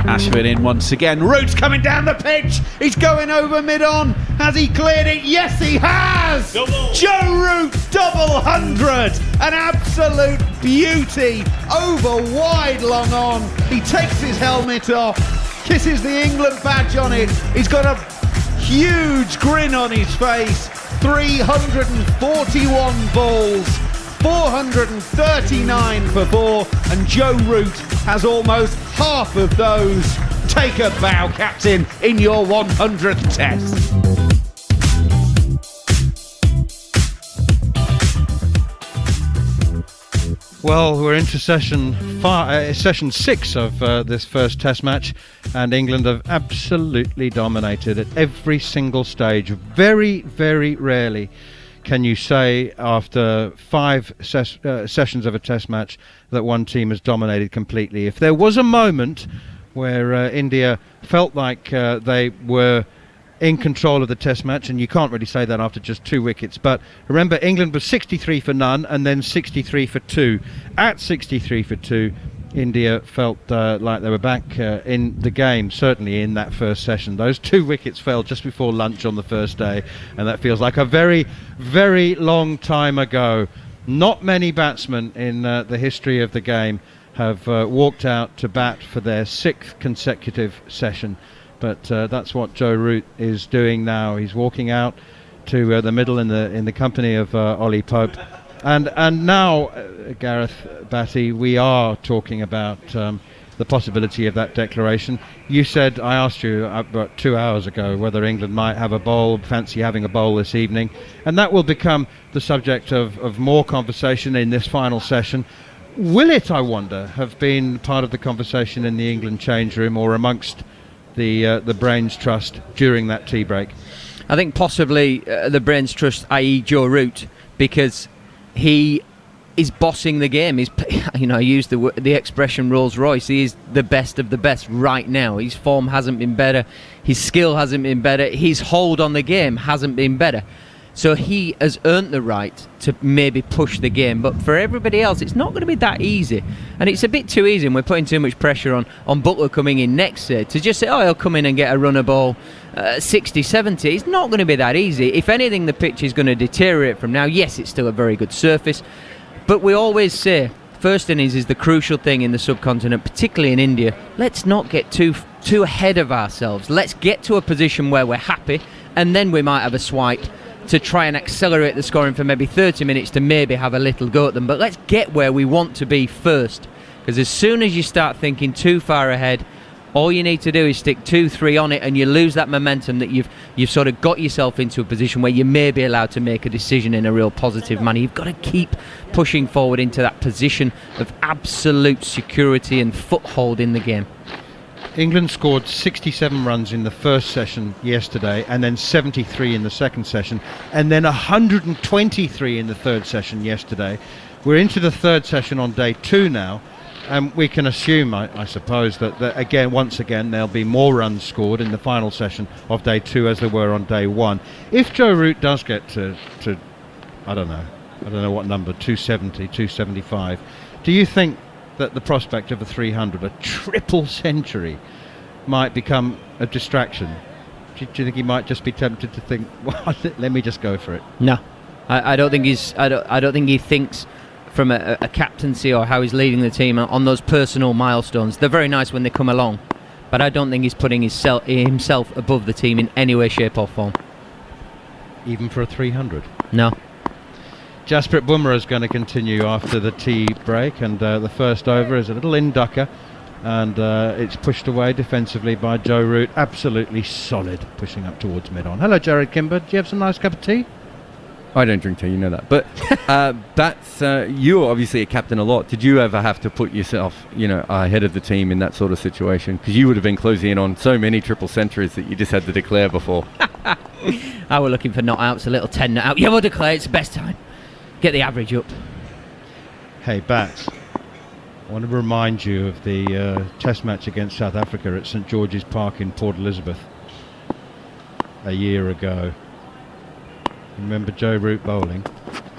Ashford in once again. Root's coming down the pitch. He's going over mid-on. Has he cleared it? Yes, he has! Joe Root, double 100. An absolute beauty. Over wide, long on. He takes his helmet off, kisses the England badge on it. He's got a huge grin on his face. 341 balls. 439 for 4, and Joe Root has almost half of those. Take a bow, captain, in your 100th test. Well, we're into session 6 of this first test match, and England have absolutely dominated at every single stage. Very, very rarely can you say after 5 sessions of a test match that one team has dominated completely. If there was a moment where India felt like they were in control of the test match, and you can't really say that after just 2 wickets, but remember, England was 63 for none and then 63 for 2. At 63 for 2, India felt like they were back in the game, certainly in that first session. Those 2 wickets fell just before lunch on the first day, and that feels like a very, very long time ago. Not many batsmen in the history of the game have walked out to bat for their 6th consecutive session, but that's what Joe Root is doing now. He's walking out to the middle in the company of Ollie Pope. And now, Gareth Batty, we are talking about the possibility of that declaration. You said, I asked you about 2 hours ago whether England might have a bowl, fancy having a bowl this evening, and that will become the subject of more conversation in this final session. Will it, I wonder, have been part of the conversation in the England change room or amongst the Brains Trust during that tea break? I think possibly the Brains Trust, i.e. Joe Root, because he is bossing the game. He's, I use the expression Rolls Royce. He is the best of the best right now. His form hasn't been better. His skill hasn't been better. His hold on the game hasn't been better. So he has earned the right to maybe push the game. But for everybody else, it's not going to be that easy. And it's a bit too easy, and we're putting too much pressure on Butler coming in next, to just say, oh, he'll come in and get a runner ball 60, 70. It's not going to be that easy. If anything, the pitch is going to deteriorate from now. Yes, it's still a very good surface. But we always say, first innings is the crucial thing in the subcontinent, particularly in India. Let's not get too ahead of ourselves. Let's get to a position where we're happy, and then we might have a swipe to try and accelerate the scoring for maybe 30 minutes to maybe have a little go at them. But let's get where we want to be first, because as soon as you start thinking too far ahead, all you need to do is stick 2-3 on it, and you lose that momentum that you've sort of got yourself into a position where you may be allowed to make a decision in a real positive manner. You've got to keep pushing forward into that position of absolute security and foothold in the game. England scored 67 runs in the first session yesterday, and then 73 in the second session, and then 123 in the third session yesterday. We're into the third session on day 2 now, and we can assume, I suppose, that once again there'll be more runs scored in the final session of day 2 as there were on day 1. If Joe Root does get to I don't know what number, 270, 275, do you think that the prospect of a 300, a triple century, might become a distraction? Do you think he might just be tempted to think, well, let me just go for it? No, I don't think he's. I don't think he thinks from a captaincy or how he's leading the team on those personal milestones. They're very nice when they come along, but I don't think he's putting himself above the team in any way, shape or form. Even for a 300? No. Jasprit Bumrah is going to continue after the tea break, and the first over is a little in-ducker, and it's pushed away defensively by Joe Root. Absolutely solid, pushing up towards mid-on. Hello, Jared Kimber. Do you have some nice cup of tea? I don't drink tea, you know that. But that's you're obviously a captain a lot. Did you ever have to put yourself, ahead of the team in that sort of situation? Because you would have been closing in on so many triple centuries that you just had to declare before. I were looking for not outs, a little 10 not out. Yeah, we'll declare it's the best time. Get the average up. Hey, Bats, I want to remind you of the test match against South Africa at St George's Park in Port Elizabeth a year ago. Remember Joe Root bowling?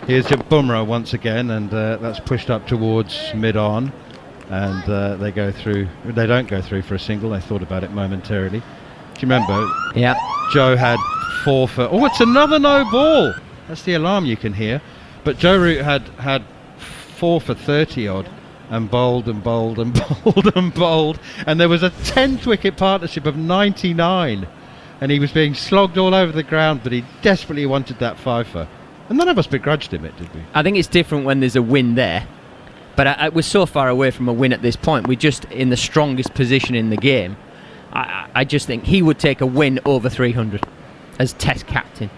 Here's Bumrah once again, and that's pushed up towards mid-on. and they go through. They don't go through for a single. They thought about it momentarily. Do you remember? Yeah. Joe had 4 for. Oh, it's another no ball. That's the alarm you can hear. But Joe Root had 4 for 30 odd, and bowled and bowled and bowled and bowled, and there was a 10th wicket partnership of 99, and he was being slogged all over the ground, but he desperately wanted that 5 for. And none of us begrudged him it, did we? I think it's different when there's a win there. But we're so far away from a win at this point. We're just in the strongest position in the game. I just think he would take a win over 300 as Test captain,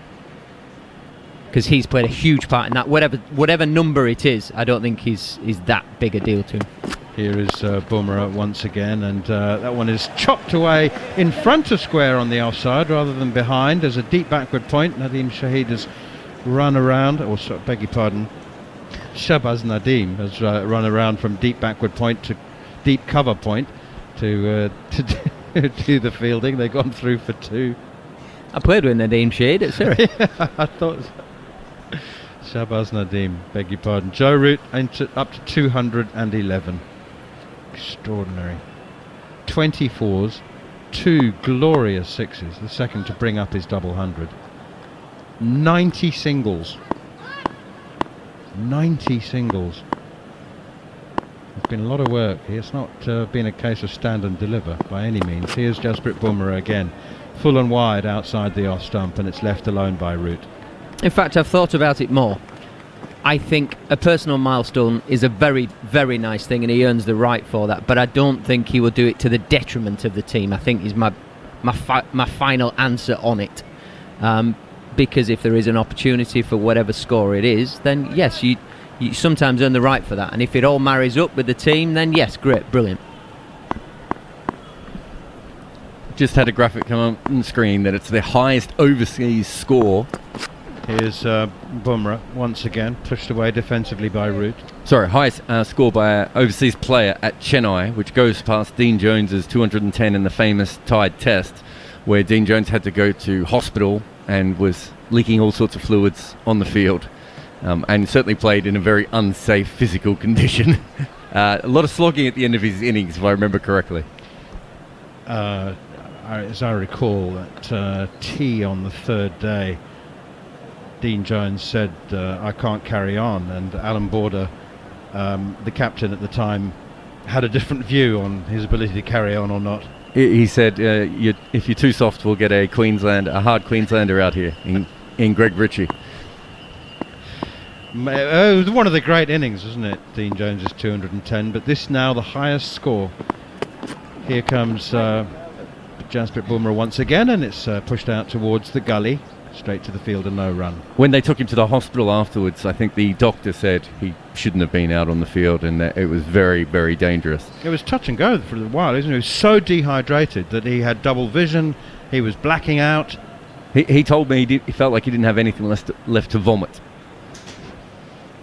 because he's played a huge part in that. Whatever number it is, I don't think is that big a deal to him. Here is Bumrah once again, and that one is chopped away in front of square on the offside rather than behind. There's a deep backward point. Nadeem Shahid has run around, or beg your pardon, Shahbaz Nadeem has run around from deep backward point to deep cover point to do the fielding. They've gone through for 2. I played with Nadeem Shahid at Surrey. I thought Shahbaz Nadeem, beg your pardon. Joe Root up to 211. Extraordinary. 24s, 2 glorious 6s, the second to bring up his double 100. 90 singles. 90 singles. It's been a lot of work. It's not been a case of stand and deliver by any means. Here's Jasprit Bumrah again, full and wide outside the off stump, and it's left alone by Root. In fact, I've thought about it more. I think a personal milestone is a very, very nice thing, and he earns the right for that. But I don't think he will do it to the detriment of the team. I think is my final answer on it. Because if there is an opportunity for whatever score it is, then yes, you sometimes earn the right for that. And if it all marries up with the team, then yes, great, brilliant. Just had a graphic come on the screen that it's the highest overseas score. Here's Bumrah once again, pushed away defensively by Root. Sorry, highest score by an overseas player at Chennai, which goes past Dean Jones's 210 in the famous tied test, where Dean Jones had to go to hospital and was leaking all sorts of fluids on the field, and certainly played in a very unsafe physical condition. A lot of slogging at the end of his innings, if I remember correctly. As I recall, at tea on the 3rd day, Dean Jones said, I can't carry on, and Alan Border, the captain at the time, had a different view on his ability to carry on or not. He said, if you're too soft, we'll get a hard Queenslander out here in Greg Ritchie. It was one of the great innings, wasn't it? Dean Jones is 210, but this now the highest score. Here comes Jasprit Bumrah once again, and it's pushed out towards the gully, straight to the field and no run. When they took him to the hospital afterwards, I think the doctor said he shouldn't have been out on the field, and that it was very, very dangerous. It was touch and go for a while, isn't it? He was so dehydrated that he had double vision, he was blacking out. He told me he felt like he didn't have anything left to vomit.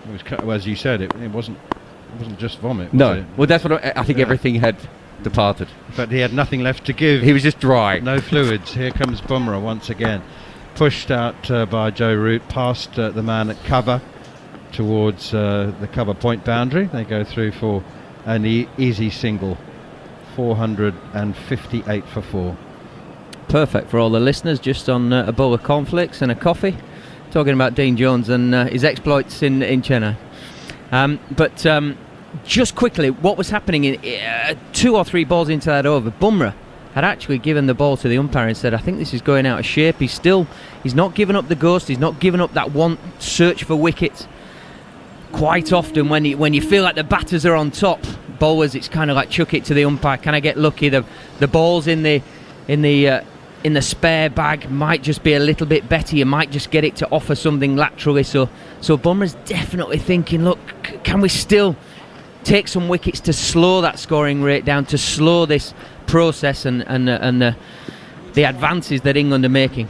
It was, well, as you said, it wasn't just vomit, was No, it? well that's what I think. Yeah. Everything had departed. In fact, he had nothing left to give. He was just dry. No fluids. Here comes Bumrah once again. Pushed out by Joe Root, past the man at cover, towards the cover point boundary. They go through for an easy single. 458 for 4. Perfect for all the listeners, just on a bowl of cornflakes and a coffee, talking about Dean Jones and his exploits in Chennai. But just quickly, what was happening in 2 or 3 balls into that over, Bumrah had actually given the ball to the umpire and said, I think this is going out of shape. He's not given up the ghost, he's not given up that one search for wickets. Quite often when you feel like the batters are on top, bowlers, it's kind of like chuck it to the umpire. Can I get lucky? The balls in the spare bag might just be a little bit better. You might just get it to offer something laterally. So Bumrah's definitely thinking, look, can we still take some wickets to slow that scoring rate down, to slow this process and the advances that England are making.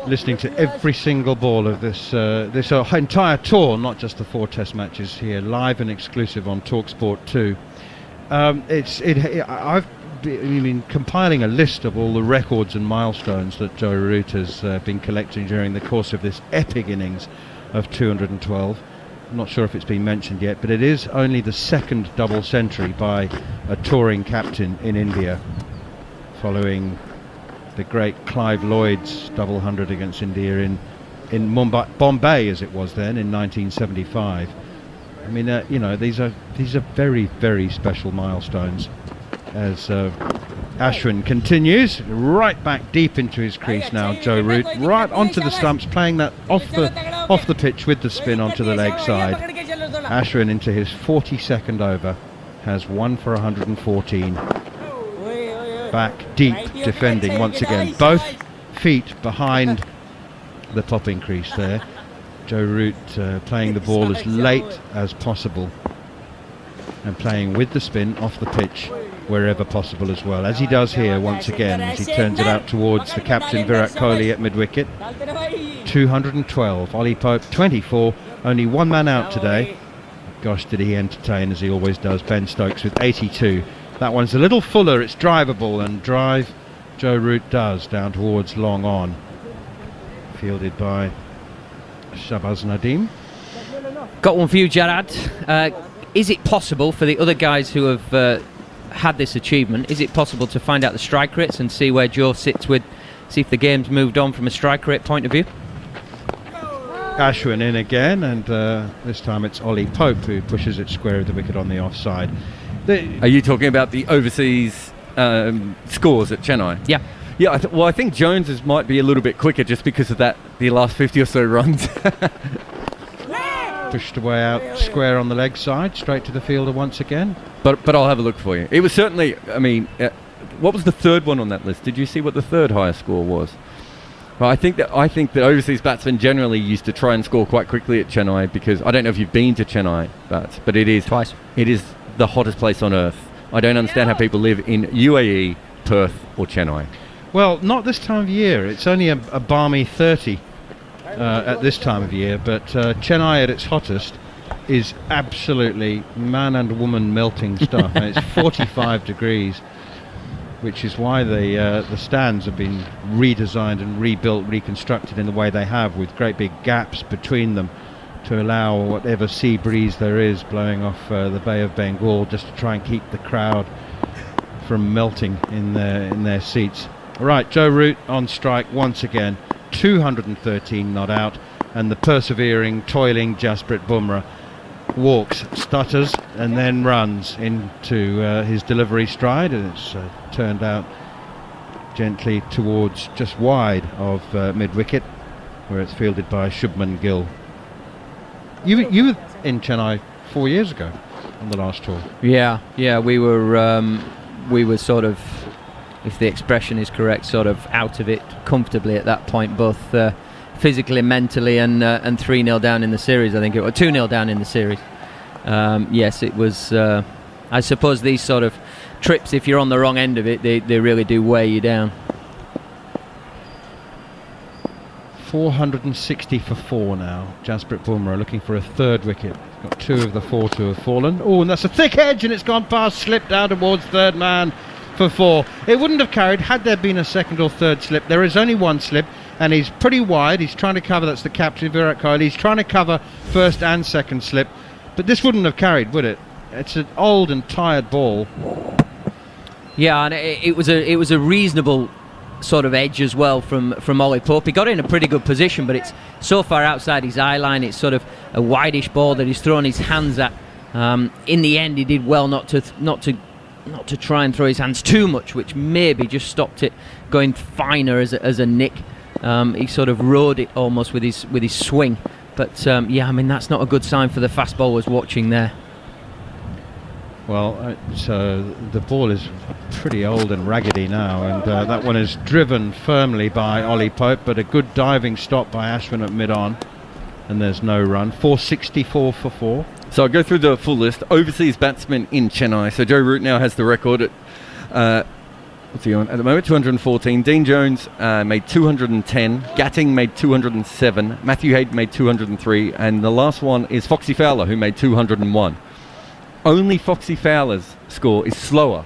Listening to every single ball of this entire tour, not just the 4 Test matches here, live and exclusive on TalkSport 2. I've been compiling a list of all the records and milestones that Joe Root has been collecting during the course of this epic innings of 212. I'm not sure if it's been mentioned yet, but it is only the second double century by a touring captain in India, following the great Clive Lloyd's double 100 against India in Mumbai, Bombay as it was then, in 1975. I mean, these are very, very special milestones. As Ashwin continues right back deep into his crease now, Joe Root right onto the stumps, playing that off the pitch with the spin onto the leg side. Ashwin into his 42nd over, has 1 for 114. Back deep, defending once again, both feet behind the topping crease there. Joe Root playing the ball as late as possible and playing with the spin off the pitch wherever possible as well, as he does here once again, as he turns it out towards the captain Virat Kohli at mid-wicket. 212, Ollie Pope 24, only one man out today. Gosh, did he entertain, as he always does. Ben Stokes with 82. That one's a little fuller, it's drivable, and drive Joe Root does down towards long on. Fielded by Shahbaz Nadeem. Got one for you, Jarrad. Is it possible for the other guys who have had this achievement, is it possible to find out the strike rates and see where Joe sits see if the game's moved on from a strike rate point of view? Ashwin in again, and this time it's Ollie Pope who pushes it square of the wicket on the offside. Are you talking about the overseas scores at Chennai? Yeah. Yeah, I think Jones's might be a little bit quicker just because of that, the last 50 or so runs. Pushed away out square on the leg side, straight to the fielder once again. But I'll have a look for you. It was certainly, I mean, what was the third one on that list? Did you see what the third highest score was? Well, I think that overseas batsmen generally used to try and score quite quickly at Chennai, because I don't know if you've been to Chennai, but it is twice. It is the hottest place on earth. I don't understand how people live in UAE, Perth, or Chennai. Well, not this time of year. It's only a balmy 30 at this time of year, but Chennai at its hottest is absolutely man and woman melting stuff, and it's 45 degrees, which is why the stands have been redesigned and rebuilt, reconstructed in the way they have, with great big gaps between them to allow whatever sea breeze there is blowing off the Bay of Bengal, just to try and keep the crowd from melting in their seats. Right, Joe Root on strike once again, 213 not out, and the persevering, toiling Jasprit Bumrah walks, stutters, and then runs into his delivery stride, and it's turned out gently towards just wide of mid-wicket, where it's fielded by Shubman Gill. You were in Chennai 4 years ago on the last tour. Yeah, we were sort of, if the expression is correct, sort of out of it comfortably at that point, both physically, mentally, and 3-0 down in the series. I think it was 2-0 down in the series. Yes, it was. I suppose these sort of trips, if you're on the wrong end of it, they really do weigh you down. 460 for 4 now. Jasprit Bumrah looking for a third wicket. Got 2 of the 4 to have fallen. Oh, and that's a thick edge, and it's gone past, slipped out towards third man for 4. It wouldn't have carried had there been a second or third slip. There is only one slip, and he's pretty wide. He's trying to cover, that's the captain Virat Kohli. He's trying to cover first and second slip, but this wouldn't have carried, would it? It's an old and tired ball. Yeah, and it was a reasonable sort of edge as well from Ollie Pope. He got in a pretty good position, but it's so far outside his eye line. It's sort of a wideish ball that he's thrown his hands at. In the end, he did well not to try and throw his hands too much, which maybe just stopped it going finer as a nick. He sort of rode it almost with his swing. But yeah, I mean, that's not a good sign for the fast bowlers watching there. Well, so the ball is pretty old and raggedy now, and that one is driven firmly by Ollie Pope, but a good diving stop by Ashwin at mid-on, and there's no run. 464 for 4. So I'll go through the full list. Overseas batsmen in Chennai. So Joe Root now has the record at what's he on at the moment? 214. Dean Jones made 210. Gatting made 207. Matthew Hayden made 203, and the last one is Foxy Fowler, who made 201. Only Foxy Fowler's score is slower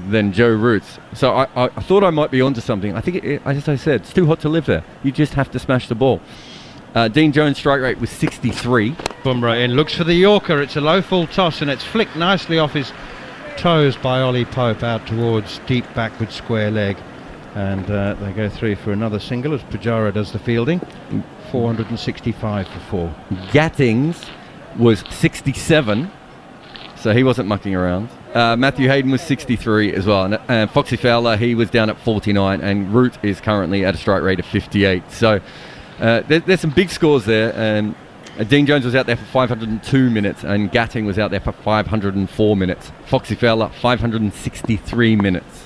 than Joe Root's. So I thought I might be onto something. I think, as I said, it's too hot to live there. You just have to smash the ball. Dean Jones' strike rate was 63. Bumrah in, looks for the Yorker. It's a low full toss and it's flicked nicely off his toes by Ollie Pope out towards deep backward square leg. And they go through for another single as Pujara does the fielding. 465 for 4. Gattings was 67, so he wasn't mucking around. Matthew Hayden was 63 as well. And Foxy Fowler, he was down at 49, and Root is currently at a strike rate of 58. So there's some big scores there. And Dean Jones was out there for 502 minutes, and Gatting was out there for 504 minutes. Foxy Fowler, 563 minutes.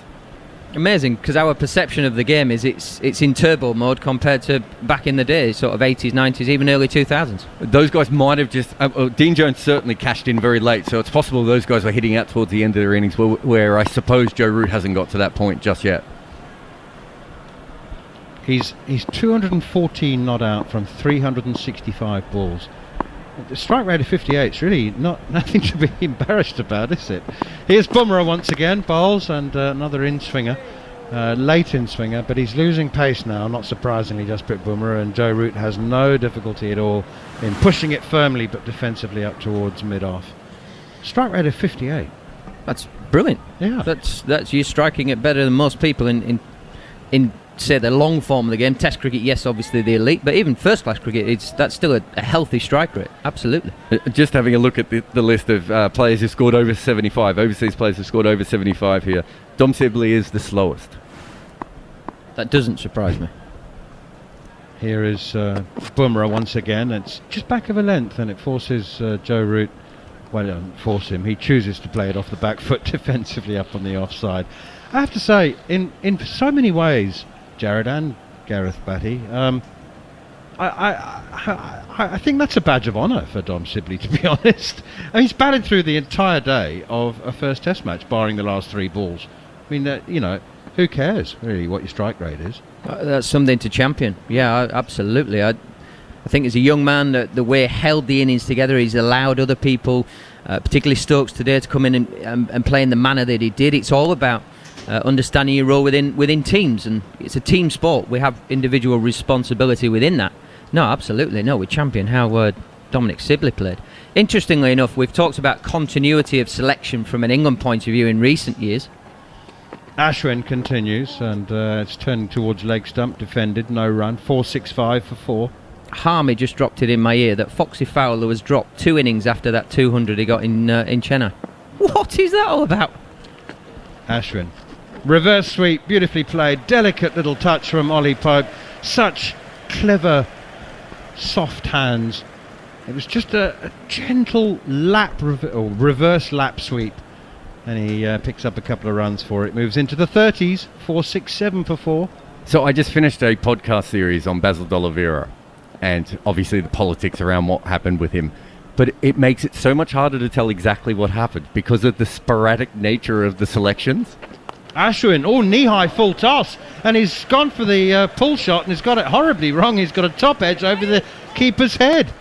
Amazing, because our perception of the game is it's in turbo mode compared to back in the day, sort of 80s, 90s, even early 2000s. Those guys might have just... Dean Jones certainly cashed in very late, so it's possible those guys were hitting out towards the end of their innings where I suppose Joe Root hasn't got to that point just yet. He's 214 not out from 365 balls. The strike rate of 58 is really nothing to be embarrassed about, is it? Here's Bumrah once again, bowls, and another in-swinger, late in-swinger, but he's losing pace now, not surprisingly, Jasprit Bumrah, and Joe Root has no difficulty at all in pushing it firmly but defensively up towards mid-off. Strike rate of 58. That's brilliant. Yeah. That's you striking it better than most people in say the long form of the game. Test cricket, yes, obviously the elite, but even first class cricket, that's still a healthy strike rate. Absolutely. Just having a look at the list of players who scored over 75, overseas players who scored over 75 here. Dom Sibley is the slowest. That doesn't surprise me. Here is Bumrah once again. It's just back of a length, and it forces Joe Root. Well, it doesn't force him. He chooses to play it off the back foot defensively up on the offside. I have to say, in so many ways, Jared and Gareth Batty, I think that's a badge of honour for Dom Sibley, to be honest. I mean, he's batted through the entire day of a first Test match, barring the last 3 balls. I mean, who cares really what your strike rate is? That's something to champion. Yeah, absolutely. I think as a young man, the way he held the innings together, he's allowed other people, particularly Stokes today, to come in and play in the manner that he did. It's all about understanding your role within teams, and it's a team sport. We have individual responsibility within that. No, absolutely. No, we champion how Dominic Sibley played. Interestingly enough, we've talked about continuity of selection from an England point of view in recent years. Ashwin continues, and it's turning towards leg stump, defended, no run, 465 for 4. Harmy just dropped it in my ear that Foxy Fowler was dropped 2 innings after that 200 he got in Chennai. What is that all about? Ashwin. Reverse sweep, beautifully played, delicate little touch from Ollie Pope. Such clever, soft hands. It was just a gentle reverse lap sweep. And he picks up a couple of runs for it. Moves into the 30s, 467 for 4. So I just finished a podcast series on Basil D'Oliveira, and obviously the politics around what happened with him. But it makes it so much harder to tell exactly what happened because of the sporadic nature of the selections. Ashwin, knee-high full toss, and he's gone for the pull shot, and he's got it horribly wrong. He's got a top edge over the keeper's head.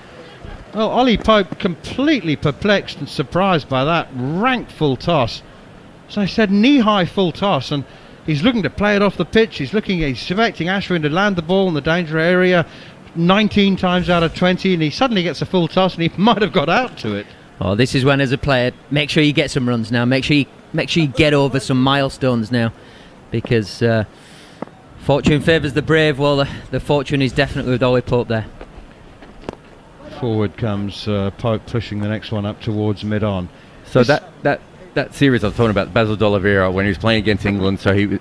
Well, Ollie Pope completely perplexed and surprised by that rank full toss. So I said knee-high full toss, and he's looking to play it off the pitch. He's expecting Ashwin to land the ball in the danger area 19 times out of 20, and he suddenly gets a full toss, and he might have got out to it. Oh, this is when, as a player, make sure you get some runs now. Make sure you get over some milestones now, because fortune favours the brave. Well, the fortune is definitely with Ollie Pope there. Forward comes Pope, pushing the next one up towards mid-on. So that series I was talking about, Basil D'Oliveira, when he was playing against England, playing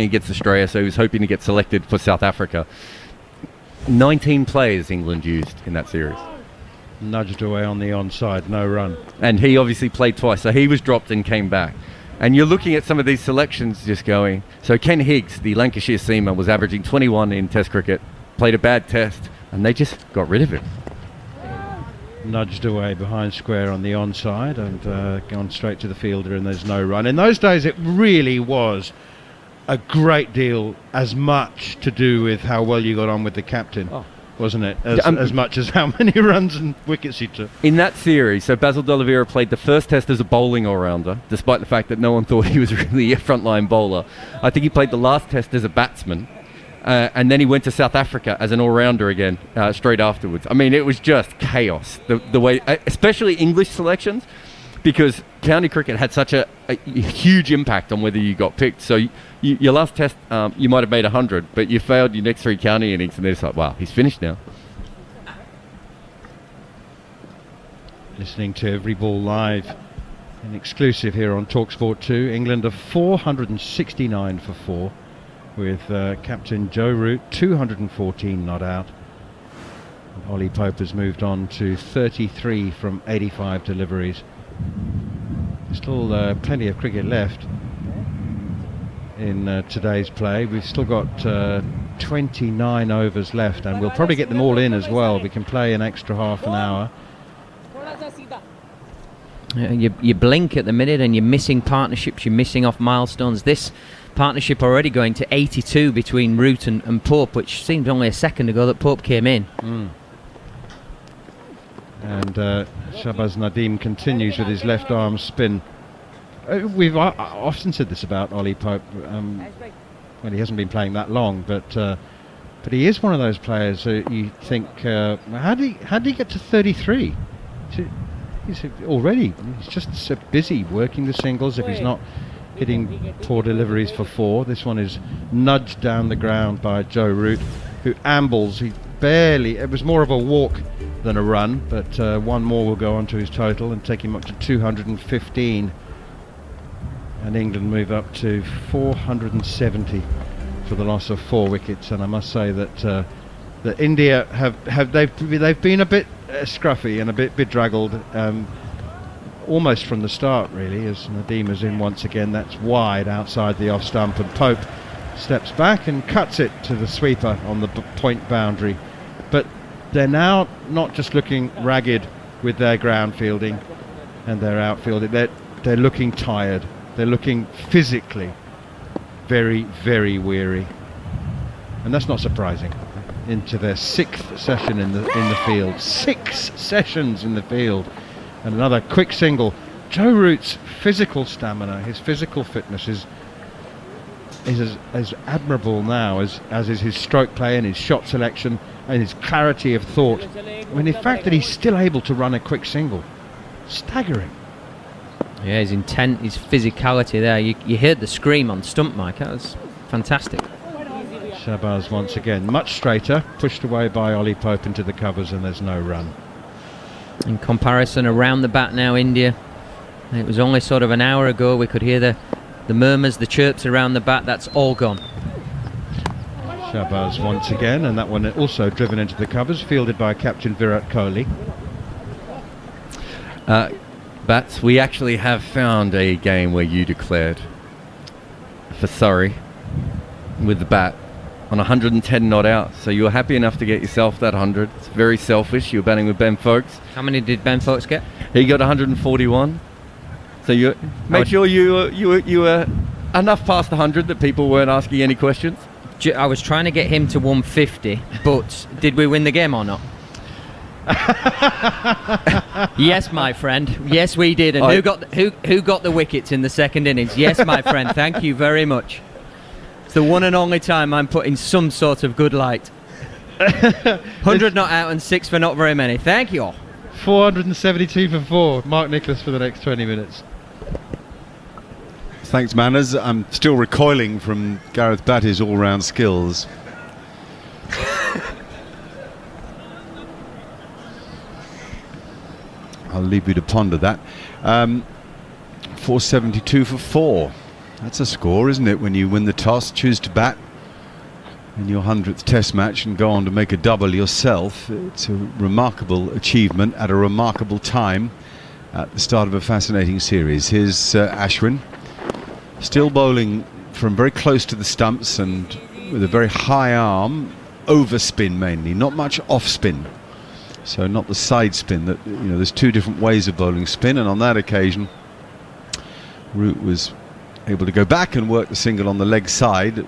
against Australia, so he was hoping to get selected for South Africa. 19 players England used in that series. Nudged away on the onside, no run. And he obviously played twice, so he was dropped and came back. And you're looking at some of these selections just going... So Ken Higgs, the Lancashire seamer, was averaging 21 in Test cricket, played a bad test, and they just got rid of him. Nudged away behind square on the onside and gone straight to the fielder, and there's no run. In those days, it really was a great deal as much to do with how well you got on with the captain. Wasn't it? As much as how many runs and wickets he took. In that series, so Basil D'Oliveira played the first test as a bowling all-rounder, despite the fact that no one thought he was really a frontline bowler. I think he played the last test as a batsman. and then he went to South Africa as an all-rounder again straight afterwards. I mean, it was just chaos, the way, especially English selections, because county cricket had such a huge impact on whether you got picked. So your last test, you might have made 100, but you failed your next 3 county innings, and they're just like, wow, he's finished now. Listening to every ball live and exclusive here on TalkSport 2. England are 469 for 4 with captain Joe Root, 214 not out. And Ollie Pope has moved on to 33 from 85 deliveries. Still plenty of cricket left in today's play. We've still got 29 overs left, and we'll probably get them all in as well. We can play an extra half an hour. You blink at the minute and you're missing partnerships, you're missing off milestones. This partnership already going to 82 between Root and Pope, which seemed only a second ago that Pope came in. And Shahbaz Nadeem continues with his left arm spin. We've often said this about Ollie Pope. Well, he hasn't been playing that long, but he is one of those players that you think, how did he get to 33? He's just so busy working the singles if he's not hitting poor deliveries for 4. This one is nudged down the ground by Joe Root, who ambles. It was more of a walk than a run, but one more will go onto his total and take him up to 215. And England move up to 470 for the loss of 4 wickets. And I must say that India they've been a bit scruffy and a bit bedraggled, almost from the start, really, as Nadeem is in once again. That's wide outside the off stump, and Pope steps back and cuts it to the sweeper on the point boundary. But they're now not just looking ragged with their ground fielding and their outfielding. They're looking tired. They're looking physically very, very weary, and that's not surprising. Into their 6th session in the field. 6 sessions in the field. And another quick single. Joe Root's physical stamina, his physical fitness is as admirable now as is his stroke play and his shot selection and his clarity of thought. I mean, the fact that he's still able to run a quick single, staggering. Yeah, his intent, his physicality there. You heard the scream on stump, Mike. That was fantastic. Shahbaz once again much straighter, pushed away by Ollie Pope into the covers, and there's no run. In comparison, around the bat now, India. It was only sort of an hour ago we could hear the murmurs, the chirps around the bat. That's all gone. Shahbaz once again, and that one also driven into the covers, fielded by captain Virat Kohli. Bats, we actually have found a game where you declared for Surrey with the bat on 110 not out, so you were happy enough to get yourself that 100. It's very selfish. You were batting with Ben Foakes. How many did Ben Foakes get? He got 141. So you make sure you were enough past 100 that people weren't asking any questions. I was trying to get him to 150, but did we win the game or not? Yes, my friend. Yes, we did. And who got the wickets in the second innings? Yes, my friend. Thank you very much. It's the one and only time I'm put in some sort of good light. 100 not out and 6 for not very many. Thank you all. 472 for 4. Mark Nicholas for the next 20 minutes. Thanks, Manners. I'm still recoiling from Gareth Batty's all-round skills. I'll leave you to ponder that. 472 for 4. That's a score, isn't it, when you win the toss, choose to bat in your 100th test match and go on to make a double yourself. It's a remarkable achievement at a remarkable time at the start of a fascinating series. Here's Ashwin, still bowling from very close to the stumps and with a very high arm, overspin mainly, not much off spin. So not the side spin. That, you know, there's 2 different ways of bowling spin, and on that occasion Root was able to go back and work the single on the leg side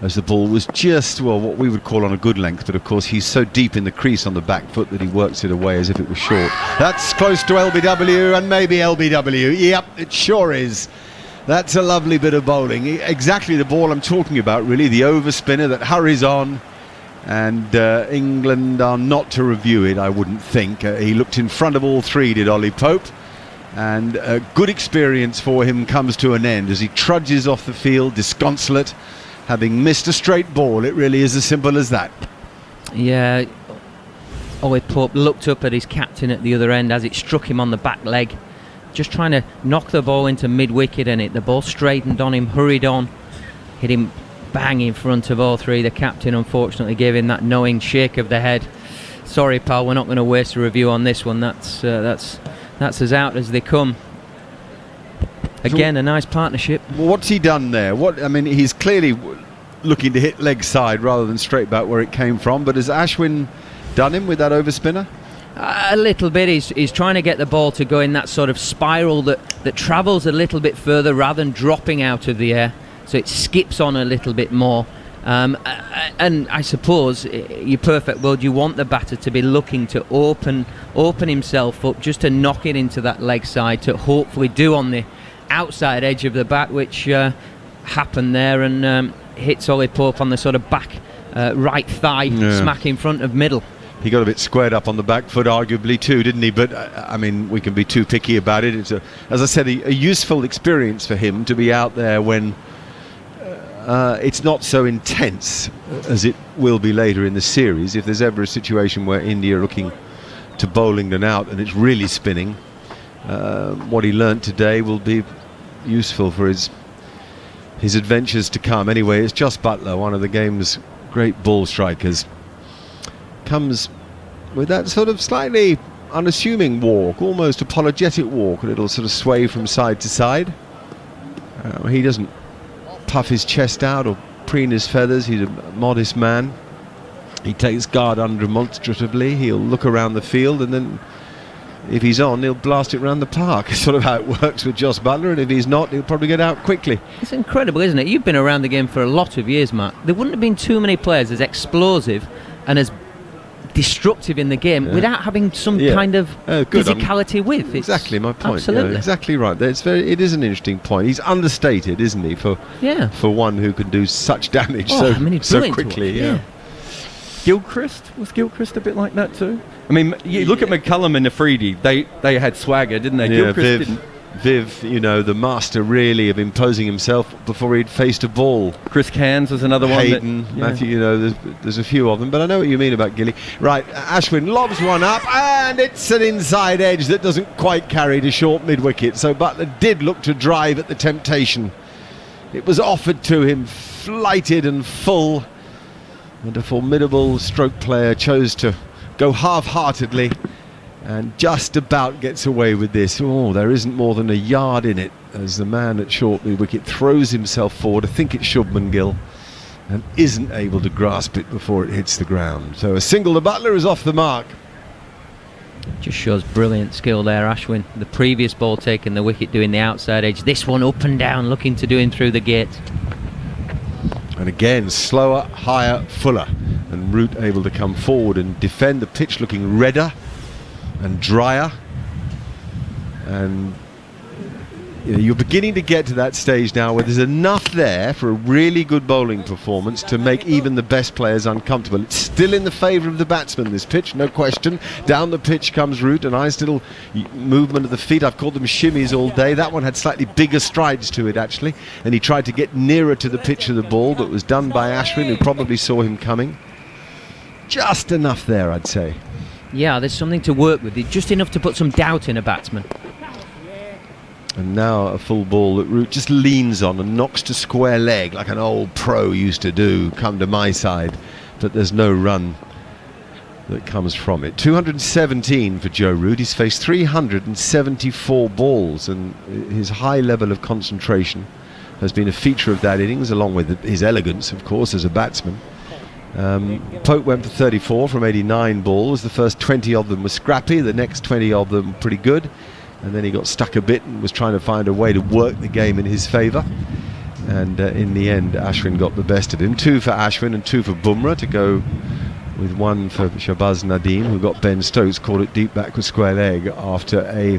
as the ball was just, well, what we would call on a good length, but of course he's so deep in the crease on the back foot that he works it away as if it was short. That's close to LBW, and maybe LBW. Yep, it sure is. That's a lovely bit of bowling. Exactly the ball I'm talking about, really. The over spinner that hurries on. And England are not to review it, I wouldn't think. He looked in front of all three, did Ollie Pope. And a good experience for him comes to an end as he trudges off the field, disconsolate, having missed a straight ball. It really is as simple as that. Yeah, Ollie Pope looked up at his captain at the other end as it struck him on the back leg, just trying to knock the ball into mid-wicket, and the ball straightened on him, hurried on, hit him bang in front of all three. The captain unfortunately gave him that knowing shake of the head. Sorry, pal, we're not going to waste a review on this one. That's as out as they come. Again, a nice partnership. Well, what's he done there? He's clearly looking to hit leg side rather than straight back where it came from. But has Ashwin done him with that over spinner? A little bit. He's trying to get the ball to go in that sort of spiral that travels a little bit further rather than dropping out of the air. So it skips on a little bit more. And I suppose, your perfect world, you want the batter to be looking to open himself up just to knock it into that leg side, to hopefully do on the outside edge of the bat, which happened there, and hits Ollie Pope on the sort of back right thigh, smack in front of middle. He got a bit squared up on the back foot, arguably too, didn't he? But we can be too picky about it. It's as I said, a useful experience for him to be out there when it's not so intense as it will be later in the series. If there's ever a situation where India are looking to bowl England out and it's really spinning, what he learnt today will be useful for his adventures to come. Anyway, it's Jos Buttler, one of the game's great ball strikers, comes with that sort of slightly unassuming walk, almost apologetic walk, a little sort of sway from side to side. He doesn't puff his chest out or preen his feathers. He's a modest man. He takes guard undemonstratively. He'll look around the field, and then if he's on, he'll blast it around the park. It's sort of how it works with Jos Buttler, and if he's not, he'll probably get out quickly. It's incredible, isn't it? You've been around the game for a lot of years, Matt. There wouldn't have been too many players as explosive and as destructive in the game without having some kind of physicality with. It's exactly my point. Absolutely. Yeah, exactly right. It is an interesting point. He's understated, isn't he, for one who can do such damage so quickly. Yeah. Was Gilchrist a bit like that too? I mean, you look at McCullum and Afridi, they had swagger, didn't they? Yeah, Gilchrist didn't. Viv, the master really of imposing himself before he'd faced a ball. Chris Cairns was another Hayden, one. Matthew, there's a few of them, but I know what you mean about Gilly. Right, Ashwin lobs one up, and it's an inside edge that doesn't quite carry to short mid-wicket, so Buttler did look to drive at the temptation. It was offered to him, flighted and full, and a formidable stroke player chose to go half-heartedly and just about gets away with this. There isn't more than a yard in it as the man at short mid-wicket throws himself forward. I think it's Shubman Gill, and isn't able to grasp it before it hits the ground. So a single to Buttler is off the mark. Just shows brilliant skill there, Ashwin. The previous ball taking the wicket, doing the outside edge. This one up and down, looking to do him through the gate. And again, slower, higher, fuller. And Root able to come forward and defend the pitch, looking redder and drier. And you're beginning to get to that stage now where there's enough there for a really good bowling performance to make even the best players uncomfortable. It's still in the favour of the batsman, this pitch, no question. Down the pitch comes Root, a nice little movement of the feet. I've called them shimmies all day. That one had slightly bigger strides to it, actually, and he tried to get nearer to the pitch of the ball, but was done by Ashwin, who probably saw him coming. Just enough there, I'd say. Yeah, there's something to work with. It's just enough to put some doubt in a batsman. And now a full ball that Root just leans on and knocks to square leg like an old pro used to do. Come to my side, but there's no run that comes from it. 217 for Joe Root. He's faced 374 balls, and his high level of concentration has been a feature of that innings, along with his elegance, of course, as a batsman. Pope went for 34 from 89 balls. The first 20 of them were scrappy, the next 20 of them pretty good, and then he got stuck a bit and was trying to find a way to work the game in his favour, and in the end Ashwin got the best of him. 2 for Ashwin and 2 for Bumrah, to go with 1 for Shahbaz Nadeem, who got Ben Stokes, caught it deep back with square leg after a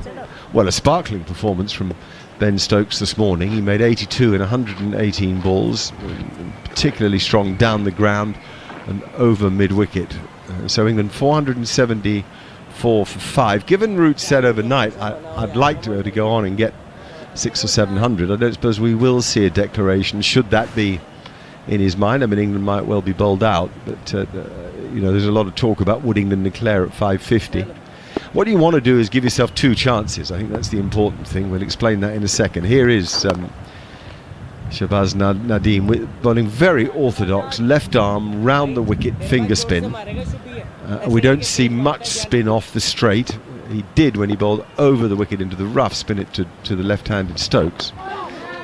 sparkling performance from Ben Stokes this morning. He made 82 in 118 balls, particularly strong down the ground and over mid-wicket. So England 474 for 5. Given Root said overnight, I'd like to be able to go on and get 600 or 700. I don't suppose we will see a declaration, should that be in his mind. I mean, England might well be bowled out, but there's a lot of talk about would England declare at 550. What you want to do is give yourself 2 chances. I think that's the important thing. We'll explain that in a second. Here is Shahbaz Nadeem bowling very orthodox, left arm round the wicket, finger spin. We don't see much spin off the straight. He did when he bowled over the wicket into the rough, spin it to the left-handed Stokes.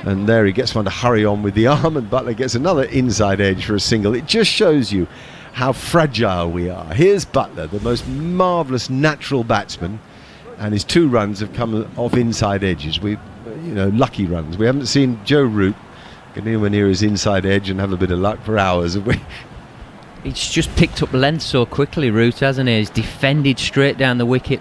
And there he gets one to hurry on with the arm, and Buttler gets another inside edge for a single. It just shows you how fragile we are. Here's Buttler, the most marvellous natural batsman, and his 2 runs have come off inside edges. Lucky runs. We haven't seen Joe Root get anywhere near his inside edge and have a bit of luck for hours, have we? He's just picked up length so quickly, Root, hasn't he? He's defended straight down the wicket.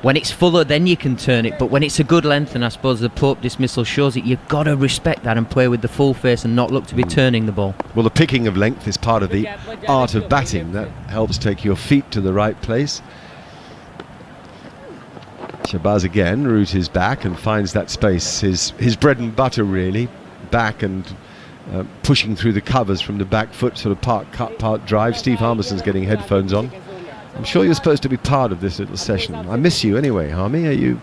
When it's fuller, then you can turn it, but when it's a good length, and I suppose the Pope dismissal shows it, you've got to respect that and play with the full face and not look to be turning the ball. Well, the picking of length is part of the art of batting. That helps take your feet to the right place. Shahbaz again, Root is back and finds that space. His bread and butter, really, back and pushing through the covers from the back foot, sort of part cut, part drive. Steve Harmison's getting headphones on. I'm sure you're supposed to be part of this little session. I miss you anyway, Harmy. Are you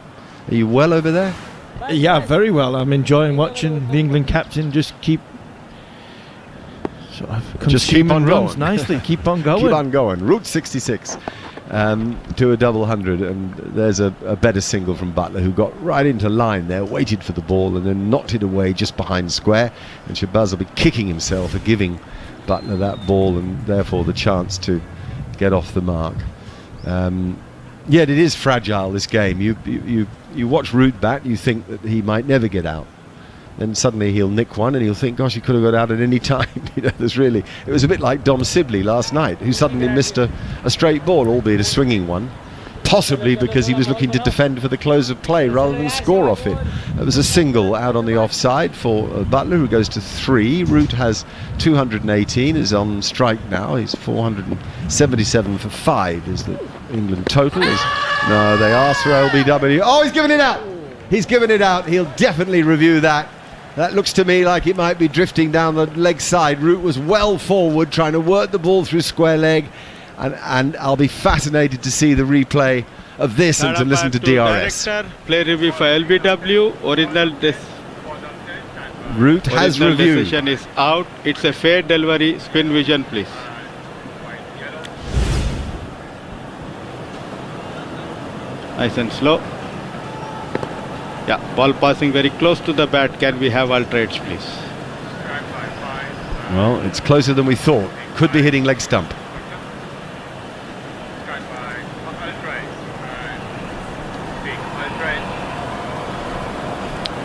well over there? Yeah, very well. I'm enjoying watching the England captain just keep on runs going. nicely. Keep on going. Keep on going. Route 66 to a double 100, and there's a better single from Buttler, who got right into line there, waited for the ball and then knocked it away just behind square, and Shahbaz will be kicking himself for giving Buttler that ball and therefore the chance to get off the mark. Yet it is fragile, this game. You watch Root bat, you think that he might never get out. Then suddenly he'll nick one and he'll think, gosh, he could have got out at any time. It was a bit like Dom Sibley last night, who suddenly missed a straight ball, albeit a swinging one, possibly because he was looking to defend for the close of play rather than score off it. It was a single out on the offside for Buttler, who goes to 3. Root has 218, is on strike now. He's 477 for 5 is the England total. No, they asked for LBW. Oh, he's given it out. He's given it out. He'll definitely review that. That looks to me like it might be drifting down the leg side. Root was well forward, trying to work the ball through square leg. And I'll be fascinated to see the replay of this and to listen to DRS. Director, play review for LBW. Root has reviewed. Decision is out. It's a fair delivery. Spin vision, please. Nice and slow. Yeah, ball passing very close to the bat. Can we have ultra-edge, please? Well, it's closer than we thought. Could be hitting leg stump.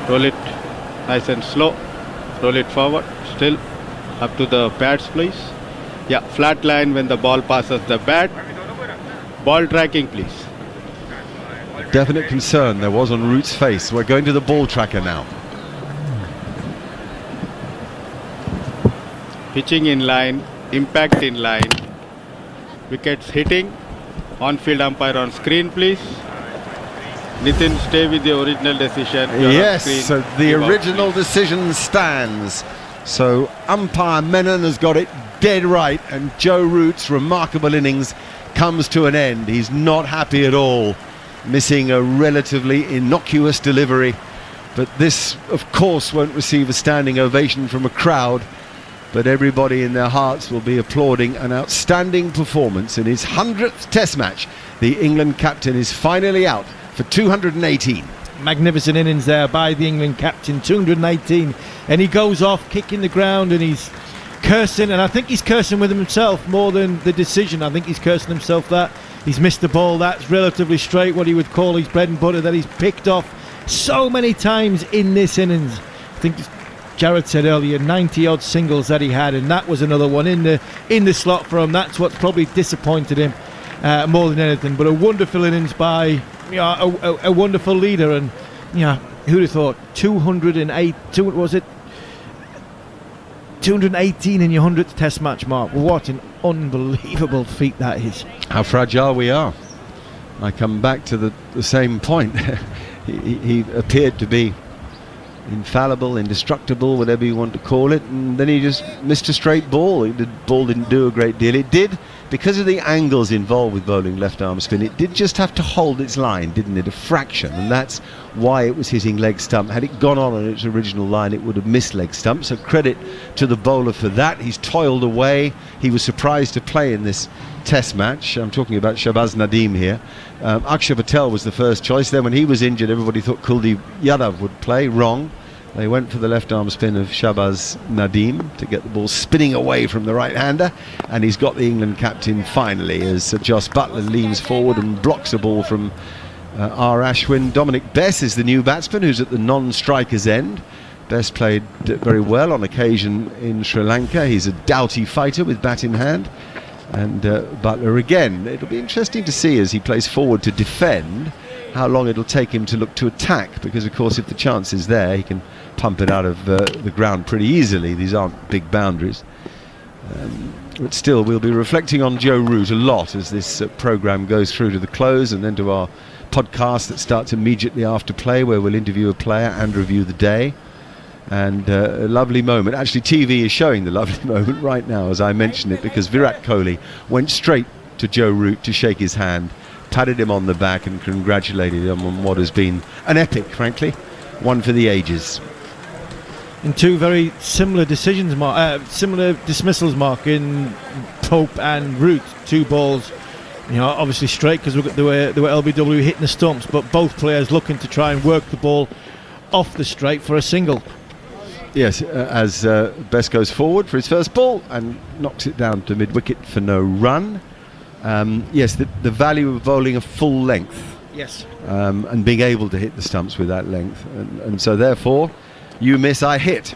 Roll it nice and slow. Roll it forward. Still up to the pads, please. Yeah, flat line when the ball passes the bat. Ball tracking, please. Definite concern there was on Root's face. We're going to the ball tracker now. Pitching in line, impact in line. Wickets hitting. On-field umpire on screen, please. Nitin, stay with the original decision. Yes, so the original decision stands. So umpire Menon has got it dead right, and Joe Root's remarkable innings comes to an end. He's not happy at all, missing a relatively innocuous delivery. But this, of course, won't receive a standing ovation from a crowd, but everybody in their hearts will be applauding an outstanding performance in his 100th Test match. The England captain is finally out for 218. Magnificent innings there by the England captain, 218, and he goes off kicking the ground and he's cursing, and I think he's cursing with himself more than the decision. I think he's cursing himself that he's missed the ball that's relatively straight, what he would call his bread and butter, that he's picked off so many times in this innings. I think Jared said earlier 90 odd singles that he had, and that was another one in the slot for him. That's what's probably disappointed him more than anything. But a wonderful innings by a wonderful leader, and who'd have thought 218 in your 100th Test match, Mark. What an unbelievable feat that is. How fragile we are. I come back to the same point. he appeared to be infallible, indestructible, whatever you want to call it, and then he just missed a straight ball. The ball didn't do a great deal. It did, because of the angles involved with bowling left arm spin, it did just have to hold its line, didn't it? A fraction, and that's why it was hitting leg stump. Had it gone on its original line, it would have missed leg stump, so credit to the bowler for that. He's toiled away. He was surprised to play in this Test match. I'm talking about Shahbaz Nadeem here. Akshar Patel was the first choice. Then when he was injured, everybody thought Kuldeep Yadav would play. Wrong. They went for the left arm spin of Shahbaz Nadeem to get the ball spinning away from the right-hander, and he's got the England captain finally as Jos Buttler leans forward and blocks a ball from R. Ashwin. Dominic Bess is the new batsman who's at the non-striker's end. Bess played very well on occasion in Sri Lanka. He's a doughty fighter with bat in hand. And Buttler again. It'll be interesting to see as he plays forward to defend how long it'll take him to look to attack, because of course if the chance is there he can pump it out of the ground pretty easily. These aren't big boundaries. But still, we'll be reflecting on Joe Root a lot as this programme goes through to the close, and then to our podcast that starts immediately after play, where we'll interview a player and review the day. And a lovely moment. Actually, TV is showing the lovely moment right now as I mention it, because Virat Kohli went straight to Joe Root to shake his hand, patted him on the back and congratulated him on what has been an epic, frankly, one for the ages. And two very similar decisions, similar dismissals, Mark, in Pope and Root. Two balls, obviously straight because they were LBW hitting the stumps, but both players looking to try and work the ball off the straight for a single. Yes, as Bess goes forward for his first ball and knocks it down to mid-wicket for no run. Yes, the value of bowling a full length. Yes. And being able to hit the stumps with that length. And so therefore, you miss, I hit.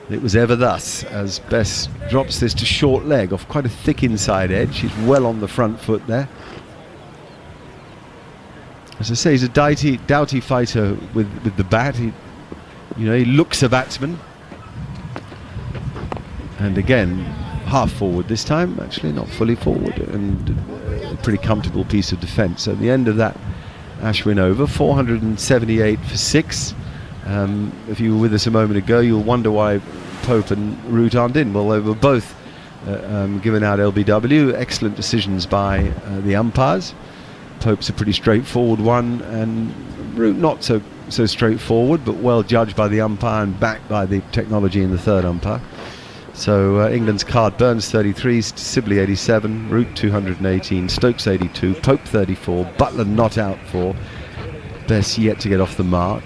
It was ever thus, as Bess drops this to short leg off quite a thick inside edge. He's well on the front foot there. As I say, he's a doughty fighter with the bat. He looks a batsman. And again, half forward this time, actually, not fully forward, and a pretty comfortable piece of defence. So at the end of that Ashwin over, 478 for 6. If you were with us a moment ago, you'll wonder why Pope and Root aren't in. Well, they were both given out LBW. Excellent decisions by the umpires. Pope's a pretty straightforward one, and Root not so straightforward, but well judged by the umpire and backed by the technology in the third umpire. So England's card: Burns 33, Sibley 87, Root 218, Stokes 82, Pope 34, Buttler not out for, Bess yet to get off the mark,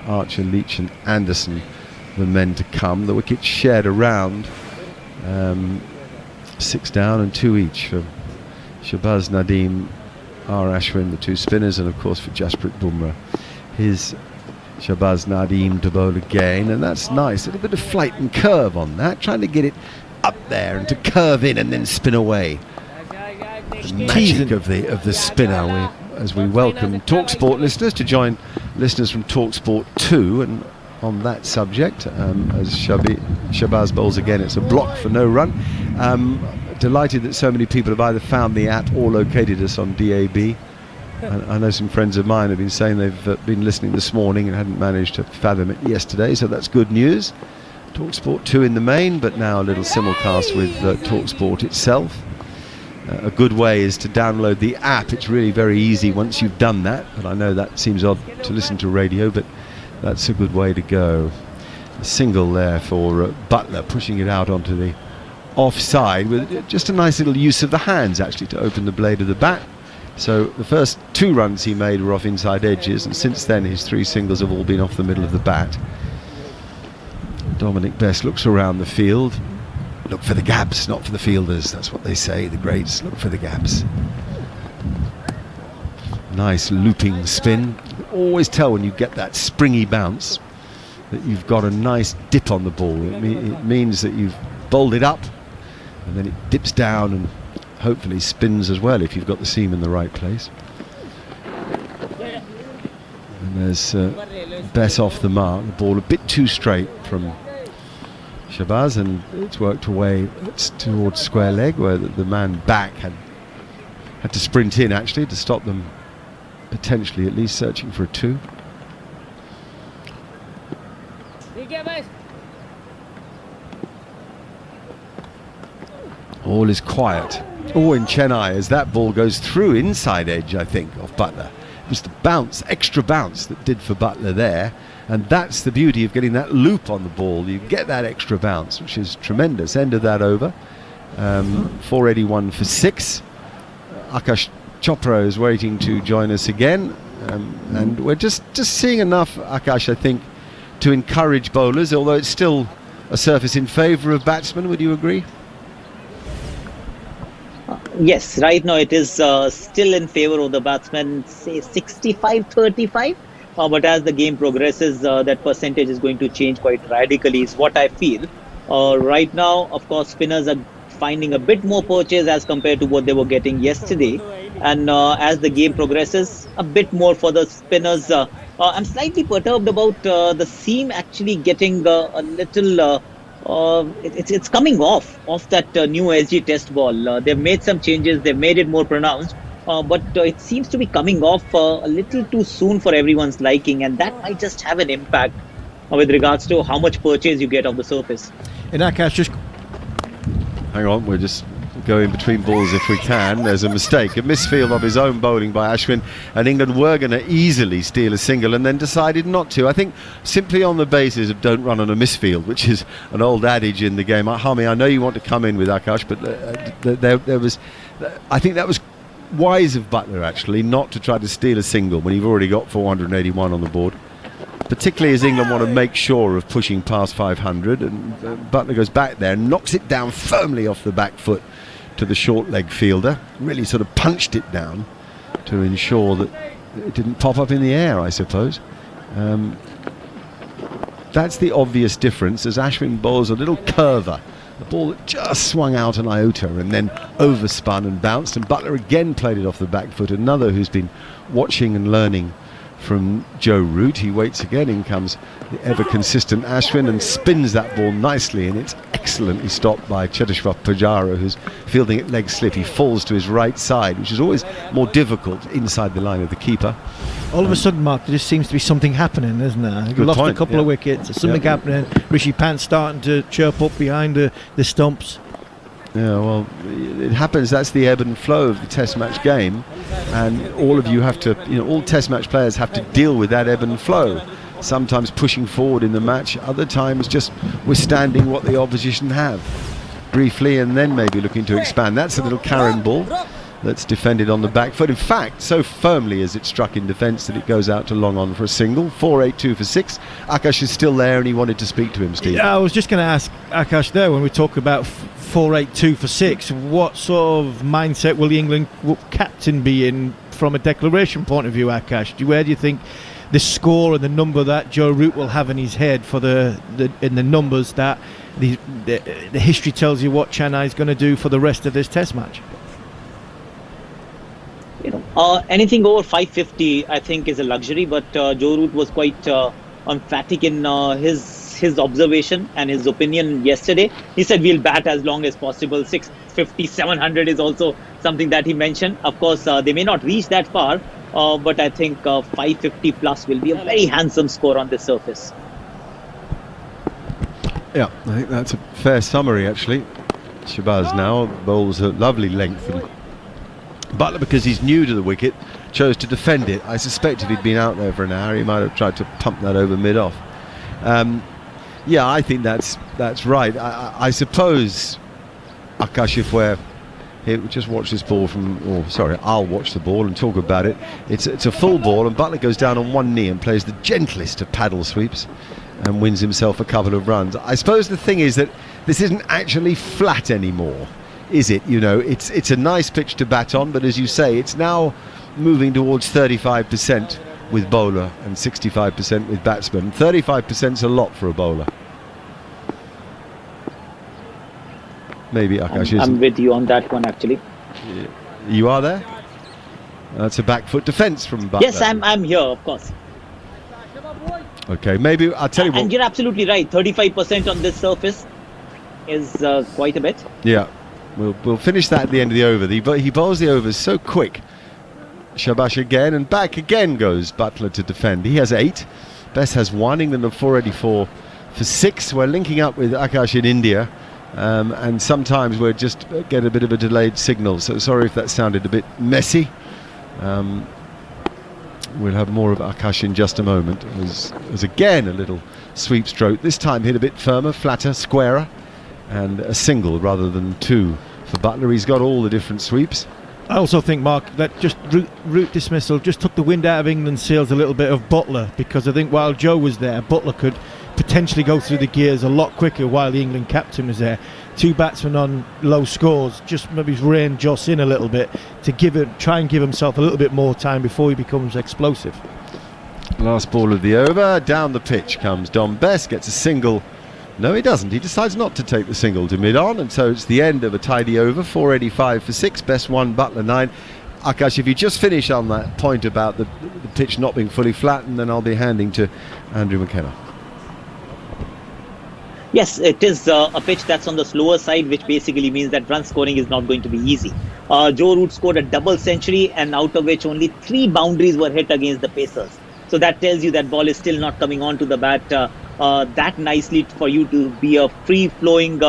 Archer, Leach and Anderson the men to come. The wickets shared around, 6 down and 2 each for Shahbaz Nadeem, R. Ashwin, the two spinners, and of course for Jasprit Bumrah. His Shahbaz Nadeem to bowl again, and that's nice. A little bit of flight and curve on that, trying to get it up there and to curve in and then spin away. The magic of the spinner. As we welcome TalkSport listeners to join listeners from TalkSport 2, and on that subject, as Shahbaz bowls again, it's a block for no run. Delighted that so many people have either found the app or located us on DAB. I know some friends of mine have been saying they've been listening this morning and hadn't managed to fathom it yesterday, so that's good news. TalkSport 2 in the main, but now a little simulcast with TalkSport itself. A good way is to download the app. It's really very easy once you've done that, but I know that seems odd to listen to radio, but that's a good way to go. A single there for Buttler, pushing it out onto the offside with just a nice little use of the hands actually to open the blade of the bat. So the first 2 runs he made were off inside edges, and since then his 3 singles have all been off the middle of the bat. Dominic Bess looks around the field. Look for the gaps, not for the fielders. That's what they say, the greats. Look for the gaps. Nice looping spin. You can always tell when you get that springy bounce that you've got a nice dip on the ball. It means that you've bowled it up, and then it dips down and hopefully spins as well if you've got the seam in the right place. And there's Bess off the mark. The ball a bit too straight from Shabazz, and it's worked away towards square leg, where the man back had to sprint in actually to stop them, potentially at least searching for a 2. All is quiet. Oh, in Chennai, as that ball goes through inside edge, I think, of Butler. It was the bounce, extra bounce, that did for Butler there. And that's the beauty of getting that loop on the ball. You get that extra bounce, which is tremendous. End of that over. 481 for 6. Akash Chopra is waiting to join us again. And we're just seeing enough, Akash, I think, to encourage bowlers, although it's still a surface in favour of batsmen. Would you agree? Yes, right now it is still in favour of the batsmen, say 65-35. But as the game progresses, that percentage is going to change quite radically, is what I feel. Right now, of course, spinners are finding a bit more purchase as compared to what they were getting yesterday. And as the game progresses, a bit more for the spinners. I'm slightly perturbed about the seam actually getting a little... it's coming off that new SG test ball. They've made some changes, they've made it more pronounced. But it seems to be coming off a little too soon for everyone's liking, and that might just have an impact with regards to how much purchase you get off the surface. In Akash, just Hang on, we're just going between balls if we can. There's a mistake, a misfield of his own bowling by Ashwin, and England were going to easily steal a single and then decided not to. I think simply on the basis of don't run on a misfield, which is an old adage in the game. Harmy, I know you want to come in with Akash, but there was, I think that was wise of Butler actually not to try to steal a single when you've already got 481 on the board, particularly as England want to make sure of pushing past 500, and Butler goes back there and knocks it down firmly off the back foot to the short leg fielder, really sort of punched it down to ensure that it didn't pop up in the air, I suppose. That's the obvious difference, as Ashwin bowls a little curver, a ball that just swung out an iota and then overspun and bounced, and Butler again played it off the back foot. Another who's been watching and learning from Joe Root. He waits again, in comes the ever consistent Ashwin and spins that ball nicely, and it's excellently stopped by Cheteshwar Pujara, who's fielding it leg slip. He falls to his right side, which is always more difficult inside the line of the keeper. all of a sudden, Mark, there just seems to be something happening, isn't there? We've lost a couple of wickets, there's something happening. Rishi Pant's starting to chirp up behind the stumps. Yeah, well, it happens. That's the ebb and flow of the Test match game, and all of you have to, all Test match players have to deal with that ebb and flow. Sometimes pushing forward in the match, other times just withstanding what the opposition have briefly, and then maybe looking to expand. That's a little Karen ball that's defended on the back foot. In fact, so firmly as it struck in defence that it goes out to long on for a single. 4-8-2 for 6. Akash is still there, and he wanted to speak to him, Steve. Yeah, I was just going to ask Akash there, when we talk about 4-8-2 for 6, what sort of mindset will the England captain be in from a declaration point of view, Akash? Where do you think the score and the number that Joe Root will have in his head for in the numbers that the history tells you what Chennai is going to do for the rest of this Test match? Anything over 550, I think, is a luxury. But Joe Root was quite emphatic in his observation and his opinion yesterday. He said we'll bat as long as possible. 650, 700 is also something that he mentioned. Of course, they may not reach that far, but I think 550 plus will be a very handsome score on this surface. Yeah, I think that's a fair summary, actually. Shabazz now bowls a lovely length, and Butler, because he's new to the wicket, chose to defend it. I suspect if he'd been out there for an hour, he might have tried to pump that over mid-off. Yeah, I think that's right. I suppose, Akash, if we're here, just watch this ball I'll watch the ball and talk about it. It's a full ball, and Butler goes down on one knee and plays the gentlest of paddle sweeps and wins himself a couple of runs. I suppose the thing is that this isn't actually flat anymore, is it? It's a nice pitch to bat on, but as you say, it's now moving towards 35% with bowler and 65% with batsman. 35% is a lot for a bowler. Maybe Akash I'm with you on that one, actually. You are there? That's a back foot defence from Butler. Yes, I'm here, of course. Okay, maybe I'll tell you what. And you're absolutely right. 35% on this surface is quite a bit. Yeah, we'll finish that at the end of the over. He bowls the overs so quick. Shabash again, and back again goes Buttler to defend. He has 8. Best has 1. England have 484 for 6. We're linking up with Akash in India, and sometimes we just get a bit of a delayed signal. So sorry if that sounded a bit messy. We'll have more of Akash in just a moment. As again a little sweep stroke. This time hit a bit firmer, flatter, squarer, and a single rather than 2 for Buttler. He's got all the different sweeps. I also think, Mark, that just route dismissal just took the wind out of England's sails a little bit of Buttler, because I think while Joe was there, Buttler could potentially go through the gears a lot quicker while the England captain was there. 2 batsmen on low scores, just maybe rein Joss in a little bit to try and give himself a little bit more time before he becomes explosive. Last ball of the over, down the pitch comes Dom Bess, gets a single. No, he doesn't. He decides not to take the single to mid-on, and so it's the end of a tidy over. 485 for 6, Bess 1, Buttler 9. Akash, if you just finish on that point about the pitch not being fully flattened, then I'll be handing to Andrew McKenna. Yes, it is a pitch that's on the slower side, which basically means that run scoring is not going to be easy. Joe Root scored a double century, and out of which only 3 boundaries were hit against the Pacers. So that tells you that ball is still not coming onto the bat that nicely for you to be a free-flowing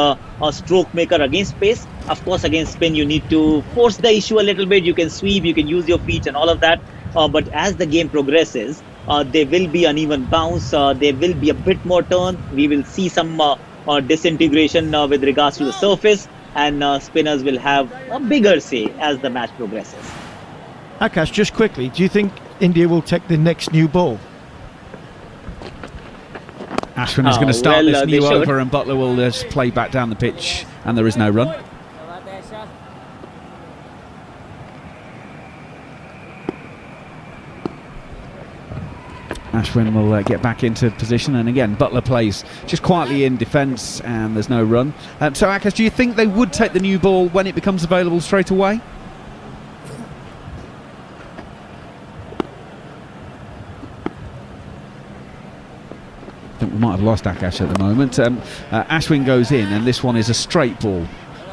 stroke maker against pace. Of course, against spin, you need to force the issue a little bit. You can sweep, you can use your feet and all of that. But as the game progresses, there will be uneven bounce. There will be a bit more turn. We will see some disintegration with regards to the surface, and spinners will have a bigger say as the match progresses. Akash, just quickly, do you think India will take the next new ball? Ashwin is going to start this new they should. over, and Buttler will just play back down the pitch, and there is no run. Ashwin will get back into position, and again Buttler plays just quietly in defence, and there's no run. So Akash, do you think they would take the new ball when it becomes available straight away? I think we might have lost Akash at the moment. Ashwin goes in, and this one is a straight ball.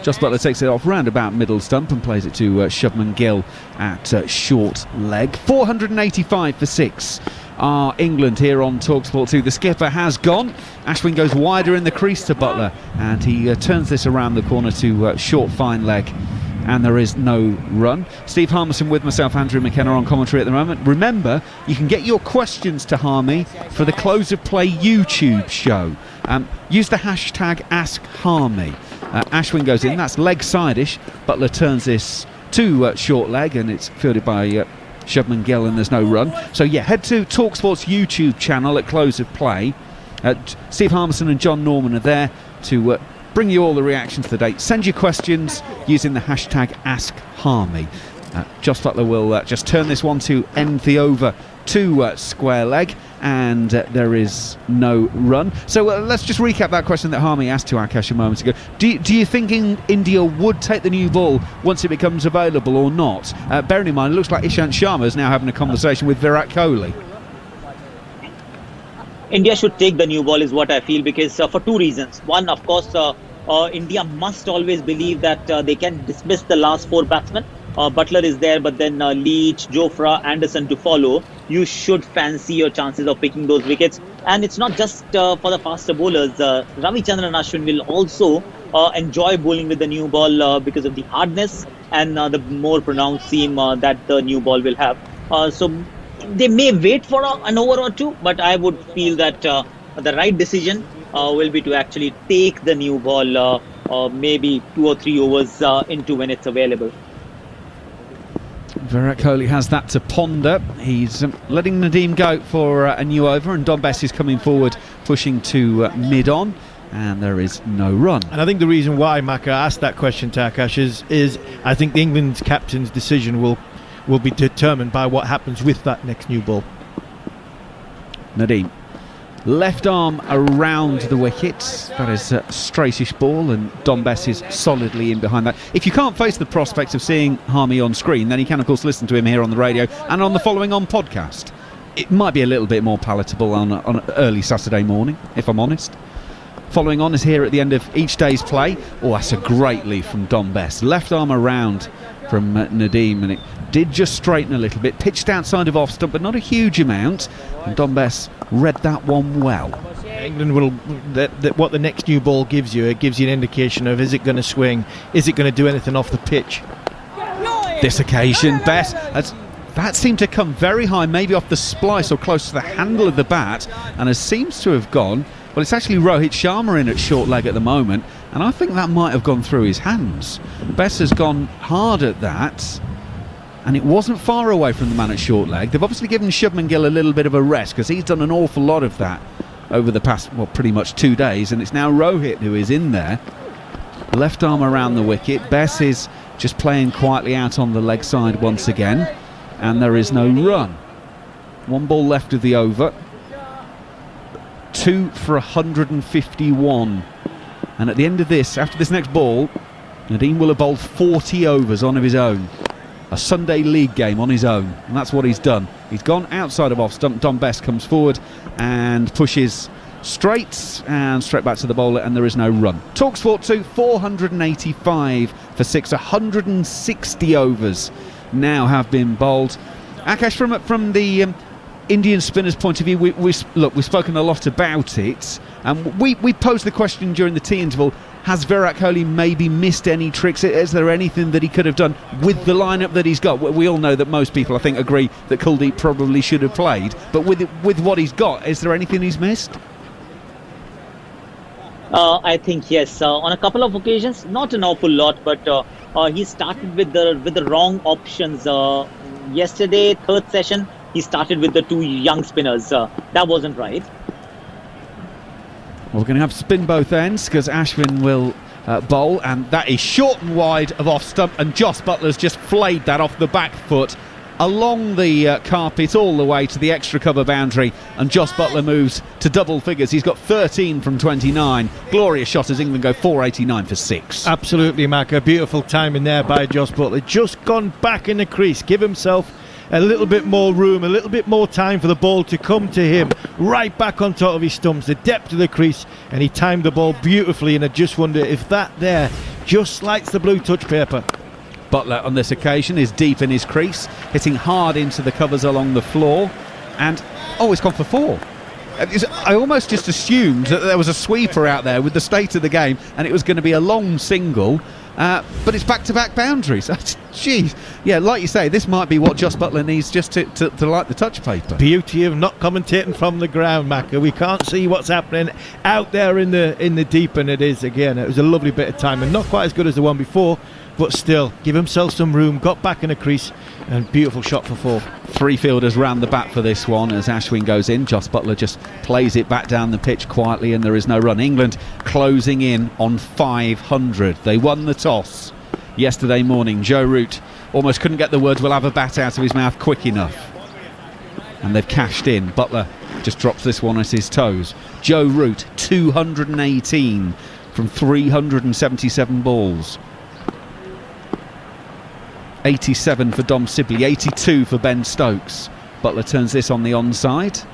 Jos Buttler takes it off round about middle stump and plays it to Shubman Gill at short leg. 485 for 6 are England here on TalkSport 2. The skipper has gone. Ashwin goes wider in the crease to Buttler, and he turns this around the corner to short fine leg, and there is no run. Steve Harmison with myself, Andrew McKenna, on commentary at the moment. Remember, you can get your questions to Harmy for the Close of Play YouTube show. Use the hashtag AskHarmy. Ashwin goes in, that's leg side-ish. Buttler turns this to short leg, and it's fielded by Shubman Gill, and there's no run. So yeah, head to TalkSport's YouTube channel at Close of Play. Steve Harmison and John Norman are there to bring you all the reactions to the date. Send your questions using the hashtag AskHarmy. Jos Buttler will just turn this one to end the over to square leg, and there is no run. So let's just recap that question that Harmy asked to Akash a moment ago. Do you think India would take the new ball once it becomes available or not? Bearing in mind, it looks like Ishant Sharma is now having a conversation with Virat Kohli. India should take the new ball is what I feel, because for 2 reasons. One, of course, India must always believe that they can dismiss the last 4 batsmen. Buttler is there, but then Leach, Jofra, Anderson to follow. You should fancy your chances of picking those wickets. And it's not just for the faster bowlers. Ravichandran Ashwin will also enjoy bowling with the new ball because of the hardness and the more pronounced seam that the new ball will have. So they may wait for an over or 2, but I would feel that the right decision will be to actually take the new ball maybe 2 or 3 overs into when it's available. Virat Kohli has that to ponder. He's letting Nadeem go for a new over, and Dom Bess is coming forward, pushing to mid-on, and there is no run. And I think the reason why Maka asked that question to Akash is I think the England's captain's decision will be determined by what happens with that next new ball. Nadeem, left arm around the wicket. That is a straightish ball, and Dom Bess is solidly in behind that. If you can't face the prospect of seeing Harmy on screen, then you can of course listen to him here on the radio and on the Following On podcast. it might be a little bit more palatable on an early Saturday morning, if I'm honest. Following on is here at the end of each day's play. Oh, that's a great lead from Dom Bess. Left arm around from Nadeem, and it did just straighten a little bit. Pitched outside of off stump, but not a huge amount. And Dom Bess read that one well. England will. What the next new ball gives you, it gives you an indication of, is it going to swing? Is it going to do anything off the pitch? This occasion, Bess, that seemed to come very high, maybe off the splice or close to the handle of the bat, and it seems to have gone. Well, it's actually Rohit Sharma in at short leg at the moment, and I think that might have gone through his hands. Bess has gone hard at that, and it wasn't far away from the man at short leg. They've obviously given Shubman Gill a little bit of a rest, because he's done an awful lot of that over the past, well, pretty much 2 days, and it's now Rohit who is in there. Left arm around the wicket. Bess is just playing quietly out on the leg side once again, and there is no run. 1 ball left of the over. 2 for 151, and at the end of this, after this next ball, Nadeem will have bowled 40 overs on of his own, a Sunday league game on his own, and that's what he's done. He's gone outside of off stump. Dom Bess comes forward and pushes straight back to the bowler, and there is no run. Talksport 2, 485 for 6, 160 overs now have been bowled. Akash, from the Indian spinner's point of view, we've spoken a lot about it, and we posed the question during the tea interval: has Virat Kohli maybe missed any tricks? Is there anything that he could have done with the lineup that he's got? We all know that most people, I think, agree that Kuldeep probably should have played, but with what he's got, is there anything he's missed? I think yes. On a couple of occasions, not an awful lot, but he started with the wrong options. Yesterday, third session, he started with the 2 young spinners. That wasn't right. Well, we're going to have spin both ends, because Ashwin will bowl, and that is short and wide of off stump, and Jos Buttler's just flayed that off the back foot along the carpet all the way to the extra cover boundary, and Jos Buttler moves to double figures. He's got 13 from 29. Glorious shot as England go 489 for 6. Absolutely, Mac. A beautiful timing there by Jos Buttler. Just gone back in the crease. Give himself a little bit more room, a little bit more time for the ball to come to him. Right back on top of his stumps, the depth of the crease, and he timed the ball beautifully, and I just wonder if that there just slides the blue touch paper. Buttler on this occasion is deep in his crease, hitting hard into the covers along the floor, and it's gone for 4. I almost just assumed that there was a sweeper out there with the state of the game, and it was going to be a long single, but it's back-to-back boundaries. Jeez, yeah, like you say, this might be what Jos Buttler needs just to light the touch paper. Beauty of not commentating from the ground, Macca. We can't see what's happening out there in the deep, and it is again. It was a lovely bit of time, and not quite as good as the one before, but still, give himself some room, got back in a crease, and beautiful shot for 4. 3 fielders round the bat for this one as Ashwin goes in. Jos Buttler just plays it back down the pitch quietly, and there is no run. England closing in on 500. They won the toss yesterday morning. Joe Root almost couldn't get the words "we'll have a bat" out of his mouth quick enough, and they've cashed in. Buttler just drops this one at his toes. Joe Root 218 from 377 balls. 87 for Dom Sibley, 82 for Ben Stokes. Buttler turns this on the onside,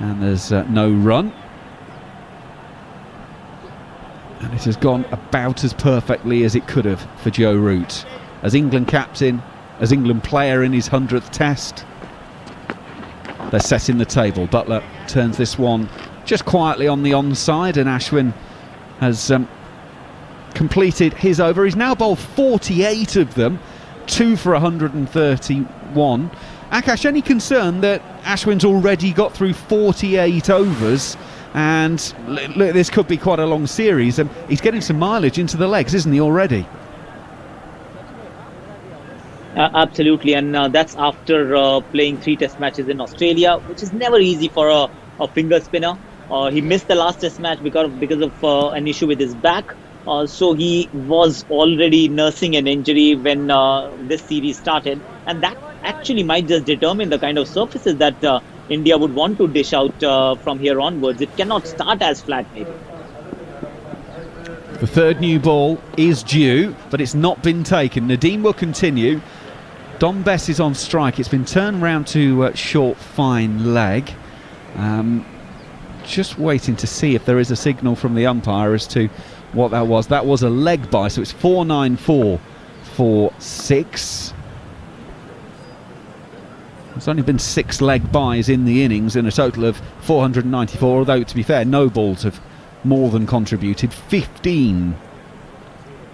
and there's no run. And it has gone about as perfectly as it could have for Joe Root. As England captain, as England player in his 100th test, they're setting the table. Buttler turns this one just quietly on the onside, and Ashwin has completed his over. He's now bowled 48 of them, 2 for 131. Akash, any concern that Ashwin's already got through 48 overs, and look, this could be quite a long series, and he's getting some mileage into the legs, isn't he, already? Absolutely, and that's after playing 3 test matches in Australia, which is never easy for a finger spinner. He missed the last test match because of an issue with his back. So he was already nursing an injury when this series started, and that actually might just determine the kind of surfaces that India would want to dish out from here onwards. It cannot start as flat, maybe. The third new ball is due, but it's not been taken. Nadeem will continue. Dom Bess is on strike. It's been turned round to short fine leg. Just waiting to see if there is a signal from the umpire as to what that was. That was a leg bye, so it's 494 for 6. There's only been 6 leg byes in the innings in a total of 494, although to be fair, no balls have more than contributed. 15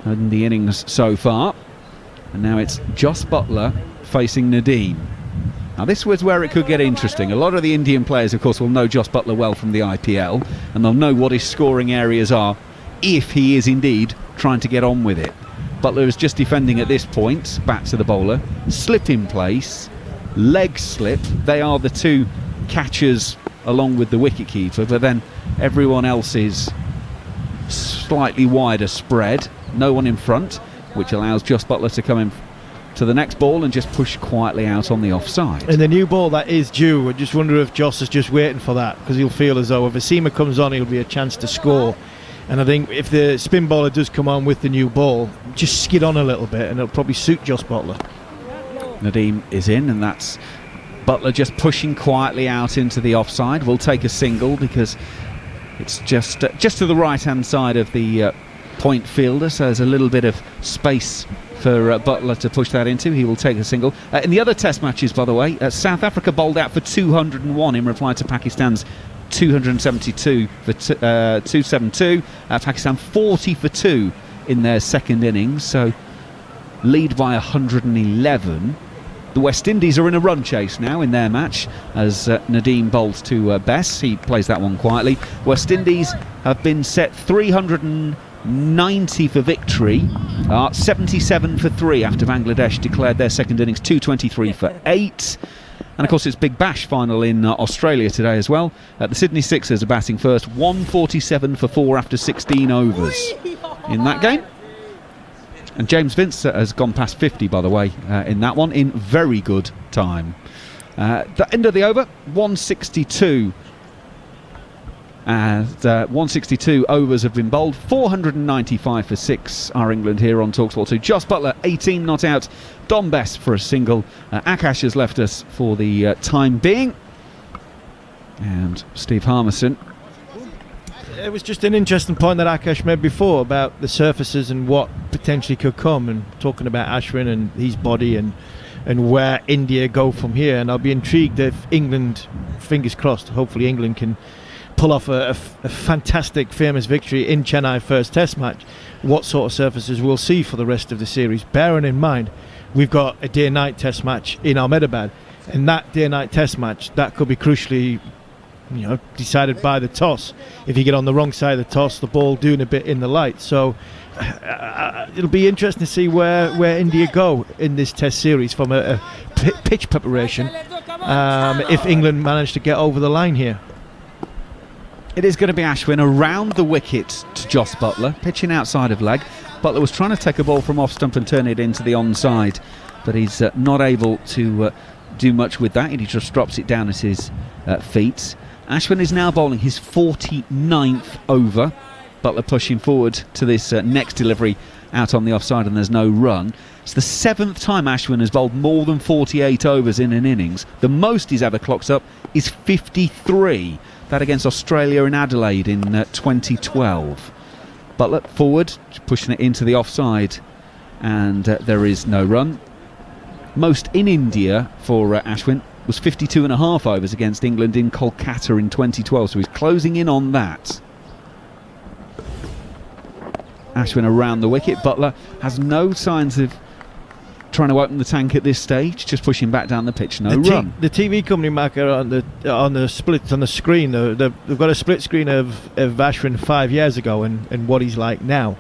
in the innings so far. And now it's Jos Buttler facing Nadeem. Now this was where it could get interesting. A lot of the Indian players, of course, will know Jos Buttler well from the IPL, and they'll know what his scoring areas are if he is indeed trying to get on with it. Buttler is just defending at this point, back to the bowler, slip in place, leg slip. They are the two catchers along with the wicketkeeper, but then everyone else is slightly wider spread, no one in front, which allows Jos Buttler to come in to the next ball and just push quietly out on the offside. And the new ball that is due, I just wonder if Jos is just waiting for that, because he'll feel as though if a seamer comes on, he'll be a chance to score. And I think if the spin bowler does come on with the new ball, just skid on a little bit and it'll probably suit Jos Buttler. Nadeem is in, and that's Buttler just pushing quietly out into the offside. We'll take a single because it's just to the right hand side of the point fielder, so there's a little bit of space for Buttler to push that into. He will take a single. In the other test matches, by the way, South Africa bowled out for 201 in reply to Pakistan's 272 for 272. Pakistan 40 for 2 in their second innings, so lead by 111. The West Indies are in a run chase now in their match as Nadeem bowls to Bess. He plays that one quietly. West Indies have been set 390 for victory, 77 for 3 after Bangladesh declared their second innings 223 for 8. And of course it's Big Bash final in Australia today as well. The Sydney Sixers are batting first, 147 for 4 after 16 overs in that game. And James Vince has gone past 50, by the way, in that one, in very good time. The end of the over, 162. And 162 overs have been bowled. 495 for 6 are England here on TalkSport 2. Jos Buttler, 18 not out. Dom Bess for a single. Akash has left us for the time being. And Steve Harmison. It was just an interesting point that Akash made before about the surfaces and what potentially could come, and talking about Ashwin and his body and where India go from here. And I'll be intrigued if England, fingers crossed, hopefully England can pull off a fantastic, famous victory in Chennai first test match, what sort of surfaces we'll see for the rest of the series. Bearing in mind, we've got a day-night test match in Ahmedabad, and that day-night test match, that could be crucially decided by the toss. If you get on the wrong side of the toss, the ball doing a bit in the light. So it'll be interesting to see where India go in this test series from a pitch preparation, if England manage to get over the line here. It is going to be Ashwin around the wicket to Jos Buttler, pitching outside of leg. Butler was trying to take a ball from off stump and turn it into the onside, but he's not able to do much with that. He just drops it down at his feet. Ashwin is now bowling his 49th over. Buttler pushing forward to this next delivery out on the offside, and there's no run. It's the 7th time Ashwin has bowled more than 48 overs in an innings. The most he's ever clocked up is 53. That against Australia in Adelaide in 2012. Buttler forward, pushing it into the offside, and there is no run. Most in India for Ashwin was 52.5 overs against England in Kolkata in 2012, so he's closing in on that. Ashwin around the wicket. Buttler has no signs of trying to open the tank at this stage, just pushing back down the pitch. No run. The TV company marker on the split on the screen, they've got a split screen of Ashwin 5 years ago and what he's like now.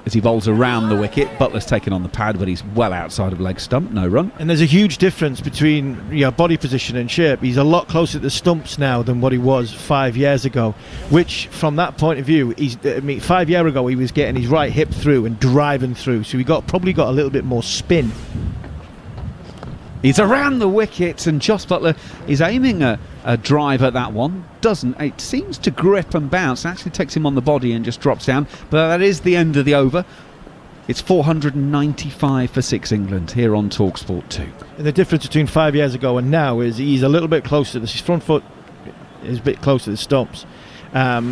As he bowls around the wicket, Butler's taken on the pad, but he's well outside of leg stump. No run. And there's a huge difference between body position and shape. He's a lot closer to the stumps now than what he was 5 years ago, which from that point of view, 5 years ago he was getting his right hip through and driving through, so he probably got a little bit more spin. He's around the wicket, and Jos Buttler is aiming a drive at that one. Doesn't. It seems to grip and bounce. Actually takes him on the body and just drops down. But that is the end of the over. It's 495 for 6 England here on TalkSport 2. And the difference between 5 years ago and now is he's a little bit closer. His front foot is a bit closer to the stumps,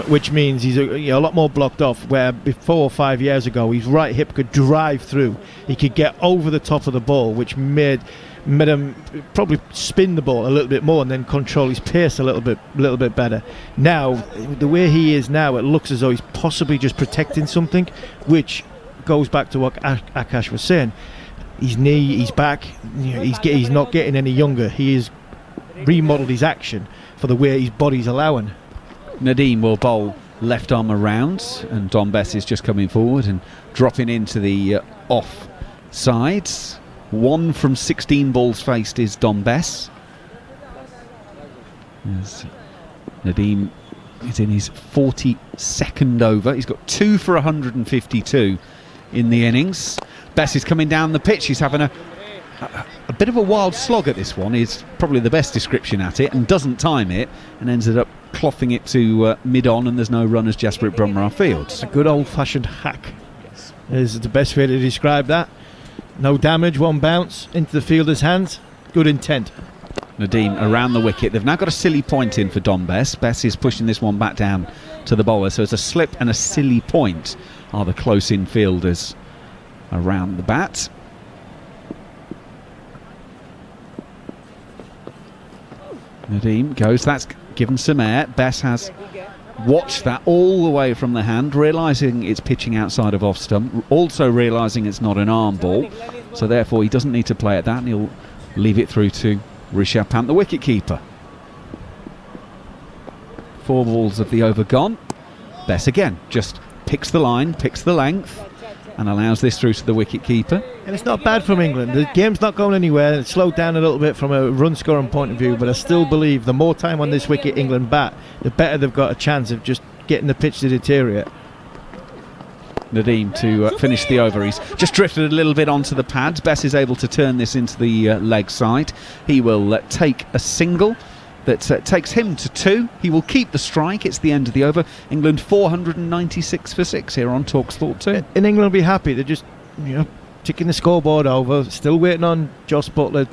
which means he's a lot more blocked off, where before 5 years ago his right hip could drive through. He could get over the top of the ball, which made him probably spin the ball a little bit more and then control his pace a little bit better. Now, the way he is now, it looks as though he's possibly just protecting something, which goes back to what Akash was saying. His knee, his back, he's not getting any younger. He has remodeled his action for the way his body's allowing. Nadeem will bowl left arm around, and Dom Bess is just coming forward and dropping into the off sides. 1 from 16 balls faced is Dom Bess. As Nadeem is in his 42nd over. He's got 2 for 152 in the innings. Bess is coming down the pitch. He's having a bit of a wild slog at this one, is probably the best description at it, and doesn't time it, and ends up clothing it to mid-on, and there's no run as Jasprit Bumrah fields. A good old-fashioned hack is the best way to describe that. No damage, 1 bounce into the fielder's hands. Good intent. Nadeem around the wicket. They've now got a silly point in for Dom Bess. Bess is pushing this one back down to the bowler, so it's a slip and a silly point are the close-in fielders around the bat. Nadeem goes, that's given some air. Bess has watched that all the way from the hand, realising it's pitching outside of off stump, also realising it's not an arm ball, so therefore he doesn't need to play at that, and he'll leave it through to Rishabh Pant, the wicket keeper. 4 balls of the over gone. Bess again just picks the line, picks the length, and allows this through to the wicket keeper. And it's not bad from England. The game's not going anywhere. It's slowed down a little bit from a run scoring point of view, but I still believe the more time on this wicket England bat, the better they've got a chance of just getting the pitch to deteriorate. Nadeem to finish the over. He's just drifted a little bit onto the pads. Bess is able to turn this into the leg side. He will take a single that takes him to 2. He will keep the strike. It's the end of the over. England 496 for 6 here on TalkSport 2. And England will be happy. They're just, ticking the scoreboard over, still waiting on Jos Buttler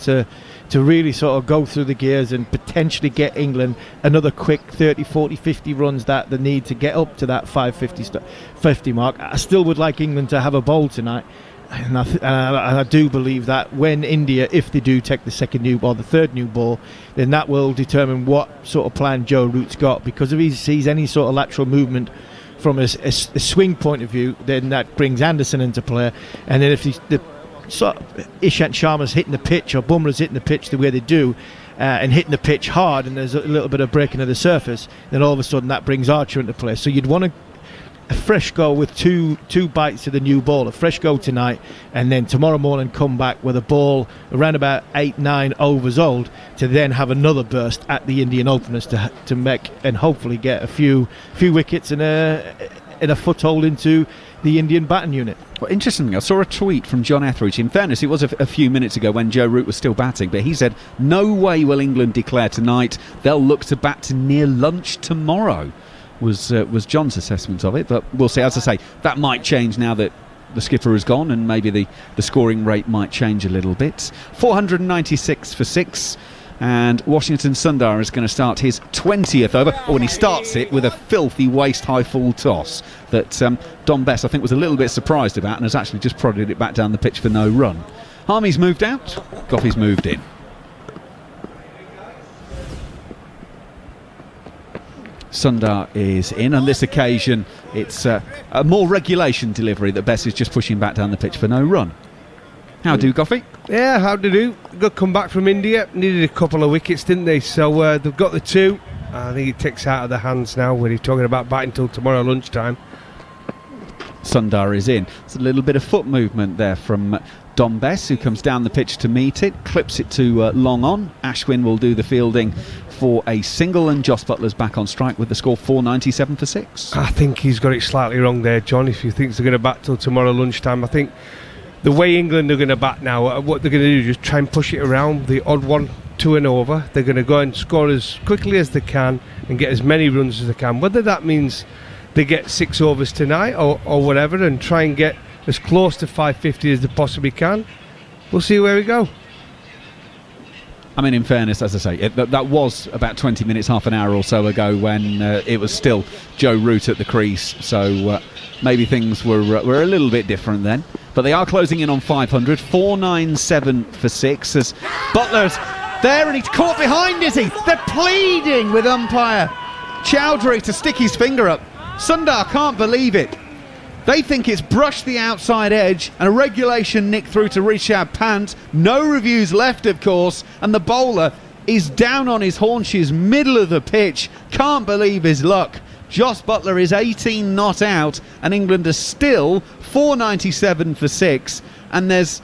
to really sort of go through the gears and potentially get England another quick 30, 40, 50 runs that they need to get up to that 550 mark. I still would like England to have a bowl tonight. And I do believe that when India, if they do take the second new ball, the third new ball, then that will determine what sort of plan Joe Root's got. Because if he sees any sort of lateral movement from a swing point of view, then that brings Anderson into play. And then if Ishant Sharma's hitting the pitch or Bumrah's hitting the pitch the way they do, and hitting the pitch hard, and there's a little bit of breaking of the surface, then all of a sudden that brings Archer into play. So you'd want a fresh go with two bites of the new ball, a fresh go tonight, and then tomorrow morning come back with a ball around about 8-9 overs old to then have another burst at the Indian openers to make and hopefully get a few wickets and a foothold into the Indian batting unit. Well, interestingly, I saw a tweet from John Etheridge. In fairness, it was a few minutes ago when Joe Root was still batting, but he said, no way will England declare tonight. They'll look to bat to near lunch tomorrow. Was John's assessment of it, but we'll see. As I say, that might change now that the skipper has gone, and maybe the scoring rate might change a little bit. 496 for 6, and Washington Sundar is going to start his 20th over, when he starts it with a filthy waist-high full toss that Dom Bess, I think, was a little bit surprised about and has actually just prodded it back down the pitch for no run. Harmy's moved out, Goffey's moved in. Sundar is in. On this occasion, it's a more regulation delivery that Bess is just pushing back down the pitch for no run. How do, Goffey? Yeah, how do? Good come back from India. Needed a couple of wickets, didn't they? So they've got the 2. I think it takes out of their hands now when he's talking about batting till tomorrow lunchtime. Sundar is in. It's a little bit of foot movement there from Dom Bess, who comes down the pitch to meet it, clips it to long on. Ashwin will do the fielding for a single, and Jos Buttler's back on strike with the score 497 for 6. I think he's got it slightly wrong there, John, if he thinks they're going to bat till tomorrow lunchtime. I think the way England are going to bat now, what they're going to do is just try and push it around, the odd one, 2 and over. They're going to go and score as quickly as they can and get as many runs as they can. Whether that means they get 6 overs tonight or whatever, and try and get as close to 550 as they possibly can. We'll see where we go. I mean, in fairness, as I say, that was about 20 minutes, half an hour or so ago when it was still Joe Root at the crease. So maybe things were a little bit different then. But they are closing in on 500. 497 for 6 as Butler's there and he's caught behind, is he? They're pleading with umpire Chowdhury to stick his finger up. Sundar can't believe it. They think it's brushed the outside edge and a regulation nick through to Rishabh Pant. No reviews left, of course, and the bowler is down on his haunches, middle of the pitch. Can't believe his luck. Jos Buttler is 18 not out, and England are still 497 for 6. And there's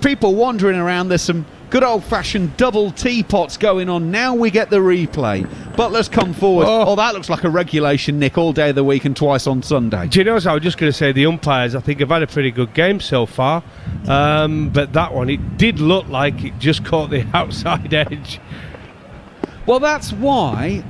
people wandering around. There's some good old-fashioned double teapots going on. Now we get the replay. Butler's come forward. Oh, that looks like a regulation nick all day of the week and twice on Sunday. Do you know what I was just going to say? The umpires, I think, have had a pretty good game so far. But that one, it did look like it just caught the outside edge. Well, that's why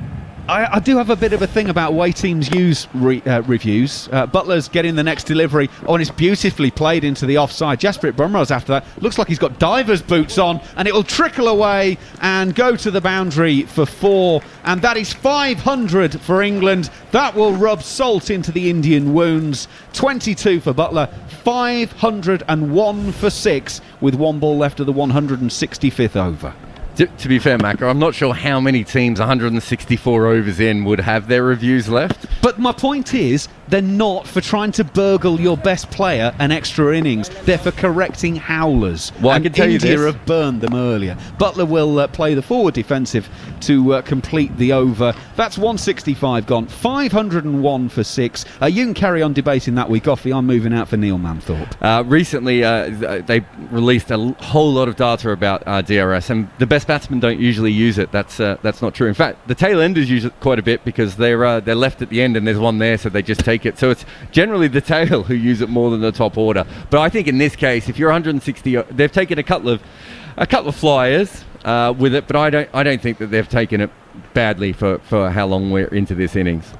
I do have a bit of a thing about way teams use reviews. Butler's getting the next delivery. Oh, and it's beautifully played into the offside. Jasprit Bumrah's after that. Looks like he's got diver's boots on, and it will trickle away and go to the boundary for 4. And that is 500 for England. That will rub salt into the Indian wounds. 22 for Butler. 501 for 6 with 1 ball left of the 165th over. To be fair, Macca, I'm not sure how many teams 164 overs in would have their reviews left. But my point is, they're not for trying to burgle your best player an extra innings. They're for correcting howlers. Well, and I can tell India you this. have burned them earlier. Butler will play the forward defensive to complete the over. That's 165 gone. 501 for 6. You can carry on debating that week off. I'm moving out for Neil Manthorpe. Recently, they released a whole lot of data about DRS, and the best batsmen don't usually use it. That's not true. In fact, the tail enders use it quite a bit because they're left at the end and there's one there, so they just take it. So it's generally the tail who use it more than the top order. But I think in this case, if you're 160, they've taken a couple of flyers with it, but I don't think that they've taken it badly for how long we're into this innings.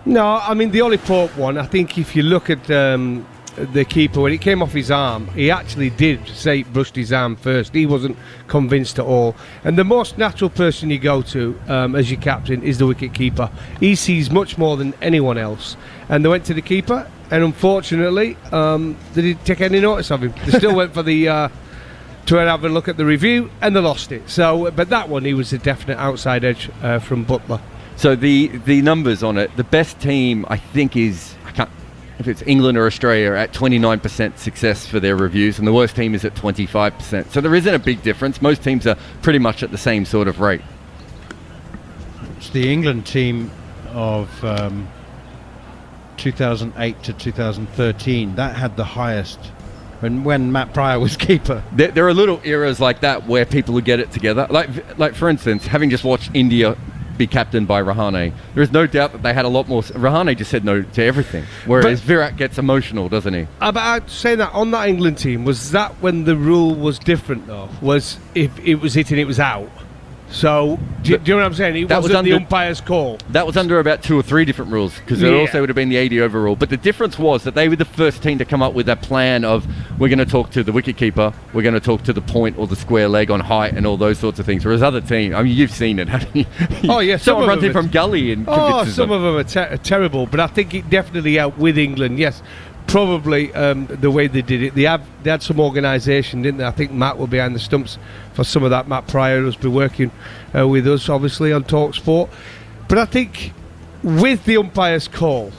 No, I mean the Ollie Pope one. I think if you look at the keeper, when it came off his arm, he actually did say it brushed his arm first. He wasn't convinced at all. And the most natural person you go to as your captain is the wicket keeper. He sees much more than anyone else. And they went to the keeper, and unfortunately, they didn't take any notice of him. They still went for the to have a look at the review, and they lost it. So, but that one, he was a definite outside edge from Butler. So the numbers on it, the best team I think is, if it's England or Australia, at 29% success for their reviews, and the worst team is at 25%. So there isn't a big difference. Most teams are pretty much at the same sort of rate. It's the England team of 2008 to 2013 that had the highest when Matt Pryor was keeper. There are little eras like that where people would get it together. Like for instance, having just watched India be captained by Rahane, there is no doubt that they had a lot more. Rahane just said no to everything, whereas Virat gets emotional, doesn't he? But I'd say that on that England team, was that when the rule was different though? Was if it was hitting, it was out. So do you know what I'm saying? It wasn't the umpire's call. That was under about 2 or 3 different rules, because there also would have been the 80 over rule. But the difference was that they were the first team to come up with that plan of, we're going to talk to the wicketkeeper, we're going to talk to the point or the square leg on height and all those sorts of things. Whereas other teams, I mean, you've seen it, haven't you? Oh yeah, someone runs in from gully and convinces some them. of them are terrible. But I think it definitely helped with England. Yes. Probably the way they did it. They had some organisation, didn't they? I think Matt will be behind the stumps for some of that. Matt Pryor has been working with us, obviously, on TalkSport. But I think with the umpire's call,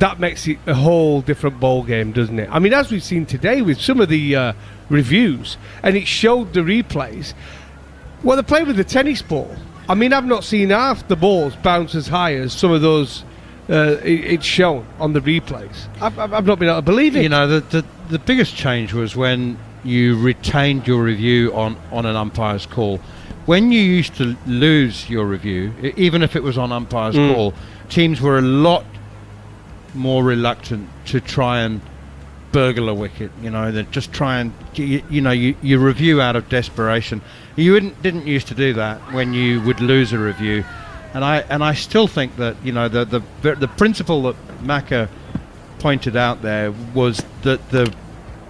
that makes it a whole different ball game, doesn't it? I mean, as we've seen today with some of the reviews, and it showed the replays. Well, they play with the tennis ball. I mean, I've not seen half the balls bounce as high as some of those. It's shown on the replays. I've not been able to believe it. You know, the biggest change was when you retained your review on an umpire's call. When you used to lose your review, even if it was on umpire's call, teams were a lot more reluctant to try and burgle a wicket. You know, they just try and you review out of desperation. You didn't used to do that when you would lose a review. And I still think that, you know, the principle that Macca pointed out there was that the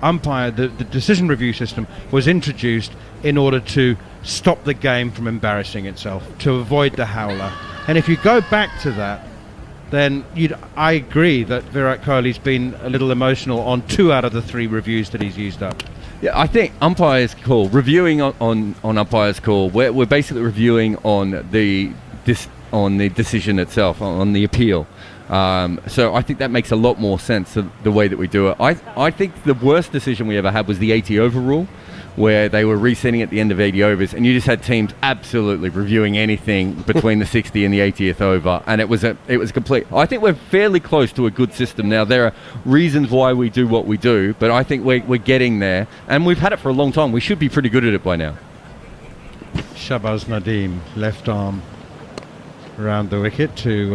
umpire, the decision review system was introduced in order to stop the game from embarrassing itself, to avoid the howler. And if you go back to that, then I agree that Virat Kohli's been a little emotional on 2 out of the 3 reviews that he's used up. Yeah, I think umpires call, reviewing on umpires call, we're basically reviewing on the decision itself, on the appeal. So I think that makes a lot more sense of the way that we do it. I think the worst decision we ever had was the 80 over rule, where they were resetting at the end of 80 overs, and you just had teams absolutely reviewing anything between the 60 and the 80th over, and it was complete. I think we're fairly close to a good system now. There are reasons why we do what we do, but I think we're getting there, and we've had it for a long time. We should be pretty good at it by now. Shahbaz Nadeem, left arm around the wicket to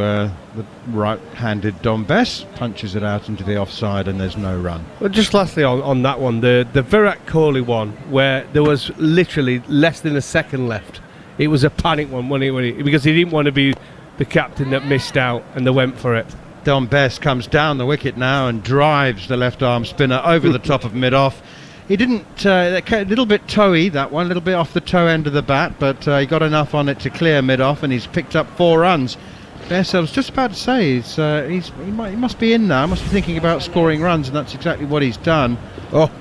the right-handed Dom Bess, punches it out into the offside, and there's no run. Well, just lastly on that one, the Virat Kohli one, where there was literally less than a second left. It was a panic one, wasn't it? Because he didn't want to be the captain that missed out, and they went for it. Dom Bess comes down the wicket now and drives the left-arm spinner over the top of mid-off. He didn't, a little bit toey, that one, a little bit off the toe end of the bat, but he got enough on it to clear mid-off, and he's picked up 4 runs. Bess, I was just about to say, he must be in now, must be thinking about scoring runs, and that's exactly what he's done. Oh,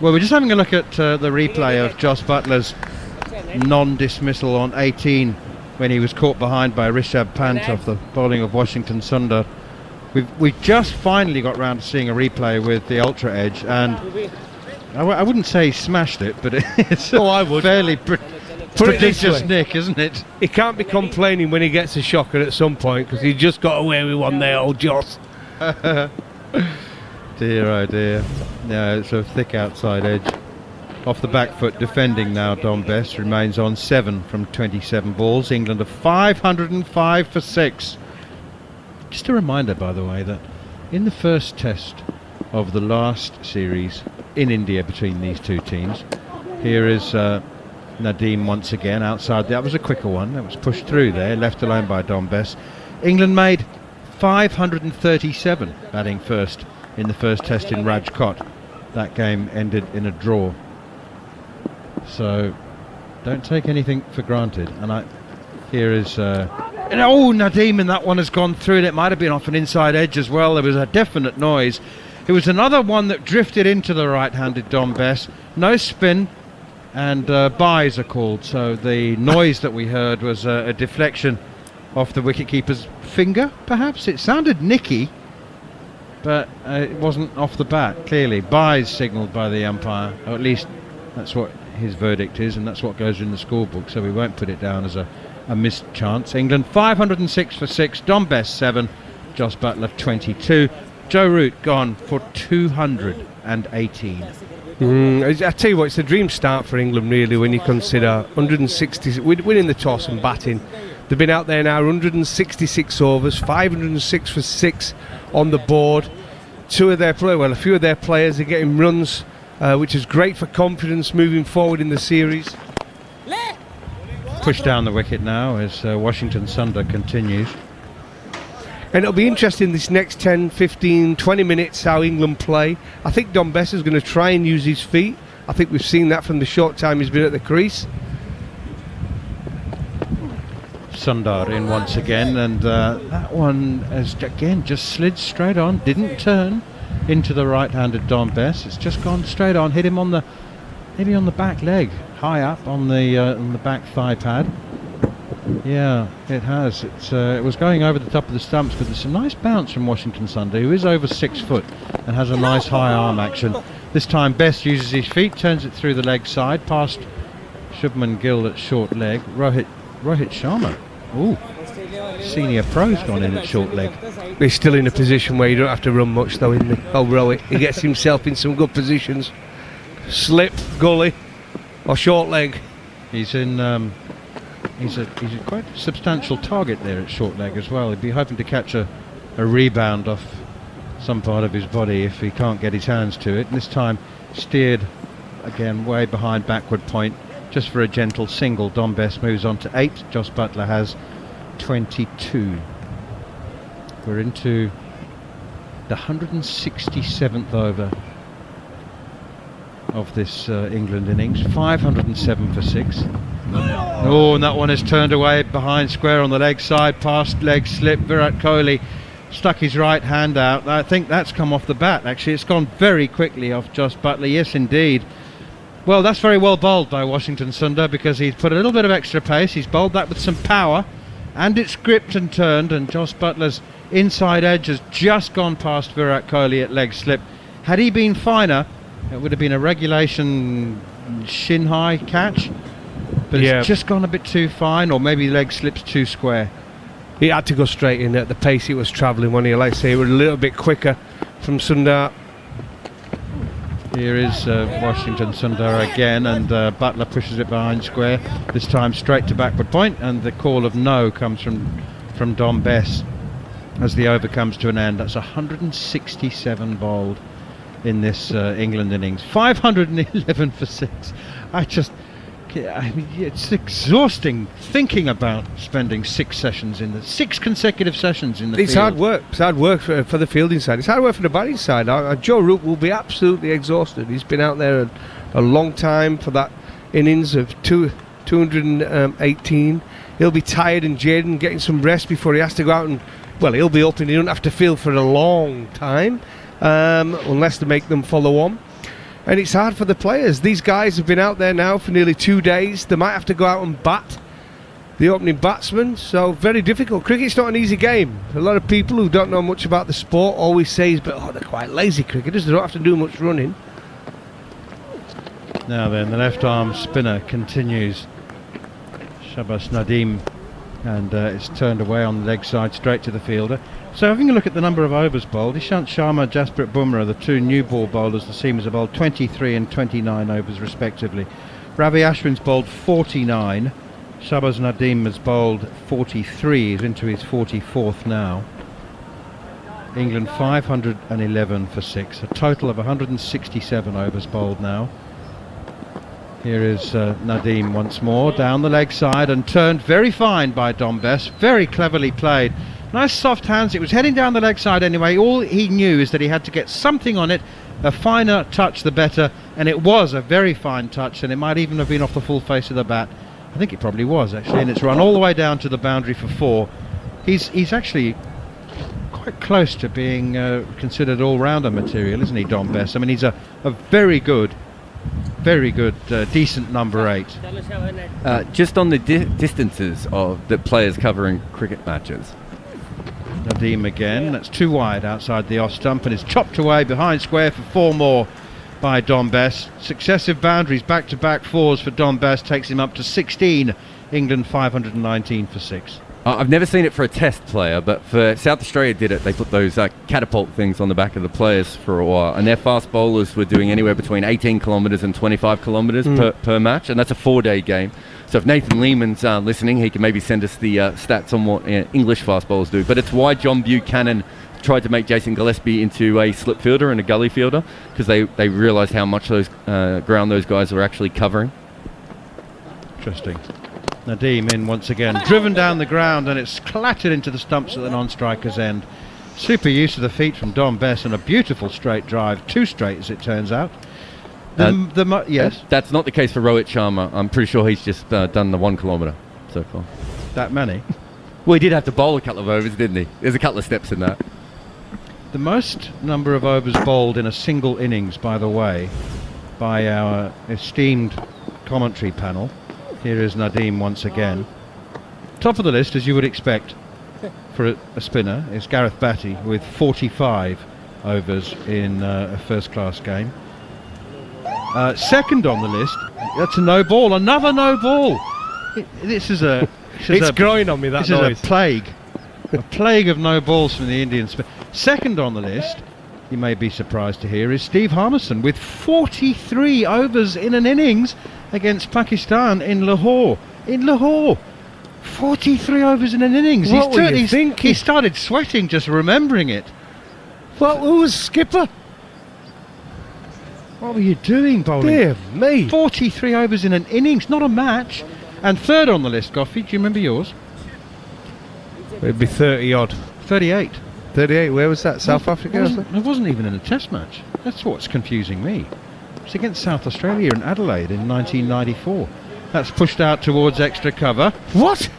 well, we're just having a look at the replay of Jos Buttler's non-dismissal on 18 when he was caught behind by Rishabh Pant off the bowling of Washington Sundar. We've just finally got round to seeing a replay with the Ultra Edge, and I wouldn't say he smashed it, but it's I would. Fairly prodigious nick, isn't it? He can't be complaining when he gets a shocker at some point, because he just got away with one there, old Jos. Dear, oh dear. No, it's a thick outside edge. Off the back foot, defending now, Dom Bess remains on 7 from 27 balls. England are 505 for 6. Just a reminder, by the way, that in the first test of the last series in India between these two teams, here is Nadeem once again outside. That was a quicker one. That was pushed through there, left alone by Dom Bess. England made 537 batting first in the first test in Rajkot. That game ended in a draw. So don't take anything for granted. And here is Nadeem, and that one has gone through, and it might have been off an inside edge as well. There was a definite noise. It was another one that drifted into the right-handed Dom Bess. No spin, and byes are called. So the noise that we heard was a deflection off the wicketkeeper's finger, perhaps. It sounded nicky, but it wasn't off the bat, clearly. Byes signalled by the umpire, or at least that's what his verdict is, and that's what goes in the scorebook, so we won't put it down as a missed chance. England 506 for 6, Dom Bess 7, Jos Buttler 22. Joe Root gone for 218. I tell you what, it's a dream start for England, really, when you consider 160, winning the toss and batting. They've been out there now 166 overs, 506 for 6 on the board. A few of their players are getting runs, which is great for confidence moving forward in the series. Pushed down the wicket now as Washington Sundar continues. And it'll be interesting this next 10, 15, 20 minutes how England play. I think Dom Bess is going to try and use his feet. I think we've seen that from the short time he's been at the crease. Sundar in once again, and that one has again just slid straight on, didn't turn into the right-handed Dom Bess. It's just gone straight on, hit him on the back leg, high up on the back thigh pad. Yeah, it has. It was going over the top of the stumps, but it's a nice bounce from Washington Sundar, who is over 6 foot and has a nice high arm action. This time Bess uses his feet, turns it through the leg side, past Shubman Gill at short leg. Rohit Sharma. Ooh, senior pro's gone in at short leg. He's still in a position where you don't have to run much, though, isn't he? Oh, Rohit. He gets himself in some good positions. Slip, gully, or short leg. He's in. He's a quite substantial target there at short leg as well. He'd be hoping to catch a rebound off some part of his body if he can't get his hands to it. And this time steered again way behind backward point, just for a gentle single. Dom Bess moves on to 8. Jos Buttler has 22. We're into The 167th over of this England innings. 507 for 6. Oh, and that one is turned away behind square on the leg side, past leg slip. Virat Kohli stuck his right hand out. I think that's come off the bat, actually. It's gone very quickly off Jos Buttler. Yes, indeed. Well, that's very well bowled by Washington Sundar, because he's put a little bit of extra pace. He's bowled that with some power, and it's gripped and turned, and Jos Buttler's inside edge has just gone past Virat Kohli at leg slip. Had he been finer, it would have been a regulation shin high catch, but it's just gone a bit too fine, or maybe leg slips too square. He had to go straight in at the pace he was travelling when he, like I say, he was a little bit quicker from Sundar. Here is Washington Sundar again, and Buttler pushes it behind square, this time straight to backward point, and the call of no comes from Dom Bess as the over comes to an end. That's 167 bowled in this England innings. 511 for 6. I mean, it's exhausting thinking about spending 6 consecutive sessions in the It's field. hard work. It's hard work for the fielding side. It's hard work for the batting side. Joe Root will be absolutely exhausted. He's been out there a long time for that innings of 218. He'll be tired and jaded and getting some rest before he has to go out and, well, he'll be up and he don't have to field for a long time, unless they make them follow on. And it's hard for the players. These guys have been out there now for nearly 2 days. They might have to go out and bat the opening batsman, so very difficult. Cricket's not an easy game. A lot of people who don't know much about the sport always say, but they're quite lazy cricketers, they don't have to do much running. Now then, the left arm spinner continues. Shahbaz Nadeem, and it's turned away on the leg side straight to the fielder. So having a look at the number of overs bowled, Ishant Sharma, Jasprit Bumrah, the 2 new ball bowlers, the seamers, have bowled 23 and 29 overs respectively. Ravi Ashwin's bowled 49. Shahbaz Nadeem has bowled 43. He's into his 44th now. England 511 for 6. A total of 167 overs bowled now. Here is Nadeem once more, down the leg side and turned very fine by Dom Bess. Very cleverly played. Nice soft hands. It was heading down the leg side anyway. All he knew is that he had to get something on it. A finer touch the better, and it was a very fine touch, and it might even have been off the full face of the bat. I think it probably was, actually, and it's run all the way down to the boundary for 4. He's actually quite close to being considered all-rounder material, isn't he, Dom Bess? I mean, he's a very good, decent number 8. Just on the distances of the players covering cricket matches. Nadeem again, that's too wide outside the off stump, and is chopped away behind square for 4 more by Dom Bess. Successive boundaries, back-to-back 4s for Dom Bess, takes him up to 16. England 519 for 6. I've never seen it for a test player, but for South Australia did it. They put those catapult things on the back of the players for a while, and their fast bowlers were doing anywhere between 18 kilometres and 25 kilometres per match, and that's a 4-day game. So if Nathan Lehman's listening, he can maybe send us the stats on what English fast bowlers do. But it's why John Buchanan tried to make Jason Gillespie into a slip fielder and a gully fielder, because they realised how much those ground those guys were actually covering. Interesting. Nadeem in once again, driven down the ground, and it's clattered into the stumps at the non-striker's end. Super use of the feet from Dom Bess, and a beautiful straight drive, 2 straight as it turns out. Yes? That's not the case for Rohit Sharma. I'm pretty sure he's just done the 1 kilometre so far. That many? Well, he did have to bowl a couple of overs, didn't he? There's a couple of steps in that. The most number of overs bowled in a single innings, by the way, by our esteemed commentary panel. Here is Nadeem once again. Top of the list, as you would expect for a spinner, is Gareth Batty with 45 overs in a first-class game. Second on the list, that's a no ball, another no ball. It's growing on me, that noise. This is a plague of no balls from the Indian spin. Second on the list, you may be surprised to hear, is Steve Harmison with 43 overs in an innings against Pakistan in Lahore. 43 overs in an innings. What were you thinking? He started sweating just remembering it. Well, who was skipper? What were you doing, bowling? Dear me. 43 overs in an innings, not a match. And third on the list, Goffey, do you remember yours? It'd be 30 odd. 38. 38. Where was that? South Africa? It wasn't even in a test match. That's what's confusing me. It's against South Australia in Adelaide in 1994. That's pushed out towards extra cover. What?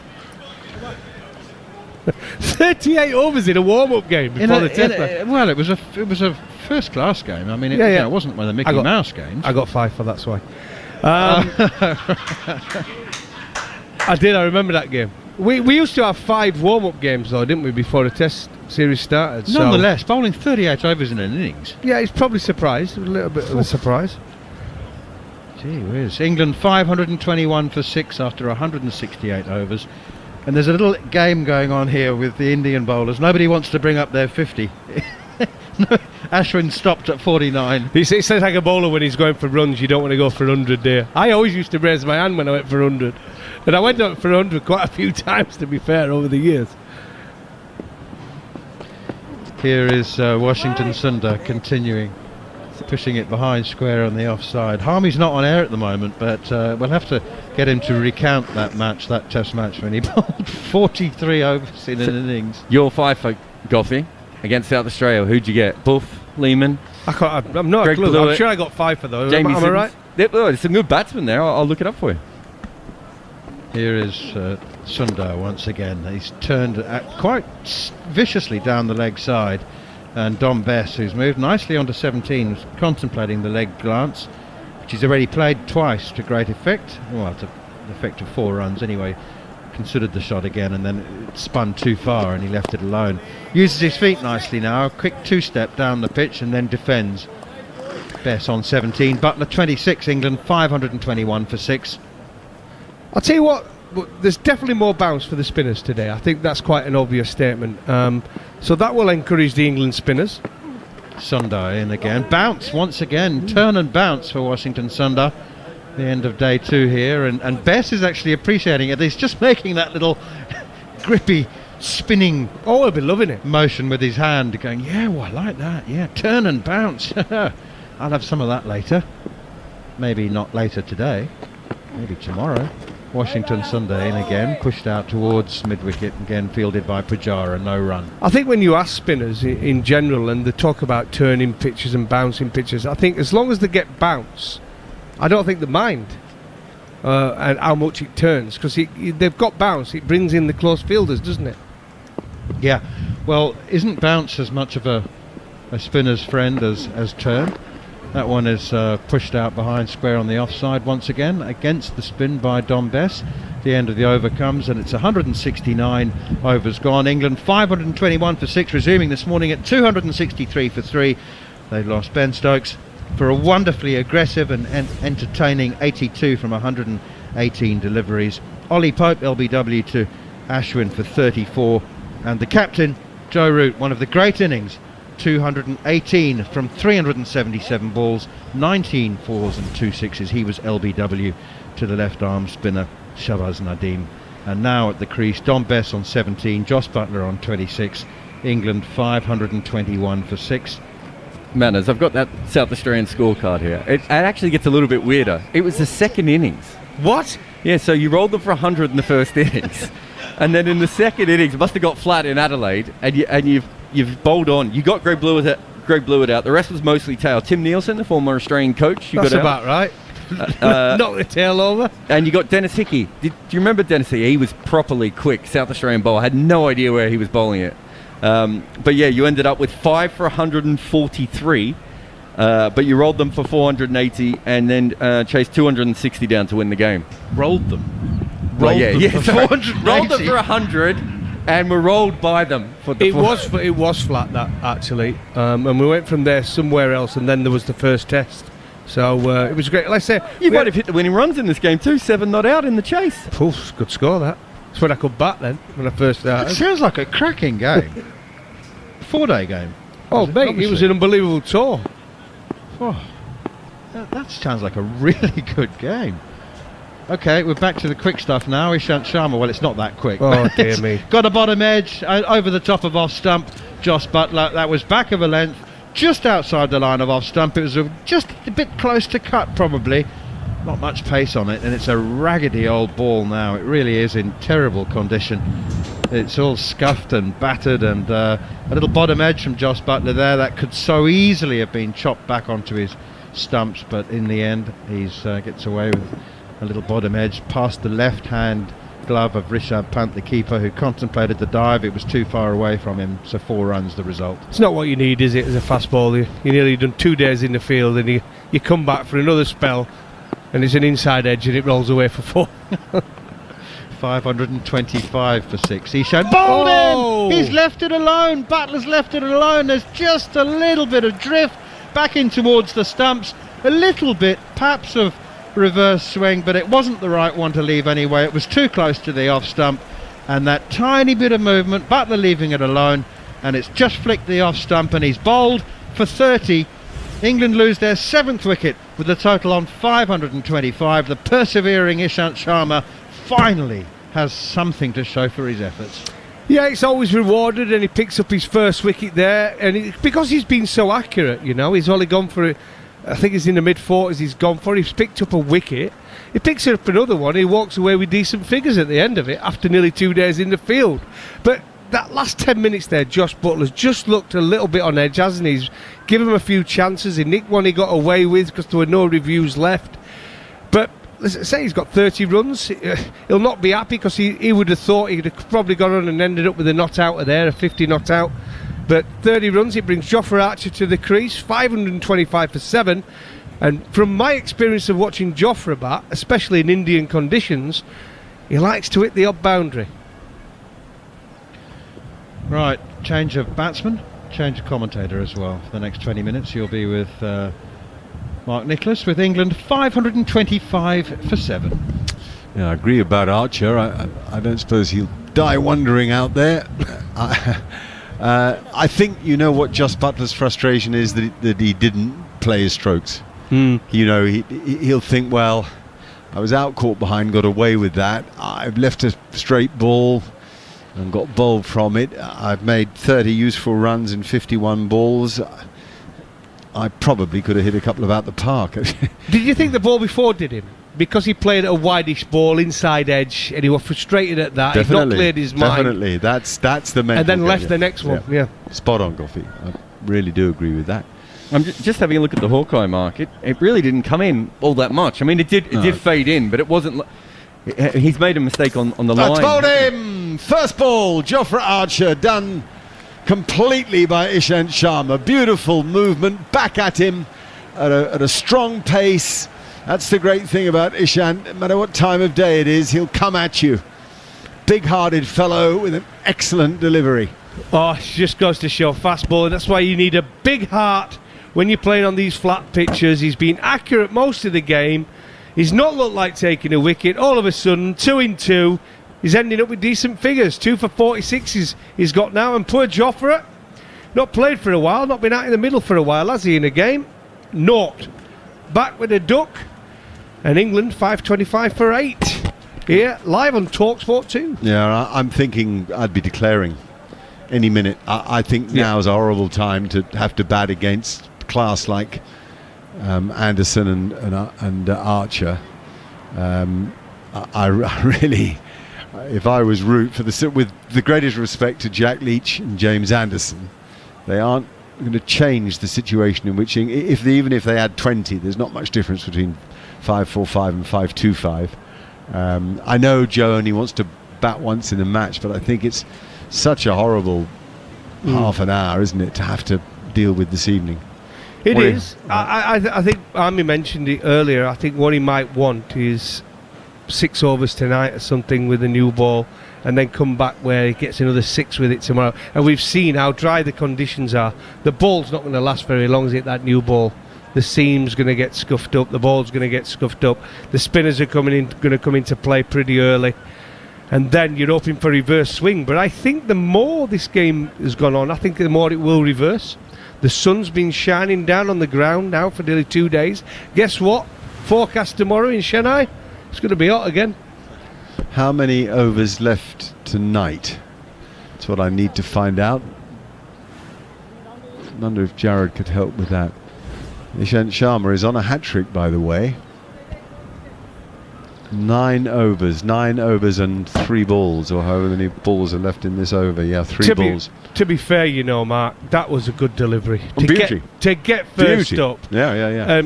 38 overs in a warm-up game before the test match. Well, it was a first-class game. I mean, it wasn't one of the Mickey Mouse games. I got 5 for that's why. I remember that game. We used to have 5 warm-up games though, didn't we, before the test series started? Nonetheless, bowling 38 overs in an innings. Yeah, he's probably surprised. A little bit of a surprise. Gee whiz. England 521 for 6 after 168 overs. And there's a little game going on here with the Indian bowlers. Nobody wants to bring up their 50. Ashwin stopped at 49. He says like a bowler when he's going for runs, you don't want to go for 100 there. I always used to raise my hand when I went for 100. And I went up for 100 quite a few times, to be fair, over the years. Here is Washington Sundar continuing, pushing it behind square on the offside. Harmy's not on air at the moment, but we'll have to get him to recount that test match when he bowled 43 overs in an innings. Your 5 for Goffey against South Australia. Who'd you get? Buff, Lehman? I'm not Greg a clue. Blewett, I'm sure I got 5 for those. Jamie Am I right? There's some good batsmen there. I'll look it up for you. Here is Sundar once again. He's turned quite viciously down the leg side, and Dom Bess, who's moved nicely onto 17, was contemplating the leg glance, which he's already played twice to great effect. Well, to the effect of 4 runs anyway. Considered the shot again, and then it spun too far and he left it alone. Uses his feet nicely now, a quick 2-step down the pitch and then defends. Bess on 17, Buttler 26, England 521 for 6. I'll tell you what, there's definitely more bounce for the spinners today. I think that's quite an obvious statement. So that will encourage the England spinners. Sundar in again. Bounce once again. Turn and bounce for Washington Sundar. The end of day 2 here. And Bess is actually appreciating it. He's just making that little grippy, spinning I'll be loving it. motion with his hand, going, yeah, well, I like that. Yeah, turn and bounce. I'll have some of that later. Maybe not later today. Maybe tomorrow. Washington Sundar in again, pushed out towards mid-wicket, again fielded by Pujara, no run. I think when you ask spinners in general and they talk about turning pitches and bouncing pitches, I think as long as they get bounce, I don't think they mind and how much it turns, because they've got bounce. It brings in the close fielders, doesn't it? Yeah, well, isn't bounce as much of a spinner's friend as turn? That one is pushed out behind square on the offside once again, against the spin by Dom Bess. The end of the over comes, and it's 169 overs gone. England 521 for 6, resuming this morning at 263 for 3. They lost Ben Stokes for a wonderfully aggressive and entertaining 82 from 118 deliveries. Ollie Pope, LBW, to Ashwin for 34. And the captain, Joe Root, one of the great innings, 218 from 377 balls, 19 fours and 2 sixes. He was LBW to the left arm spinner Shahbaz Nadeem. And now at the crease, Dom Bess on 17, Jos Buttler on 26. England 521 for 6. Manners, I've got that South Australian scorecard here. It actually gets a little bit weirder. It was the second innings. What? Yeah, so you rolled them for 100 in the first innings, and then in the second innings, it must have got flat in Adelaide, and you've bowled on. You got Greg Blewett out. The rest was mostly tail. Tim Nielsen, the former Australian coach, That's got about right. Knock the tail over. And you got Dennis Hickey. Do you remember Dennis Hickey? He was properly quick, South Australian bowler. Had no idea where he was bowling it. But yeah, you ended up with 5 for 143, but you rolled them for 480 and then chased 260 down to win the game. Rolled them. Rolled them for sorry. 480. Rolled them for 100 and were rolled by them for the It was flat, that actually, and we went from there somewhere else, and then there was the first test. So it was great. Let's say you might have hit the winning runs in this game too. 7 not out in the chase. Poof, good score that. That's when I could bat then, when I first started. It sounds like a cracking game. 4-day game. Oh, mate, it was an unbelievable tour. Oh, that sounds like a really good game. Okay, we're back to the quick stuff now. Ishant Sharma, well, it's not that quick. Oh, dear me. Got a bottom edge, over the top of off stump. Jos Buttler, that was back of a length, just outside the line of off stump. It was just a bit close to cut, probably. Not much pace on it, and it's a raggedy old ball now. It really is in terrible condition. it's all scuffed and battered, and a little bottom edge from Jos Buttler there that could so easily have been chopped back onto his stumps, but in the end he's gets away with a little bottom edge past the left hand glove of Rishabh Pant, the keeper, who contemplated the dive. It was too far away from him, so 4 runs the result. It's not what you need, is it, as a fast bowler? You nearly done 2 days in the field, and you come back for another spell, and it's an inside edge, and it rolls away for 4. 525 for 6. Ishan bowled him! He's left it alone. Buttler's left it alone. There's just a little bit of drift back in towards the stumps. A little bit, perhaps, of reverse swing, but it wasn't the right one to leave anyway. It was too close to the off stump, and that tiny bit of movement, Buttler leaving it alone, and it's just flicked the off stump, and he's bowled for 30. England lose their 7th wicket with a total on 525. The persevering Ishant Sharma finally has something to show for his efforts. Yeah, it's always rewarded, and he picks up his first wicket there, and because he's been so accurate, he's only gone for it. I think he's in the mid-40s he's gone for. He's picked up a wicket. He picks up another one. He walks away with decent figures at the end of it after nearly 2 days in the field. But that last 10 minutes there, Jos Buttler's just looked a little bit on edge, hasn't he? He's given him a few chances. He nicked one he got away with because there were no reviews left. But let's say he's got 30 runs. He'll not be happy because he would have thought he'd have probably gone on and ended up with a not out of there, a 50 not out. But 30 runs, it brings Jofra Archer to the crease, 525 for 7. And from my experience of watching Jofra bat, especially in Indian conditions, he likes to hit the odd boundary. Right, change of batsman, change of commentator as well. For the next 20 minutes, you'll be with Mark Nicholas with England 525 for 7. Yeah, I agree about Archer. I don't suppose he'll die wandering out there. I think what Jos Buttler's frustration is, that he didn't play his strokes. He'll think, well, I was out caught behind, got away with that. I've left a straight ball and got bowled from it. I've made 30 useful runs in 51 balls. I probably could have hit a couple of out the park. Did you think the ball before did him? Because he played a wideish ball, inside edge, and he was frustrated at that. He'd not cleared his mind. Definitely, that's the mental. And then left the next one. Yeah. Spot on, Goffey. I really do agree with that. I'm just having a look at the Hawkeye market. It really didn't come in all that much. I mean, it did fade in, but it wasn't. He's made a mistake on the line. That's bowled him. First ball, Jofra Archer done completely by Ishant Sharma. Beautiful movement back at him at a strong pace. That's the great thing about Ishant. No matter what time of day it is, he'll come at you. Big-hearted fellow with an excellent delivery. Oh, it just goes to show fast bowling. That's why you need a big heart when you're playing on these flat pitches. He's been accurate most of the game. He's not looked like taking a wicket. All of a sudden, 2 in 2. He's ending up with decent figures. 2 for 46 he's got now. And poor Jofra, not played for a while, not been out in the middle for a while, has he, in a game? Naught. Back with a duck. And England 525 for 8. Here, live on TalkSport 2. Yeah, I'm thinking I'd be declaring any minute. I think now is a horrible time to have to bat against class like Anderson and Archer. I really, if I was Root, with the greatest respect to Jack Leach and James Anderson, they aren't going to change the situation in which, even if they had 20, there's not much difference between 5-4-5 and 5-2-5. I know Joe only wants to bat once in a match, but I think it's such a horrible half an hour, isn't it, to have to deal with this evening. It is. I think Army mentioned it earlier. I think what he might want is 6 overs tonight or something with a new ball, and then come back where he gets another 6 with it tomorrow. And we've seen how dry the conditions are. The ball's not going to last very long, is it, that new ball? The seam's going to get scuffed up, the ball's going to get scuffed up, the spinners are going to come into play pretty early, and then you're hoping for reverse swing. But I think the more this game has gone on, I think the more it will reverse. The sun's been shining down on the ground now for nearly 2 days. Guess what? Forecast tomorrow in Chennai, it's going to be hot again. How many overs left tonight? That's what I need to find out. I wonder if Jared could help with that. Ishant Sharma is on a hat-trick, by the way. 9 overs and 3 balls, or however many balls are left in this over. Yeah, 3 balls. To be fair, you know, Mark, that was a good delivery. Beauty. To get first Beauty. up. Yeah.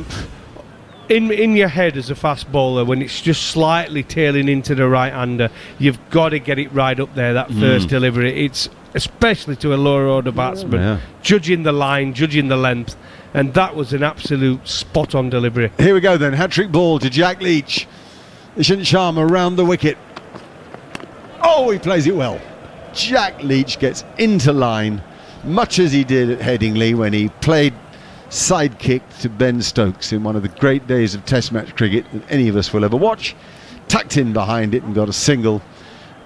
In your head as a fast bowler, when it's just slightly tailing into the right-hander, you've got to get it right up there, that first delivery. It's especially to a lower order batsman, judging the line, judging the length, and that was an absolute spot-on delivery. Here we go then, hat-trick ball to Jack Leach. Ishant Sharma around the wicket. Oh, he plays it well. Jack Leach gets into line, much as he did at Headingley when he played sidekick to Ben Stokes in one of the great days of Test match cricket that any of us will ever watch. Tucked in behind it and got a single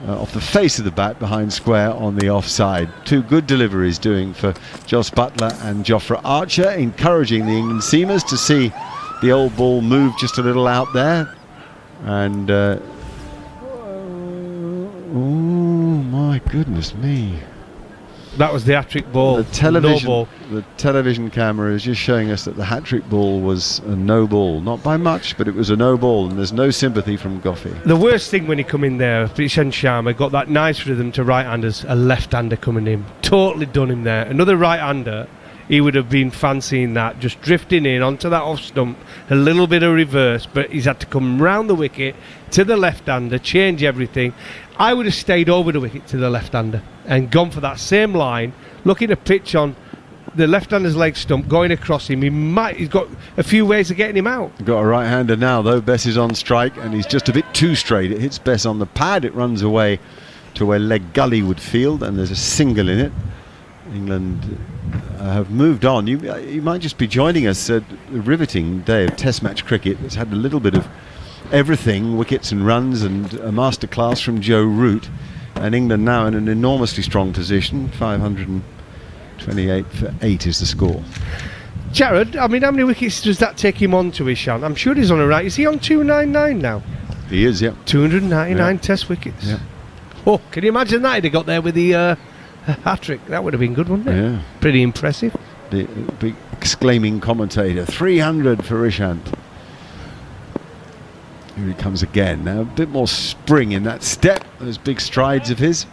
off the face of the bat behind square on the offside. 2 good deliveries doing for Jos Buttler and Jofra Archer, encouraging the England seamers to see the old ball move just a little out there. And oh my goodness me, that was the hat-trick ball. The television camera is just showing us that the hat-trick ball was a no ball, not by much, but it was a no ball, and there's no sympathy from Goffey. The worst thing when he come in there, Ishant Sharma got that nice rhythm to right-handers, a left-hander coming in, totally done him there. Another right-hander, he would have been fancying that, just drifting in onto that off stump, a little bit of reverse, but he's had to come round the wicket to the left-hander, change everything. I would have stayed over the wicket to the left-hander and gone for that same line, looking to pitch on the left-hander's leg stump, going across him. He's got a few ways of getting him out. Got a right-hander now, though. Bess is on strike, and he's just a bit too straight. It hits Bess on the pad. It runs away to where leg gully would field, and there's a single in it. England have moved on. You might just be joining us at a riveting day of Test match cricket. It's had a little bit of everything, wickets and runs, and a masterclass from Joe Root. And England now in an enormously strong position. 528 for 8 is the score. Jared, I mean, how many wickets does that take him on to, Ishant? I'm sure he's on a right. Is he on 299 now? He is, yeah. 299 Test wickets. Yeah. Oh, can you imagine that? He'd have got there with the hat-trick. That would have been good, wouldn't it? Yeah. Pretty impressive. The big exclaiming commentator. 300 for Ishant. Here he comes again. Now a bit more spring in that step, those big strides of his.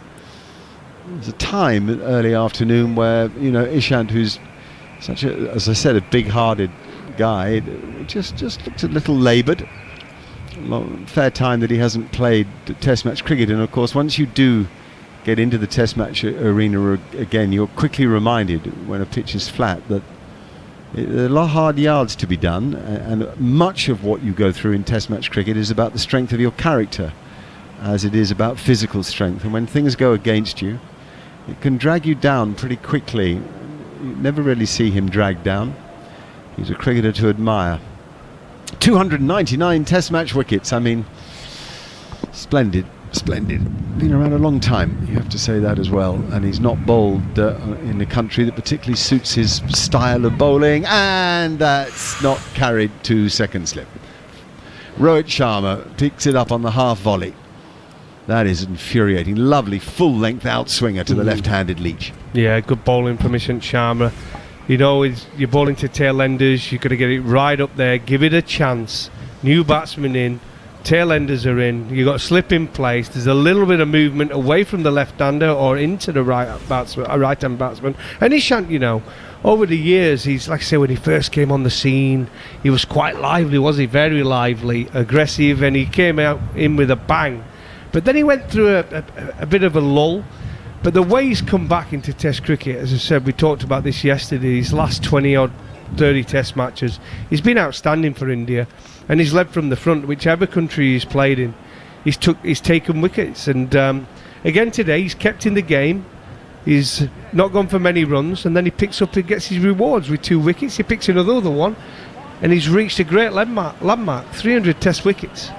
There's a time early afternoon where, you know, Ishant, who's such a, as I said, a big-hearted guy, just looked a little laboured. Fair time that he hasn't played Test match cricket, and of course once you do get into the Test match arena again, you're quickly reminded when a pitch is flat that there are a lot of hard yards to be done, and much of what you go through in Test match cricket is about the strength of your character as it is about physical strength. And when things go against you, it can drag you down pretty quickly. You never really see him dragged down. He's a cricketer to admire. 299 Test match wickets. I mean, splendid. Been around a long time, you have to say that as well. And he's not bowled in a country that particularly suits his style of bowling, and that's not carried to second slip. Rohit Sharma picks it up on the half volley. That is infuriating. Lovely full length outswinger to the left-handed Leach. Yeah, good bowling from Ishant Sharma. You know, you're bowling to tail enders, you've got to get it right up there, give it a chance. New batsman in, tail enders are in, you've got to slip in place. There's a little bit of movement away from the left-hander or into the right-hand batsman. And Ishant, you know, over the years, he's, like I say, when he first came on the scene, he was quite lively, was he? Very lively, aggressive, and he came out in with a bang. But then he went through a bit of a lull. But the way he's come back into Test cricket, as I said, we talked about this yesterday, his last 20 or 30 Test matches, he's been outstanding for India, and he's led from the front, whichever country he's played in. He's taken wickets, and again today he's kept in the game. He's not gone for many runs, and then he picks up and gets his rewards with 2 wickets. He picks another one, and he's reached a great landmark, 300 Test wickets.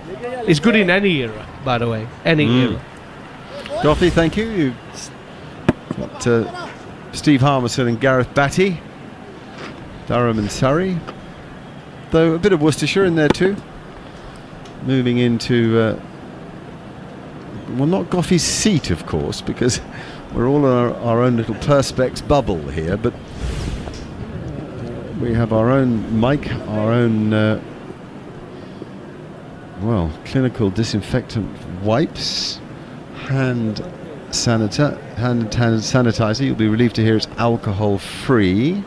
He's good in any era, by the way, any era. Goffey, thank you. You've got Steve Harmison and Gareth Batty, Durham and Surrey, though a bit of Worcestershire in there too. Moving into, well, not Goffey's seat, of course, because we're all in our own little Perspex bubble here, but we have our own mic, our own Well, clinical disinfectant wipes, hand sanitizer. You'll be relieved to hear it's alcohol-free.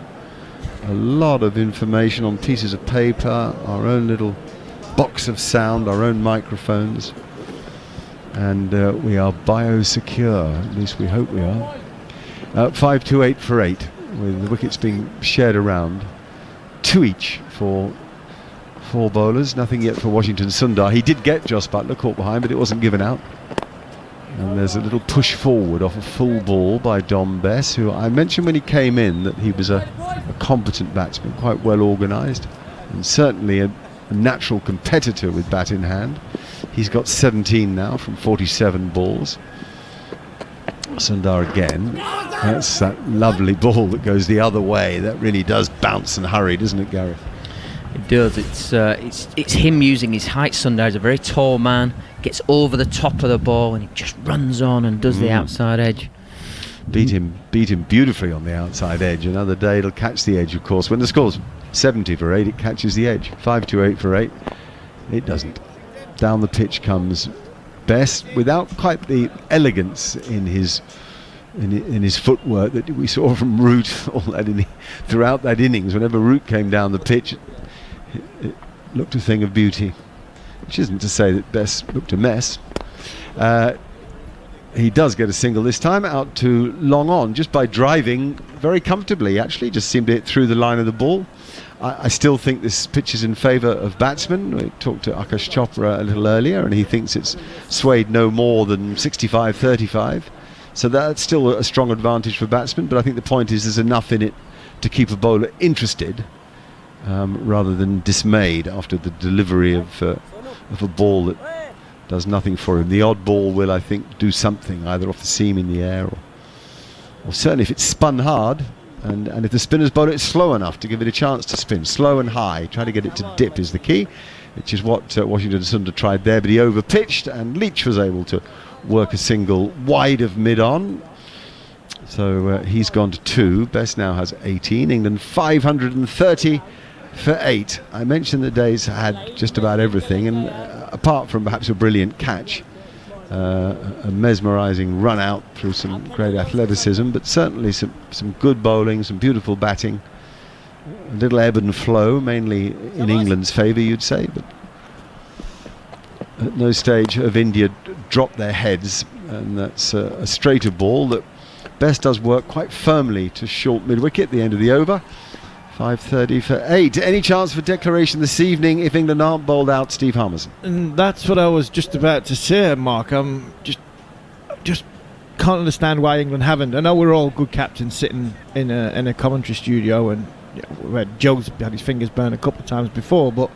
A lot of information on pieces of paper, our own little box of sound, our own microphones, and we are biosecure, at least we hope we are. 5-2-8 for 8, with the wickets being shared around. 2 each for 4 bowlers, nothing yet for Washington Sundar. He did get Jos Buttler caught behind, but it wasn't given out. And there's a little push forward off a full ball by Dom Bess, who I mentioned when he came in that he was a competent batsman, quite well organised, and certainly a natural competitor with bat in hand. He's got 17 now from 47 balls. Sundar again. That's that lovely ball that goes the other way. That really does bounce and hurry, doesn't it, Gareth? It does. It's him using his height. Sundar is a very tall man. Gets over the top of the ball and he just runs on and does the outside edge. Beat him beautifully on the outside edge. Another day it'll catch the edge, of course. When the score's 70 for 8, it catches the edge. 5-8 for 8. It doesn't. Down the pitch comes Bess without quite the elegance in his footwork that we saw from Root throughout that innings. Whenever Root came down the pitch, it looked a thing of beauty. Which isn't to say that Bess looked a mess. He does get a single this time, out to long on, just by driving very comfortably, actually. Just seemed to hit through the line of the ball. I still think this pitch is in favour of batsmen. We talked to Akash Chopra a little earlier, and he thinks it's swayed no more than 65-35. So that's still a strong advantage for batsmen, but I think the point is there's enough in it to keep a bowler interested, rather than dismayed after the delivery of a ball that does nothing for him. The odd ball will, I think, do something, either off the seam in the air or certainly if it's spun hard, and if the spinner's bowler is slow enough to give it a chance to spin, slow and high, try to get it to dip is the key, which is what Washington Sundar tried there, but he overpitched and Leach was able to work a single wide of mid-on. So he's gone to 2. Bess now has 18. England 530 for 8. I mentioned that Days had just about everything, and apart from perhaps a brilliant catch, a mesmerising run out through some great athleticism, but certainly some good bowling, some beautiful batting, a little ebb and flow, mainly in England's favour, you'd say, but at no stage have India dropped their heads, and that's a straighter ball that Bess does work quite firmly to short mid-wicket at the end of the over. 5:30 for 8. Any chance for declaration this evening if England aren't bowled out, Steve Harmison? And that's what I was just about to say, Mark. I'm just can't understand why England haven't. I know we're all good captains sitting in a commentary studio, and Joe's had his fingers burned a couple of times before, but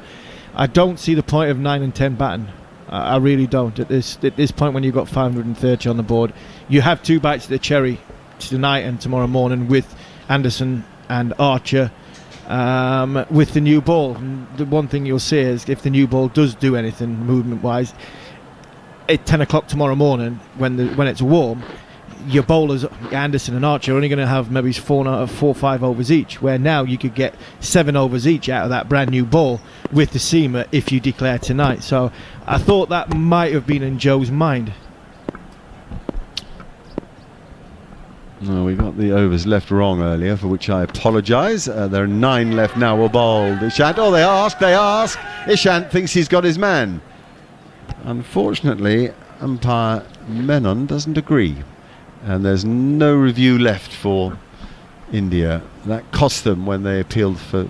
I don't see the point of 9 and 10 batting. I really don't. At this point, when you've got 530 on the board, you have 2 bites of the cherry tonight and tomorrow morning with Anderson and Archer. With the new ball, and the one thing you'll see is if the new ball does do anything movement-wise, at 10 o'clock tomorrow morning, when it's warm, your bowlers, Anderson and Archer, are only going to have maybe 4 or 5 overs each, where now you could get 7 overs each out of that brand new ball with the seamer if you declare tonight. So I thought that might have been in Joe's mind. No, we got the overs left wrong earlier, for which I apologise. There are 9 left now. We're bowled. Ishant. Oh, they ask. Ishant thinks he's got his man. Unfortunately, umpire Menon doesn't agree, and there's no review left for India. That cost them when they appealed for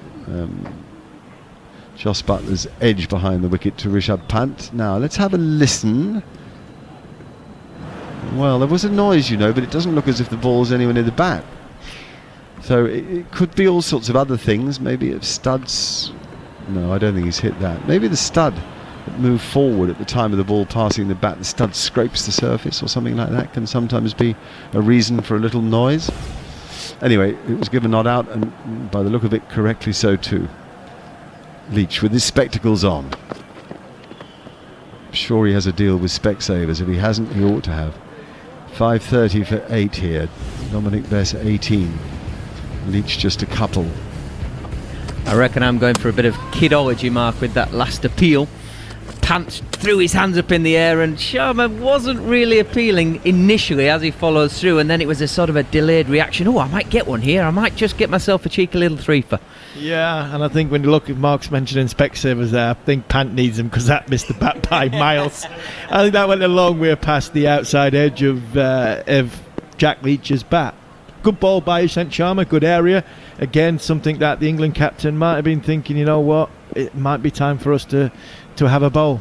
Jos Buttler's edge behind the wicket to Rishabh Pant. Now let's have a listen. Well, there was a noise, but it doesn't look as if the ball's anywhere near the bat. So it could be all sorts of other things. Maybe it's studs. No, I don't think he's hit that. Maybe the stud that moved forward at the time of the ball passing the bat, the stud scrapes the surface or something like that, can sometimes be a reason for a little noise. Anyway, it was given not out, and by the look of it, correctly so too. Leach with his spectacles on. I'm sure he has a deal with Specsavers. If he hasn't, he ought to have. 5:30 for 8 here. Dominic Bess 18. Leach just a couple. I reckon I'm going for a bit of kidology, Mark, with that last appeal. Pants threw his hands up in the air, and Sharma wasn't really appealing initially as he follows through, and then it was a sort of a delayed reaction. Oh, I might get one here. I might just get myself a cheeky little threefer. Yeah, and I think when you look at Mark's mentioning Specsavers there, I think Pant needs him because that missed the bat by miles. I think that went a long way past the outside edge of Jack Leach's bat. Good ball by Ishant Sharma, good area. Again, something that the England captain might have been thinking, you know what, it might be time for us to have a bowl.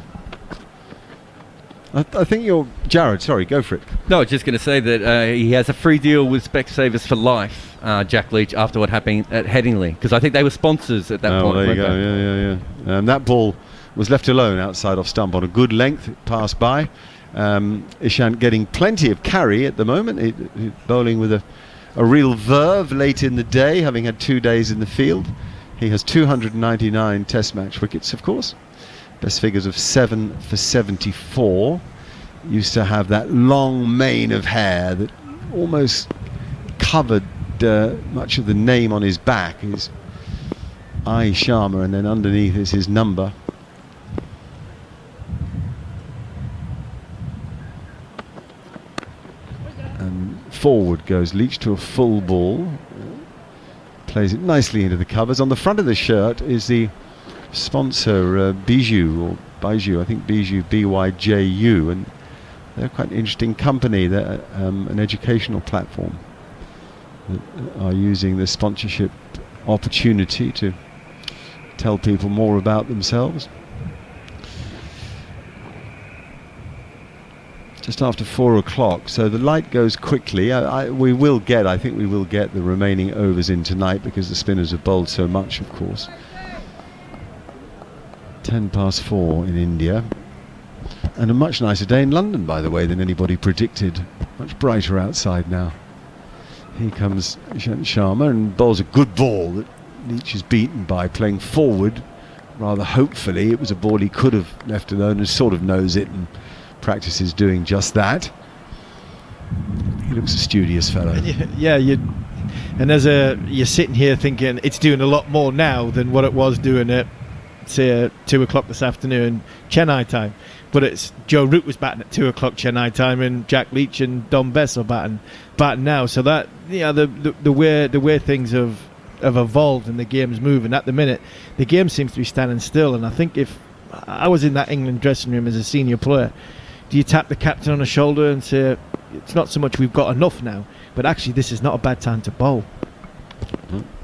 I think you're... Jared, sorry, go for it. No, I was just going to say that he has a free deal with Specsavers for life, Jack Leach, after what happened at Headingley, because I think they were sponsors at that point. There you go, yeah. That ball was left alone outside off stump on a good length. It passed by. Ishant getting plenty of carry at the moment. He bowling with a real verve late in the day, having had 2 days in the field. He has 299 Test match wickets, of course. Best figures of 7 for 74. Used to have that long mane of hair that almost covered much of the name on his back. His I Sharma, and then underneath is his number. And forward goes Leach to a full ball. Plays it nicely into the covers. On the front of the shirt is the sponsor, Bijou, I think Bijou, BYJU, and they're quite an interesting company. They're an educational platform that are using this sponsorship opportunity to tell people more about themselves. Just after 4 o'clock, so the light goes quickly. I think we will get the remaining overs in tonight because the spinners have bowled so much, of course. 4:10 in India, and a much nicer day in London, by the way, than anybody predicted. Much brighter outside now. Here comes Ishant Sharma and bowls a good ball that Leach is beaten by, playing forward rather hopefully. It was a ball he could have left alone, and sort of knows it and practices doing just that. He looks a studious fellow. Yeah, you're sitting here thinking it's doing a lot more now than what it was doing at, say, 2 o'clock this afternoon Chennai time. But it's Joe Root was batting at 2 o'clock Chennai time, and Jack Leach and Dom Bess are batting now. So that, the way things have evolved and the game's moving at the minute, the game seems to be standing still. And I think if I was in that England dressing room as a senior player, do you tap the captain on the shoulder and say, it's not so much we've got enough now, but actually this is not a bad time to bowl?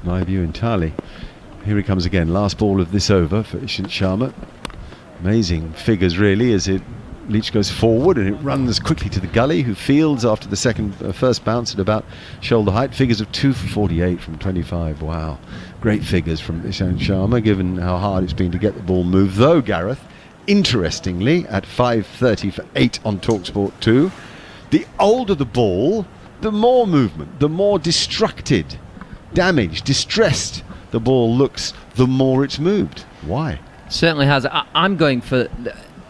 My view entirely. Here he comes again, last ball of this over for Ishant Sharma. Amazing figures really as Leach goes forward and it runs quickly to the gully, who fields after the first bounce at about shoulder height. Figures of 2 for 48 from 25. Wow, great figures from Ishant Sharma given how hard it's been to get the ball moved. Though, Gareth, interestingly, at 5:30 for 8 on TalkSport 2, the older the ball, the more movement, the more destructed, damaged, distressed the ball looks, the more it's moved. Why? Certainly has. I'm going for,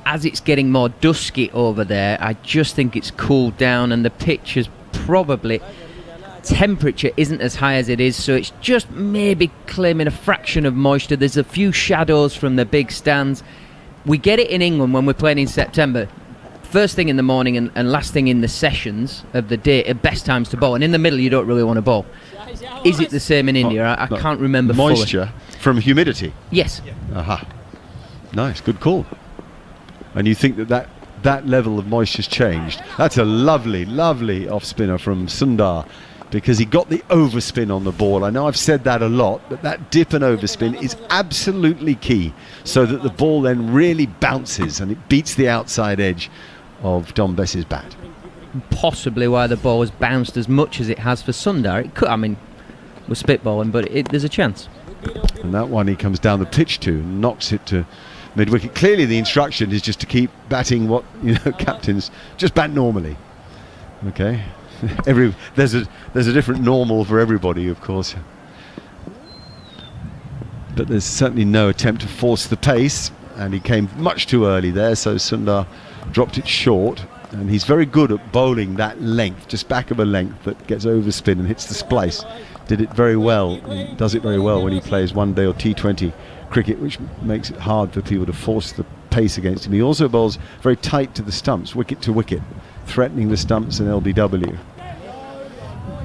as it's getting more dusky over there, I just think it's cooled down, and the pitch is probably, temperature isn't as high as it is, so it's just maybe claiming a fraction of moisture. There's a few shadows from the big stands. We get it in England when we're playing in September. First thing in the morning and last thing in the sessions of the day are best times to bowl, and in the middle you don't really want to bowl. Is it the same in India? I can't remember. Moisture fully. From humidity? Yes. Aha. Nice, good call. And you think that level of moisture's changed? That's a lovely, lovely off-spinner from Sundar, because he got the overspin on the ball. I know I've said that a lot, but that dip and overspin is absolutely key, so that the ball then really bounces and it beats the outside edge of Dom Bess's bat. Possibly why the ball has bounced as much as it has for Sundar. It could, I mean, we're spitballing, but there's a chance. And that one he comes down the pitch to, knocks it to mid-wicket. Clearly the instruction is just to keep batting what, captains just bat normally. Okay. There's a different normal for everybody, of course. But there's certainly no attempt to force the pace, and he came much too early there, so Sundar dropped it short. And he's very good at bowling that length, just back of a length that gets overspin and hits the splice. Did it very well, and does it very well when he plays one day or T20 cricket, which makes it hard for people to force the pace pace against him. He also bowls very tight to the stumps, wicket to wicket, threatening the stumps and LBW.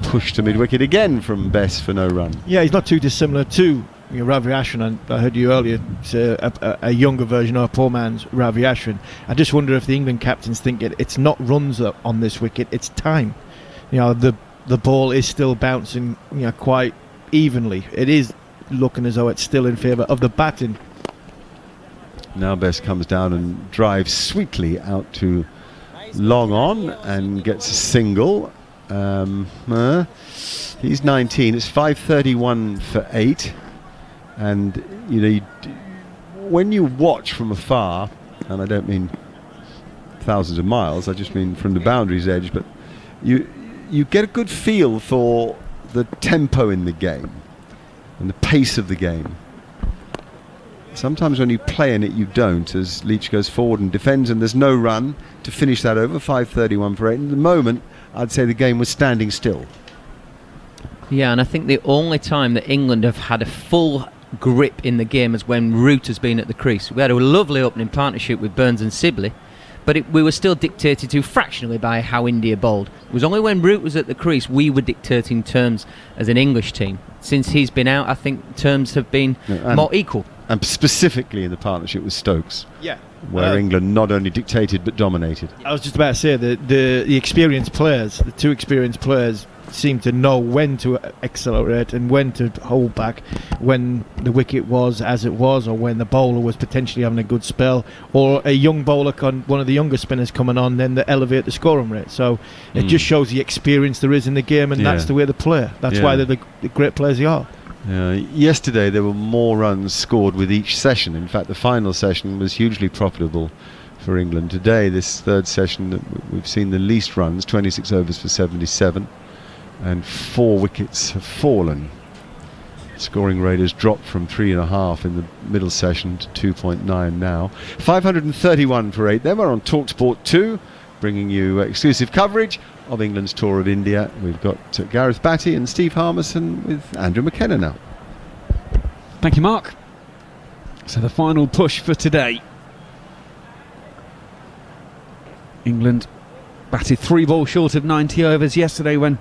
Push to mid-wicket again from Bess for no run. Yeah, he's not too dissimilar to Ravi Ashwin, and I heard you earlier, it's a younger version of a poor man's Ravi Ashwin. I just wonder if the England captains think it's not runs on this wicket, it's time. The ball is still bouncing quite evenly. It is looking as though it's still in favour of the batting. Now Bess comes down and drives sweetly out to long on and gets a single. He's 19. It's 5:31 for 8. And when you watch from afar, and I don't mean thousands of miles, I just mean from the boundary's edge, but you get a good feel for the tempo in the game and the pace of the game. Sometimes when you play in it, you don't, as Leach goes forward and defends, and there's no run to finish that over. 5:31 for 8. And at the moment, I'd say the game was standing still. Yeah, and I think the only time that England have had a full grip in the game is when Root has been at the crease. We had a lovely opening partnership with Burns and Sibley, but we were still dictated to fractionally by how India bowled. It was only when Root was at the crease we were dictating terms as an English team. Since he's been out, I think terms have been more equal. And specifically in the partnership with Stokes. Yeah. Where England not only dictated but dominated. I was just about to say that the experienced players, the two experienced players, seem to know when to accelerate and when to hold back, when the wicket was as it was, or when the bowler was potentially having a good spell, or a young bowler, one of the younger spinners coming on, then they elevate the scoring rate. So it just shows the experience there is in the game, and that's the way they play. That's why they're the great players they are. Yesterday there were more runs scored with each session. In fact, the final session was hugely profitable for England. Today, this third session, we've seen the least runs, 26 overs for 77, and 4 wickets have fallen. Scoring rate has dropped from 3.5 in the middle session to 2.9 now. 531 for 8. Then we're on TalkSport 2, bringing you exclusive coverage of England's tour of India. We've got Gareth Batty and Steve Harmison with Andrew McKenna now. Thank you, Mark. So the final push for today. England batted 3 balls short of 90 overs yesterday when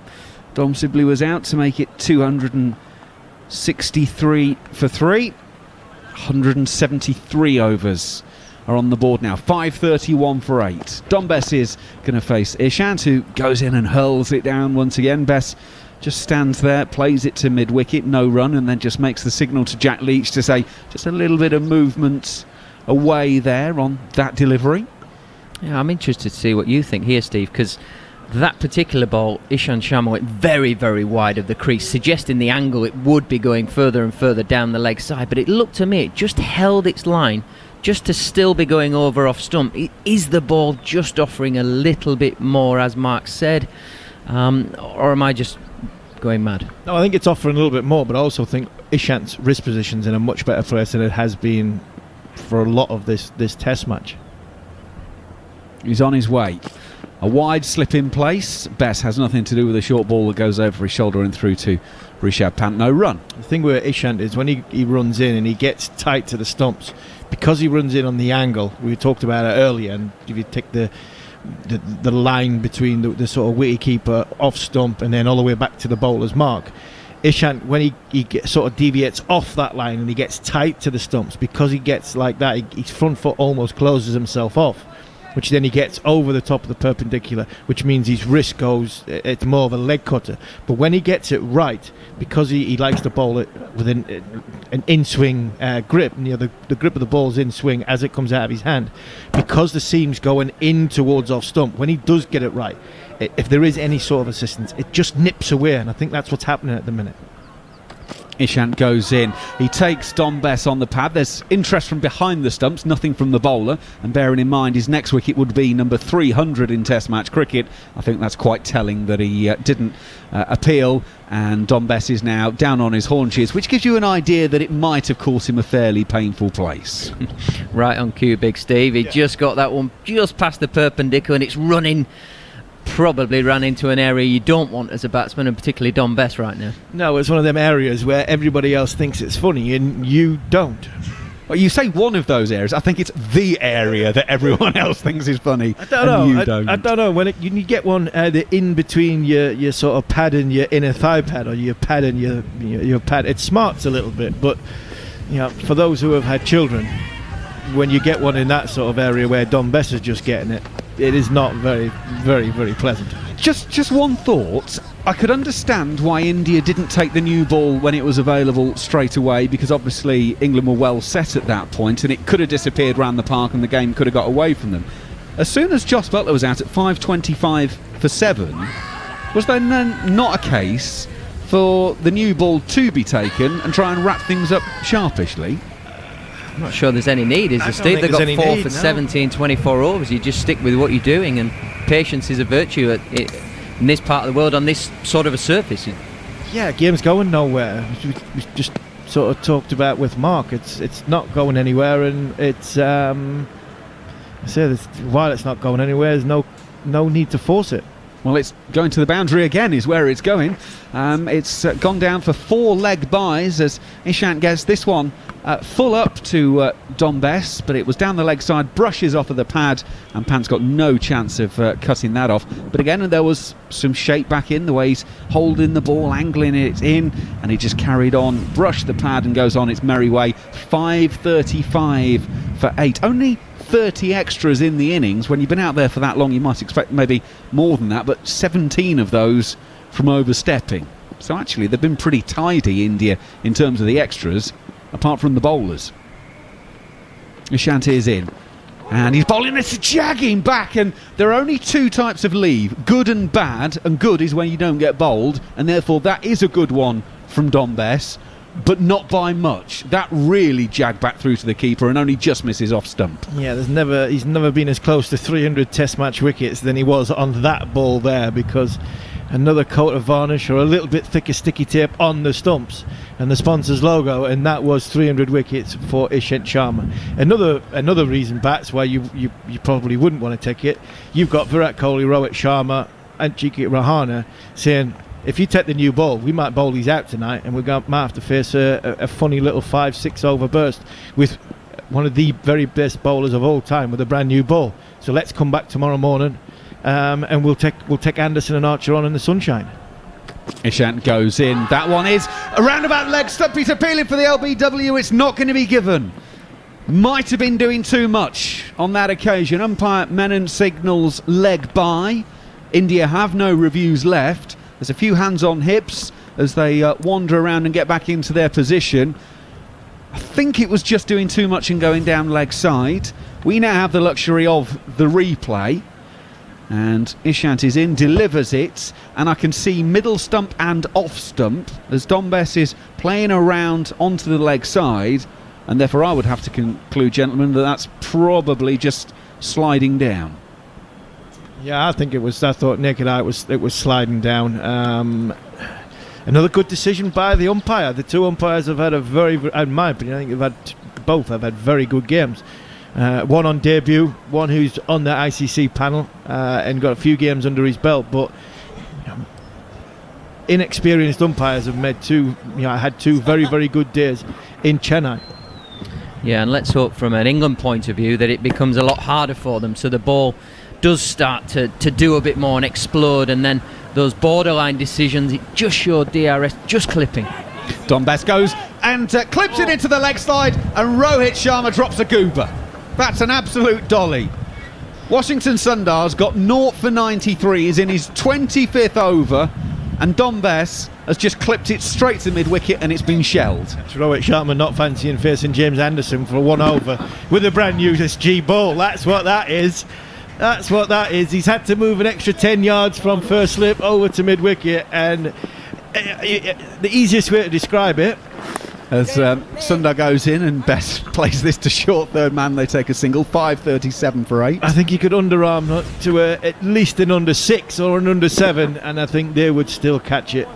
Dom Sibley was out to make it 263 for 3. 173 overs are on the board now. 5:31 for 8. Dom Bess is going to face Ishant, who goes in and hurls it down once again. Bess just stands there, plays it to mid-wicket, no run, and then just makes the signal to Jack Leach to say just a little bit of movement away there on that delivery. Yeah, I'm interested to see what you think here, Steve, because that particular ball, Ishant Sharma went very, very wide of the crease, suggesting the angle it would be going further and further down the leg side, but it looked to me, it just held its line just to still be going over off stump. Is the ball just offering a little bit more, as Mark said, or am I just going mad? No, I think it's offering a little bit more, but I also think Ishant's wrist position's in a much better place than it has been for a lot of this test match. He's on his way. A wide slip in place. Bess has nothing to do with the short ball that goes over his shoulder and through to Rishabh Pant. No run. The thing with Ishant is when he runs in and he gets tight to the stumps, because he runs in on the angle, we talked about it earlier, and if you take the line between the sort of wicketkeeper off stump and then all the way back to the bowler's mark, Ishant, when he sort of deviates off that line and he gets tight to the stumps, because he gets like that, his front foot almost closes himself off, which then he gets over the top of the perpendicular, which means his wrist goes, it's more of a leg cutter. But when he gets it right, because he likes to bowl it with an in-swing grip, the grip of the ball's in swing as it comes out of his hand, because the seam's going in towards off stump, when he does get it right, if there is any sort of assistance, it just nips away, and I think that's what's happening at the minute. Ishant goes in. He takes Dom Bess on the pad. There's interest from behind the stumps, nothing from the bowler. And bearing in mind his next wicket would be number 300 in Test match cricket, I think that's quite telling that he didn't appeal. And Dom Bess is now down on his haunches, which gives you an idea that it might have caught him a fairly painful place. Right on cue, Big Steve. He just got that one just past the perpendicular, and it's running. Probably ran into an area you don't want as a batsman, and particularly Dom Bess right now. No, it's one of them areas where everybody else thinks it's funny and you don't. Well, you say one of those areas. I think it's the area that everyone else thinks is funny. I don't know. I don't know. When you get one in between your sort of pad and your inner thigh pad, or your pad and your pad, it smarts a little bit. But for those who have had children, when you get one in that sort of area where Dom Bess is just getting it, it is not very, very, very pleasant. Just one thought. I could understand why India didn't take the new ball when it was available straight away, because obviously England were well set at that point and it could have disappeared around the park and the game could have got away from them. As soon as Jos Buttler was out at 5:25 for 7, was there not a case for the new ball to be taken and try and wrap things up sharpishly? I'm not sure there's any need, is there, Steve? They've got 4 for 17, 24 overs. You just stick with what you're doing, and patience is a virtue in this part of the world on this sort of a surface. Yeah, game's going nowhere. We just sort of talked about with Mark. It's not going anywhere, and it's while it's not going anywhere, there's no need to force it. Well, it's going to the boundary again is where it's going. It's gone down for 4 leg buys as Ishant gets this one full up to Dom Bess, but it was down the leg side, brushes off of the pad, and Pant's got no chance of cutting that off. But again, there was some shape back in the way he's holding the ball, angling it in, and he just carried on, brushed the pad and goes on its merry way. 5:35 for 8. Only 30 extras in the innings. When you've been out there for that long, you might expect maybe more than that, but 17 of those from overstepping. So actually they've been pretty tidy, India, in terms of the extras, apart from the bowlers. Ishant is in, and he's bowling, it's jagging back, and there are only 2 types of leave, good and bad, and good is when you don't get bowled, and therefore that is a good one from Dom Bess, but not by much. That really jagged back through to the keeper and only just misses off stump. Yeah, he's never been as close to 300 Test match wickets than he was on that ball there, because another coat of varnish or a little bit thicker sticky tape on the stumps and the sponsor's logo, and that was 300 wickets for Ishant Sharma. Another reason, Bats, why you probably wouldn't want to take it. You've got Virat Kohli, Rohit Sharma, and Ajinkya Rahane saying, if you take the new ball, we might bowl these out tonight, and we might have to face a funny little 5-6 over burst with one of the very best bowlers of all time with a brand new ball. So let's come back tomorrow morning, and we'll take Anderson and Archer on in the sunshine. Ishant goes in. That one is a roundabout leg stump. He's appealing for the LBW. It's not going to be given. Might have been doing too much on that occasion. Umpire Menon signals leg by. India have no reviews left. There's a few hands on hips as they wander around and get back into their position. I think it was just doing too much and going down leg side. We now have the luxury of the replay, and Ishant is in, delivers it, and I can see middle stump and off stump as Dom Bess is playing around onto the leg side, and therefore I would have to conclude, gentlemen, that that's probably just sliding down. Yeah, I think it was. I thought naked eye it was sliding down. Another good decision by the umpire. The 2 umpires have had in my opinion, I think both have had very good games. One on debut, one who's on the ICC panel and got a few games under his belt. But inexperienced umpires have had 2 very, very good days in Chennai. Yeah, and let's hope from an England point of view that it becomes a lot harder for them, so the ball does start to do a bit more and explode, and then those borderline decisions, it just showed DRS just clipping. Dom Bess goes and clips it into the leg side, and Rohit Sharma drops a goober. That's an absolute dolly. Washington Sundar's got 0 for 93, is in his 25th over, and Dom Bess has just clipped it straight to mid-wicket, and it's been shelled. It's Rohit Sharma not fancying facing James Anderson for a 1 over with a brand new SG ball. That's what that is. That's what that is. He's had to move an extra 10 yards from first slip over to mid-wicket, and the easiest way to describe it, as Sundar goes in and Bess plays this to short third man, they take a single. 5:37 for 8. I think he could underarm to at least an under 6 or an under 7, and I think they would still catch it.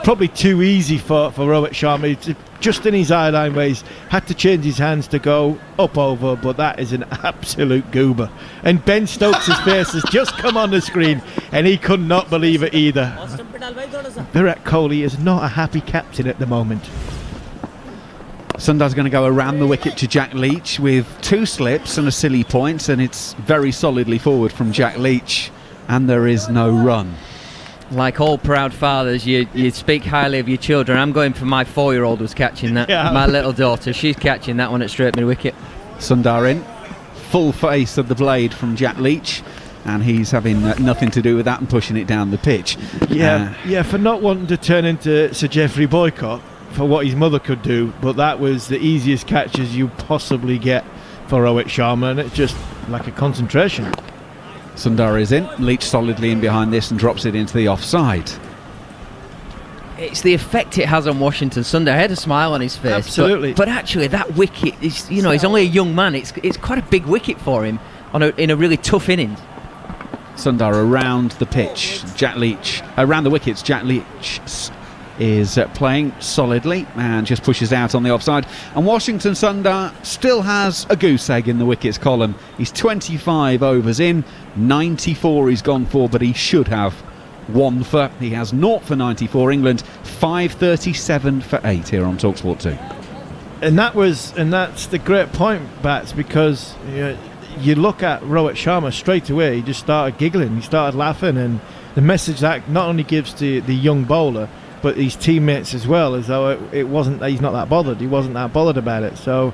Probably too easy for Rohit Sharma. It's just in his eye line where he's had to change his hands to go up over, but that is an absolute goober. And Ben Stokes' face has just come on the screen, and he could not believe it either. Virat Kohli is not a happy captain at the moment. Sundar's going to go around the wicket to Jack Leach with 2 slips and a silly point, and it's very solidly forward from Jack Leach, and there is no run. Like all proud fathers, you speak highly of your children. I'm going for my 4-year-old was catching that. Yeah. My little daughter, she's catching that one at straight mid-wicket. Sundar in, full face of the blade from Jack Leach, and he's having nothing to do with that and pushing it down the pitch. For not wanting to turn into Sir Geoffrey Boycott for what his mother could do, but that was the easiest catches you possibly get for Rohit Sharma, and it's just like a concentration. Sundar is in, Leach solidly in behind this and drops it into the offside. It's the effect it has on Washington. Sundar had a smile on his face. Absolutely. But actually, that wicket is, he's only a young man. It's quite a big wicket for him in a really tough innings. Sundar around the pitch. Jack Leach around the wickets. Jack Leach is playing solidly and just pushes out on the offside. And Washington Sundar still has a goose egg in the wickets column. He's 25 overs in, 94 he's gone for, but he should have 1 for. He has 0 for 94. England 537 for 8 here on TalkSport 2. And that's the great point, Bats, because you look at Rohit Sharma straight away. He just started giggling, he started laughing, and the message that not only gives to the young bowler but his teammates as well, as though it wasn't that he's not that bothered. He wasn't that bothered about it. So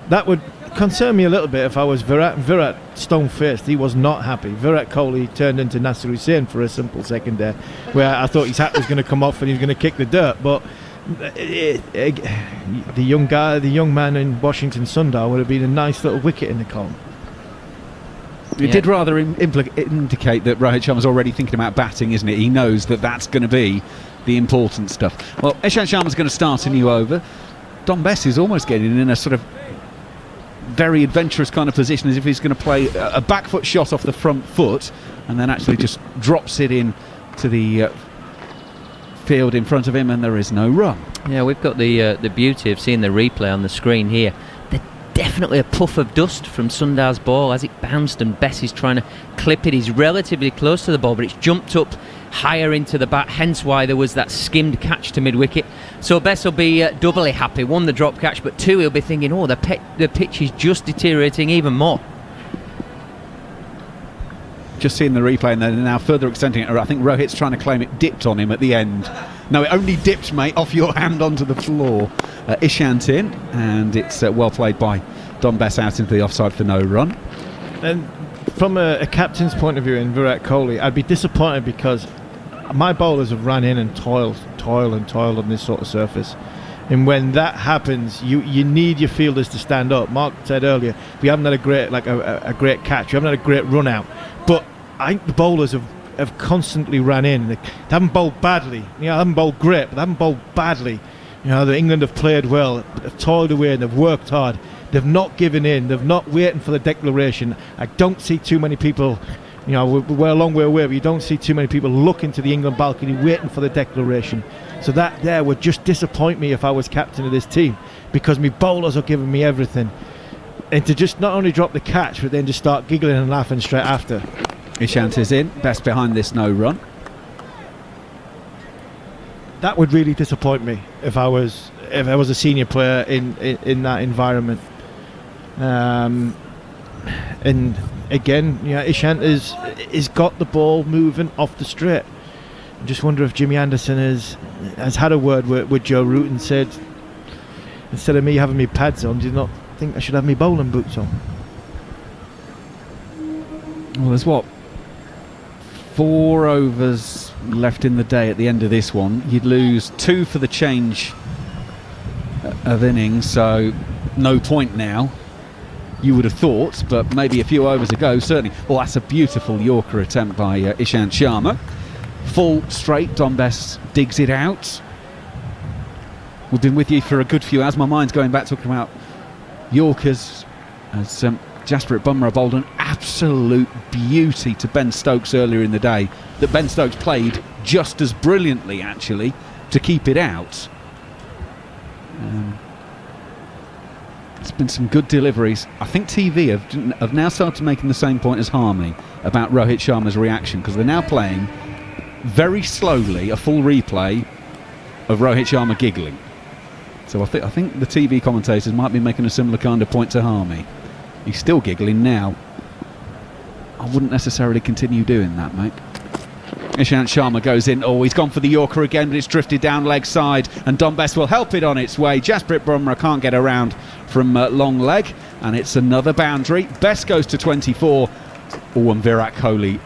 that would concern me a little bit if I was Virat. Virat stone-faced. He was not happy. Virat Kohli turned into Nasser Hussain for a simple second there, where I thought his hat was going to come off and he was going to kick the dirt. But the young man in Washington Sundar would have been a nice little wicket in the column. It did rather indicate that Rohit Sharma's already thinking about batting, isn't it? He knows that that's going to be the important stuff. Well, Ishant Sharma's going to start a new over. Dom Bess is almost getting in a sort of very adventurous kind of position, as if he's going to play a back foot shot off the front foot and then actually just drops it in to the field in front of him, and there is no run. Yeah, we've got the beauty of seeing the replay on the screen here. Definitely a puff of dust from Sundar's ball as it bounced, and Bess is trying to clip it. He's relatively close to the ball, but it's jumped up higher into the bat, hence why there was that skimmed catch to mid-wicket. So Bess will be doubly happy. 1, the drop catch, but 2, he'll be thinking, the pitch is just deteriorating even more. Just seeing the replay, and they're now further extending it. I think Rohit's trying to claim it dipped on him at the end. No, it only dipped, mate, off your hand onto the floor. Ishant in, and it's well played by Dom Bess out into the offside for no run. And from a captain's point of view in Virat Kohli, I'd be disappointed because my bowlers have run in and toiled on this sort of surface. And when that happens, you need your fielders to stand up. Mark said earlier, we haven't had a great catch, we haven't had a great run out. But I think the bowlers have constantly ran in. They haven't bowled badly. They haven't bowled great, but they haven't bowled badly. The England have played well, have toiled away, and they've worked hard. They've not given in. They've not waiting for the declaration. I don't see too many people. We're a long way away, but you don't see too many people looking to the England balcony waiting for the declaration. So that there would just disappoint me if I was captain of this team, because my bowlers are giving me everything. And to just not only drop the catch, but then just start giggling and laughing straight after. Ishant is in, Best behind this no run. That would really disappoint me if I was a senior player in that environment. And again, Ishant is got the ball moving off the straight. I just wonder if Jimmy Anderson has had a word with Joe Root and said, instead of me having my pads on, do you not think I should have my bowling boots on? Well, there's 4 overs left in the day at the end of this one. You'd lose 2 for the change of innings, so no point now, you would have thought, but maybe a few overs ago, certainly. Well, that's a beautiful Yorker attempt by Ishant Sharma. Full straight, Dom Bess digs it out. We've been with you for a good few hours. My mind's going back talking about Yorkers as Jasprit Bumrah bowled an absolute beauty to Ben Stokes earlier in the day, that Ben Stokes played just as brilliantly, actually, to keep it out. It's been some good deliveries. I think TV have now started making the same point as Harmony about Rohit Sharma's reaction, because they're now playing very slowly a full replay of Rohit Sharma giggling. So I think the TV commentators might be making a similar kind of point to Harmy. He's still giggling now. I wouldn't necessarily continue doing that, mate. Ishant Sharma goes in. Oh, he's gone for the Yorker again, but it's drifted down leg side, and Dom Bess will help it on its way. Jasprit Bumrah can't get around from long leg, and it's another boundary. Bess goes to 24. Oh, and Virat Kohli.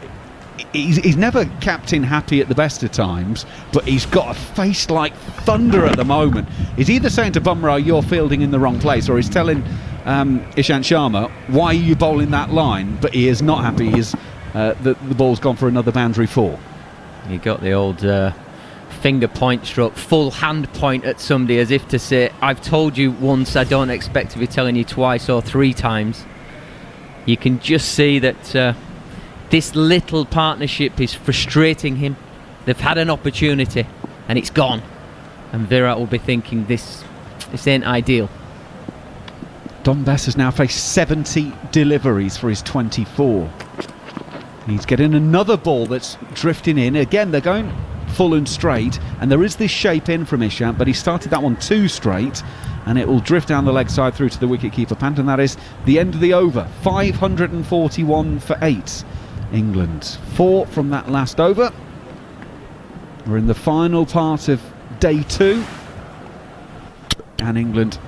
He's never captain happy at the best of times, but he's got a face like thunder at the moment. He's either saying to Bumrah, you're fielding in the wrong place, or he's telling Ishant Sharma, why are you bowling that line? But he is not happy. The ball's gone for another boundary 4. You got the old finger point stroke, full hand point at somebody, as if to say, I've told you once, I don't expect to be telling you twice or 3 times. You can just see that this little partnership is frustrating him. They've had an opportunity and it's gone, and Virat will be thinking, this ain't ideal. Dom Bess has now faced 70 deliveries for his 24. He's getting another ball that's drifting in. Again, they're going full and straight, and there is this shape in from Ishant, but he started that one too straight, and it will drift down the leg side through to the wicketkeeper Pant, and that is the end of the over. 541 for 8. England 4 from that last over. We're in the final part of day 2, and England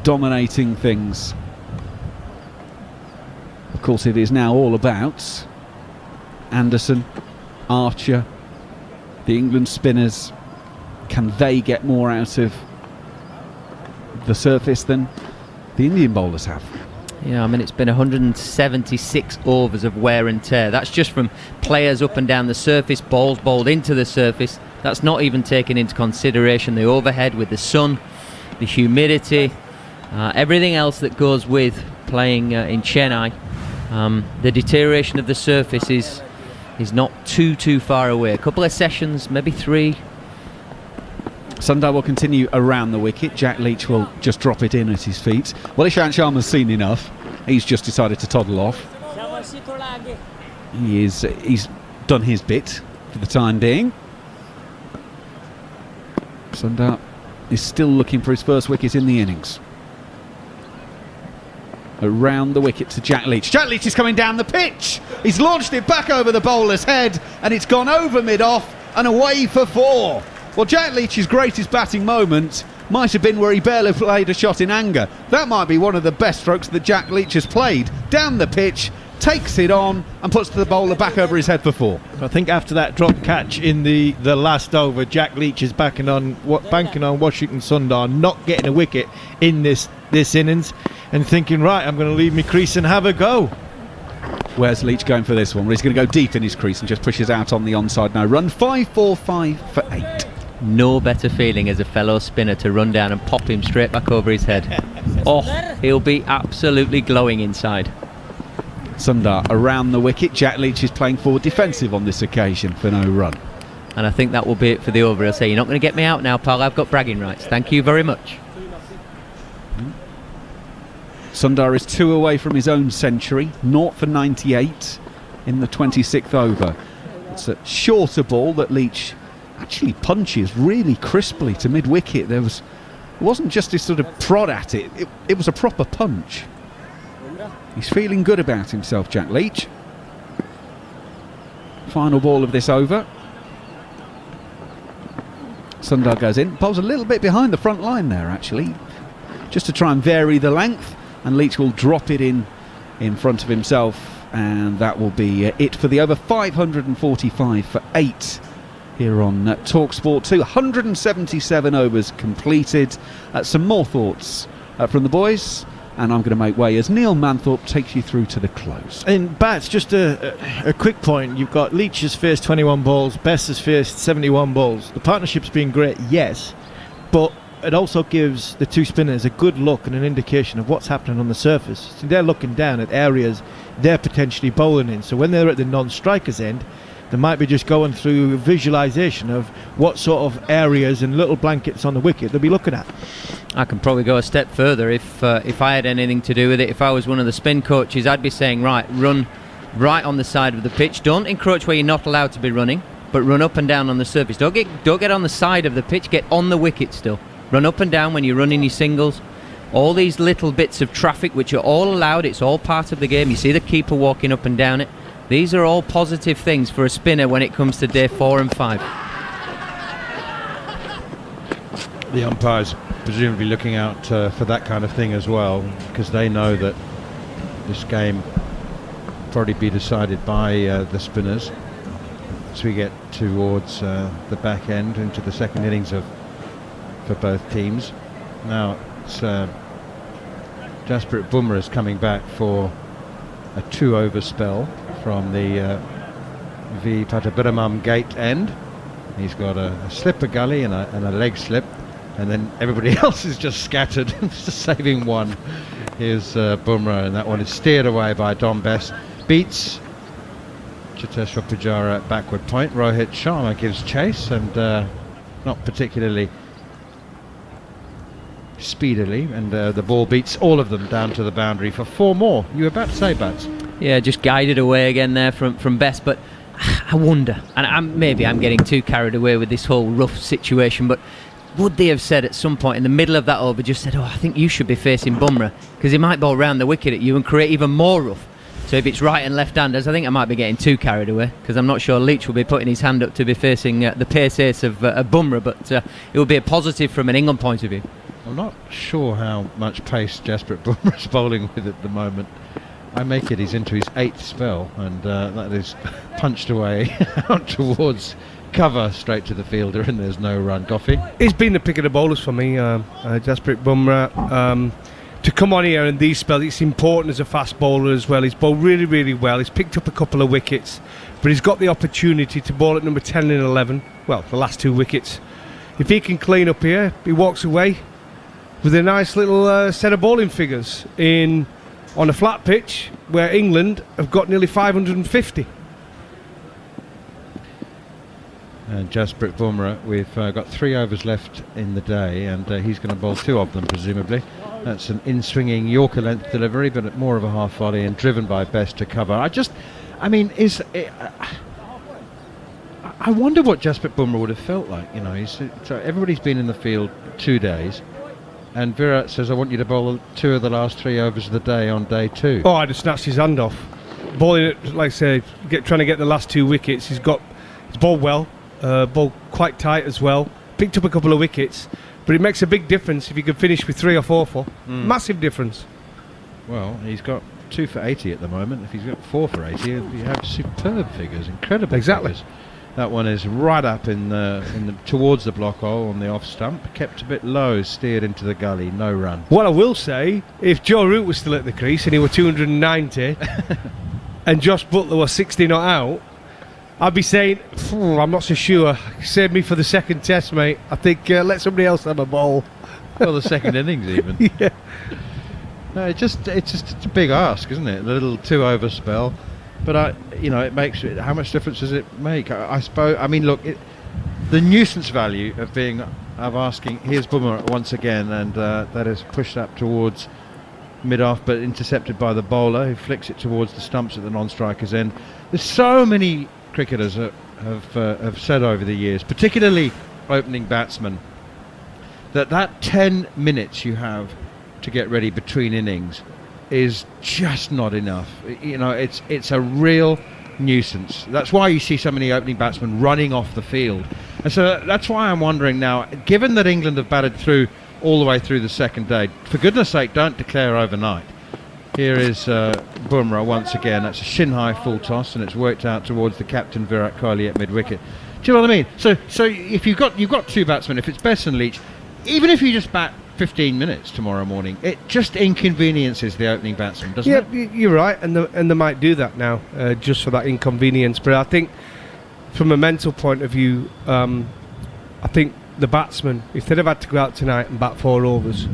dominating things. Of course, it is now all about Anderson, Archer, the England spinners. Can they get more out of the surface than the Indian bowlers have? Yeah, I mean, it's been 176 overs of wear and tear. That's just from players up and down the surface, balls bowled into the surface. That's not even taking into consideration the overhead with the sun, the humidity, everything else that goes with playing in Chennai. The deterioration of the surface is not too far away. A couple of sessions, maybe 3. Sundar will continue around the wicket. Jack Leach will just drop it in at his feet. Well, Ishant Sharma's seen enough. He's just decided to toddle off. He's done his bit for the time being. Sundar is still looking for his first wicket in the innings. Around the wicket to Jack Leach. Jack Leach is coming down the pitch. He's launched it back over the bowler's head, and it's gone over mid-off and away for 4. Well, Jack Leach's greatest batting moment might have been where he barely played a shot in anger. That might be one of the best strokes that Jack Leach has played. Down the pitch, takes it on and puts the bowler back over his head for 4. I think after that drop catch in the last over, Jack Leach is banking on Washington Sundar not getting a wicket in this innings, and thinking, right, I'm going to leave me crease and have a go. Where's Leach going for this one? Well, he's going to go deep in his crease and just pushes out on the onside now. Run 5-4-5 for 8. No better feeling as a fellow spinner to run down and pop him straight back over his head. Oh, he'll be absolutely glowing inside. Sundar around the wicket. Jack Leach is playing forward defensive on this occasion for no run. And I think that will be it for the over. He'll say, you're not going to get me out now, pal. I've got bragging rights. Thank you very much. Sundar is 2 away from his own century. 0 for 98 in the 26th over. It's a shorter ball that Leach actually punches really crisply to mid-wicket. It wasn't just this sort of prod at it. It was a proper punch. He's feeling good about himself, Jack Leach. Final ball of this over. Sundar goes in. Bowls a little bit behind the front line there, actually, just to try and vary the length, and Leach will drop it in front of himself, and that will be it for the over. 545 for 8 here on TalkSport 2. 177 overs completed. Some more thoughts from the boys, and I'm going to make way as Neil Manthorpe takes you through to the close. In bats, just a quick point. You've got Leach has faced 21 balls, Bess has faced 71 balls. The partnership's been great, yes, but it also gives the two spinners a good look and an indication of what's happening on the surface. So they're looking down at areas they're potentially bowling in. So when they're at the non-strikers end, they might be just going through visualisation of what sort of areas and little blankets on the wicket they'll be looking at. I can probably go a step further if I had anything to do with it. If I was one of the spin coaches, I'd be saying, right, run right on the side of the pitch. Don't encroach where you're not allowed to be running, but run up and down on the surface. Don't get on the side of the pitch. Get on the wicket still. Run up and down when you're running your singles. All these little bits of traffic which are all allowed, it's all part of the game. You see the keeper walking up and down it. These are all positive things for a spinner when it comes to day 4 and 5. The umpires presumably looking out for that kind of thing as well, because they know that this game will probably be decided by the spinners as we get towards the back end into the second innings for both teams. Now it's Jasprit Bumrah is coming back for a 2-over spell from the V Pattabhiramam gate end. He's got a slipper gully and a leg slip, and then everybody else is just scattered, just saving one. Here's Bumrah, and that one is steered away by Dom Bess. Beats Cheteshwar Pujara at backward point. Rohit Sharma gives chase, and not particularly speedily, and the ball beats all of them down to the boundary for 4 more. You were about to say, Bats? Yeah, just guided away again there from Bess, but I wonder, and maybe I'm getting too carried away with this whole rough situation, but would they have said at some point in the middle of that over, just said, I think you should be facing Bumrah, because he might bowl round the wicket at you and create even more rough. So if it's right and left-handers, I think I might be getting too carried away, because I'm not sure Leach will be putting his hand up to be facing the pace ace of Bumrah, but it will be a positive from an England point of view. I'm not sure how much pace Jasprit Bumrah is bowling with at the moment. I make it he's into his 8th spell, and that is punched away out towards cover straight to the fielder, and there's no run. Goffey? He's been the pick of the bowlers for me, Jasprit Bumrah. To come on here in these spells, it's important as a fast bowler as well. He's bowled really, really well. He's picked up a couple of wickets, but he's got the opportunity to bowl at number 10 and 11. Well, the last 2 wickets. If he can clean up here, he walks away with a nice little set of bowling figures on a flat pitch where England have got nearly 550. And Jasprit Bumrah, we've got 3 overs left in the day, and he's going to bowl 2 of them, presumably. That's an in-swinging Yorker length delivery, but more of a half volley and driven by Best to cover. I wonder what Jasprit Bumrah would have felt like. You know, so everybody's been in the field 2 days, and Virat says, I want you to bowl 2 of the last 3 overs of the day on day 2. Oh, I'd have snatched his hand off. Bowling it, like I say, trying to get the last 2 wickets. He's bowled well, bowled quite tight as well. Picked up a couple of wickets, but it makes a big difference if you can finish with 3 or 4 for. Massive difference. Well, he's got 2 for 80 at the moment. If he's got 4 for 80, you have superb figures, incredible figures. That one is right up in towards the block hole on the off stump, kept a bit low, steered into the gully, no run. What I will say, if Joe Root was still at the crease and he were 290 and Josh Butler was 60 not out, I'd be saying, I'm not so sure. Save me for the second test, mate. I think let somebody else have a bowl. Well, the second innings even. Yeah. No, it's just a big ask, isn't it? A little 2-over spell. But it makes it. How much difference does it make? I suppose. I mean, look, the nuisance value of asking. Here's Bumrah once again, and that is pushed up towards mid-off, but intercepted by the bowler, who flicks it towards the stumps at the non-striker's end. There's so many cricketers have said over the years, particularly opening batsmen, that 10 minutes you have to get ready between innings is just not enough. You know, it's a real nuisance. That's why you see so many opening batsmen running off the field. And so that's why I'm wondering now, given that England have batted through all the way through the second day, for goodness sake, don't declare overnight. Here is Bumrah once again. That's a shin-high full toss, and it's worked out towards the captain Virat Kohli at mid-wicket. Do you know what I mean? So if you've got 2 batsmen, if it's Bess and Leach, even if you just bat 15 minutes tomorrow morning, it just inconveniences the opening batsman, doesn't it? Yeah, you're right, and they might do that now just for that inconvenience. But I think from a mental point of view, I think the batsmen, if they'd have had to go out tonight and bat 4 overs,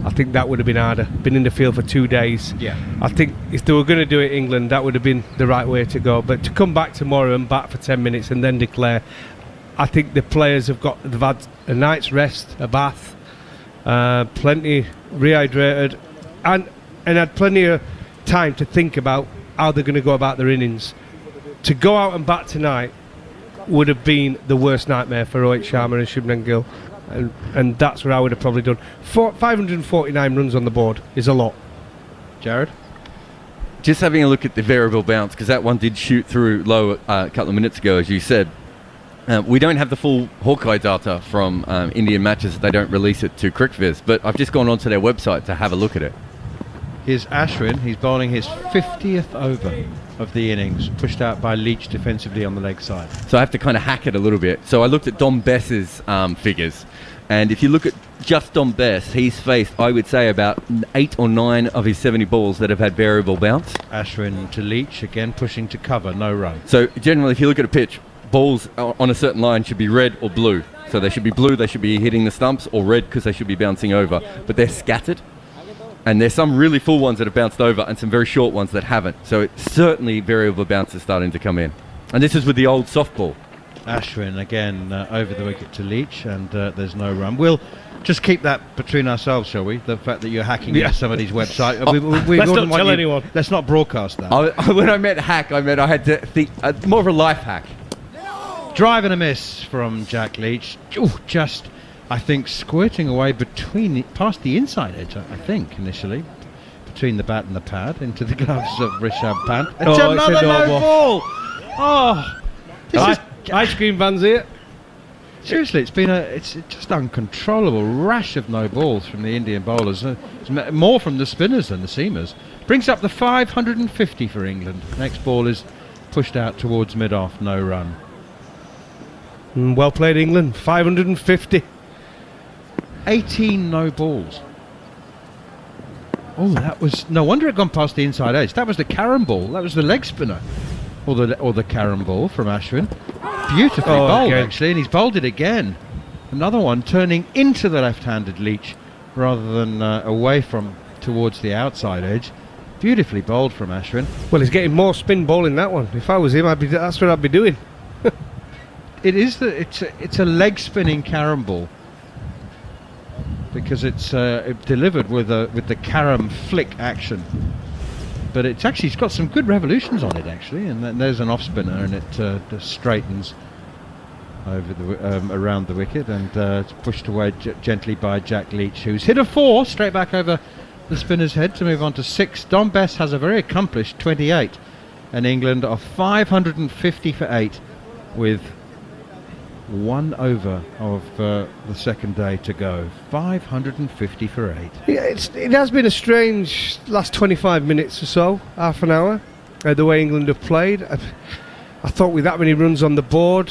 I think that would have been harder. Been in the field for 2 days. Yeah. I think if they were going to do it England, that would have been the right way to go. But to come back tomorrow and bat for 10 minutes and then declare, I think the players they've had a night's rest, a bath, plenty rehydrated, and had plenty of time to think about how they're going to go about their innings. To go out and bat tonight would have been the worst nightmare for Rohit Sharma and Shubman Gill. and that's where I would have probably done. 549 runs on the board is a lot. Jared? Just having a look at the variable bounce, because that one did shoot through low a couple of minutes ago, as you said. We don't have the full Hawkeye data from Indian matches. They don't release it to CricViz, but I've just gone onto their website to have a look at it. Here's Ashwin. He's bowling his 50th over of the innings, pushed out by Leach defensively on the leg side. So I have to kind of hack it a little bit. So I looked at Dom Bess's figures, and if you look at just Dom Bess, he's faced, I would say, about 8 or 9 of his 70 balls that have had variable bounce. Ashwin to Leach, again pushing to cover, no run. So generally, if you look at a pitch, balls on a certain line should be red or blue. So they should be blue, they should be hitting the stumps, or red because they should be bouncing over. But they're scattered. And there's some really full ones that have bounced over and some very short ones that haven't. So it's certainly variable bounce is starting to come in. And this is with the old softball. Ashwin again over the wicket to Leach, and there's no run. We'll just keep that between ourselves, shall we? The fact that you're hacking into somebody's website. We Let's wouldn't not tell want you- anyone. Let's not broadcast that. When I meant hack, I meant I had to think more of a life hack. Drive and a miss from Jack Leach. Ooh, just, I think, squirting away past the inside edge, I think, initially. Between the bat and the pad, into the gloves of Rishabh Pant. It's Oh, it's another a no no ball. ball! Oh! This is Ice cream van's here. seriously, it's just uncontrollable rash of no balls from the Indian bowlers. It's more from the spinners than the seamers. Brings up the 550 for England. Next ball is pushed out towards mid-off, no run. Well played, England. 550. 18 no balls. Oh, that was no wonder it gone past the inside edge. That was the carom ball. That was the leg spinner, or the carom ball from Ashwin. Beautifully bowled, again. actually, and he's bowled it again. Another one turning into the left-handed Leach rather than away from towards the outside edge. Beautifully bowled from Ashwin. Well, he's getting more spin bowling that one. If I was him, that's what I'd be doing. It's a leg spinning carom ball because it's delivered with the carom flick action. But it's got some good revolutions on it actually, and then there's an off spinner and it just straightens over the around the wicket, and it's pushed away gently by Jack Leach, who's hit a 4 straight back over the spinner's head to move on to 6. Dom Bess has a very accomplished 28, and England are 550 for 8 with 1 over of the second day to go. 550 for 8. Yeah, it has been a strange last 25 minutes or so, half an hour, the way England have played. I thought with that many runs on the board,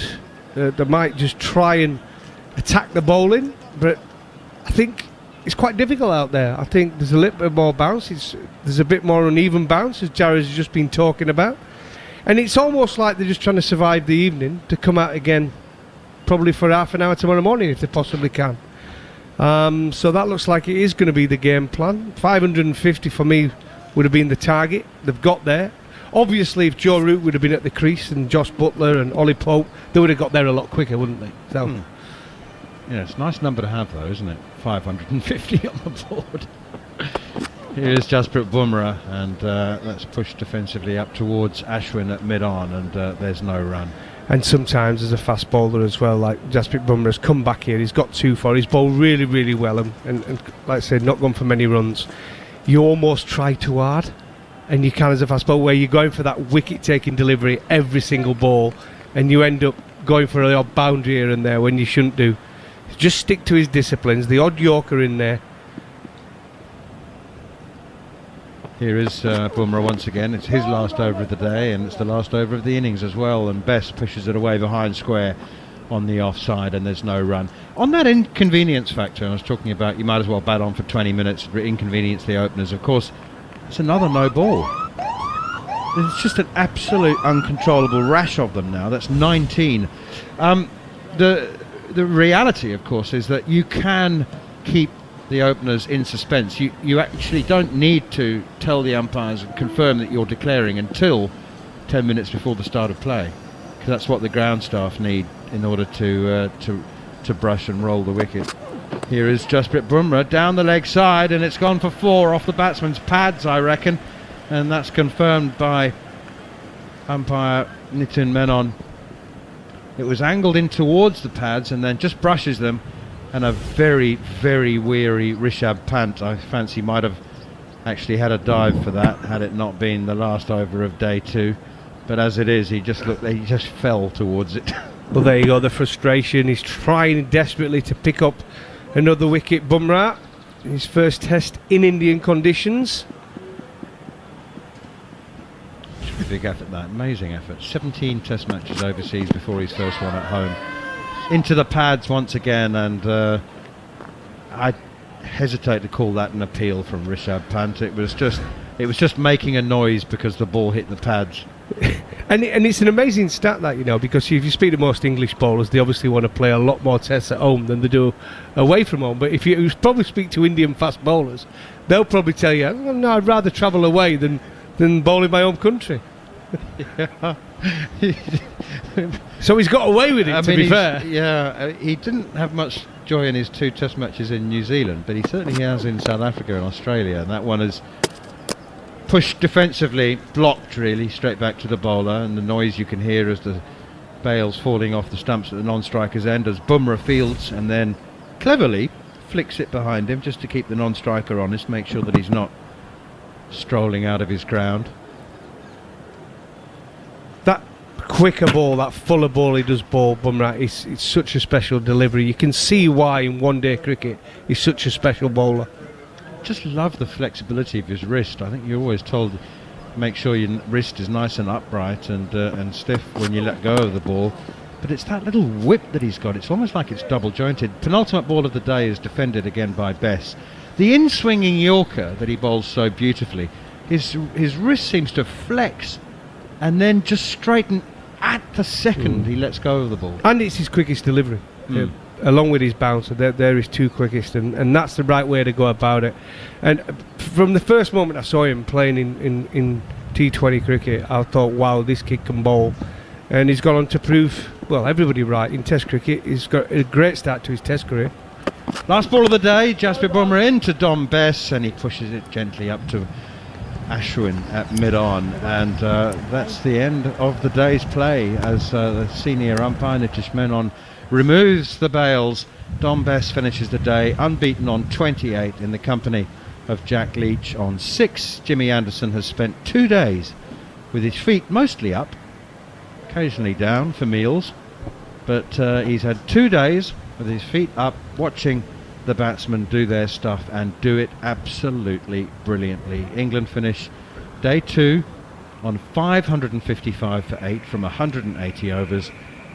they might just try and attack the bowling, but I think it's quite difficult out there. I think there's a little bit more bounce. There's a bit more uneven bounce, as Jared has just been talking about. And it's almost like they're just trying to survive the evening to come out again probably for half an hour tomorrow morning if they possibly can. So that looks like it is going to be the game plan. 550 for me would have been the target. They've got there. Obviously, if Joe Root would have been at the crease and Josh Butler and Ollie Pope, they would have got there a lot quicker, wouldn't they? So, Yeah, it's a nice number to have though, isn't it? 550 on the board. Here's Jasprit Bumrah, and that's pushed defensively up towards Ashwin at mid-on, and there's no run. and sometimes as a fast bowler as well, like Jasprit Bumrah has come back here, he's got 2 for, he's bowled really, really well, and like I said, not gone for many runs. You almost try too hard, and you can as a fast bowler, where you're going for that wicket-taking delivery every single ball, and you end up going for the odd boundary here and there when you shouldn't do. Just stick to his disciplines, the odd Yorker in there. Here is Bumrah once again. It's his last over of the day, and it's the last over of the innings as well, and Bess pushes it away behind square on the offside, and there's no run. On that inconvenience factor I was talking about, you might as well bat on for 20 minutes, inconvenience the openers. Of course, it's another no ball. It's just an absolute uncontrollable rash of them now. That's 19. The reality, of course, is that you can keep the openers in suspense. You actually don't need to tell the umpires and confirm that you're declaring until 10 minutes before the start of play, because that's what the ground staff need in order to brush and roll the wicket. Here is Jasprit Bumrah down the leg side, and it's gone for 4 off the batsman's pads, I reckon, and that's confirmed by umpire Nitin Menon. It was angled in towards the pads and then just brushes them and a very, very weary Rishabh Pant. I fancy might have actually had a dive for that had it not been the last over of day 2. But as it is, he just fell towards it. Well, there you go, the frustration. He's trying desperately to pick up another wicket. Bumrah, his first test in Indian conditions. Big effort, that amazing effort. 17 test matches overseas before his first one at home. Into the pads once again, and I hesitate to call that an appeal from Rishabh Pant. It was just making a noise because the ball hit the pads. And it's an amazing stat, that, you know, because if you speak to most English bowlers, they obviously want to play a lot more tests at home than they do away from home. But if you probably speak to Indian fast bowlers, they'll probably tell you, oh, no, I'd rather travel away than bowl in my home country. So he's got away with it, to be fair. Yeah, he didn't have much joy in his 2 test matches in New Zealand, but he certainly has in South Africa and Australia, and that one is pushed defensively, blocked really, straight back to the bowler, and the noise you can hear as the bail's falling off the stumps at the non-striker's end as Bumrah fields and then cleverly flicks it behind him just to keep the non-striker honest, make sure that he's not strolling out of his ground. That quicker ball, that fuller ball he does bowl, Bumrah, it's such a special delivery. You can see why in one-day cricket he's such a special bowler. Just love the flexibility of his wrist. I think you're always told make sure your wrist is nice and upright and stiff when you let go of the ball, but it's that little whip that he's got. It's almost like it's double jointed. Penultimate ball of the day is defended again by Bess. The in-swinging Yorker that he bowls so beautifully, his wrist seems to flex and then just straighten at the second he lets go of the ball. And it's his quickest delivery. Along with his bouncer, they're his 2 quickest, and that's the right way to go about it. And from the first moment I saw him playing in T20 cricket, I thought, wow, this kid can bowl. And he's gone on to prove, well, everybody right in Test cricket. He's got a great start to his Test career. Last ball of the day, Jasprit Bumrah into Dom Bess, and he pushes it gently up to Ashwin at mid-on, and that's the end of the day's play as the senior umpire Nitish Menon removes the bails. Dom Bess finishes the day unbeaten on 28 in the company of Jack Leach on 6. Jimmy Anderson has spent 2 days with his feet mostly up, occasionally down for meals, but he's had 2 days with his feet up watching the batsmen do their stuff and do it absolutely brilliantly. England finish day 2 on 555 for 8 from 180 overs,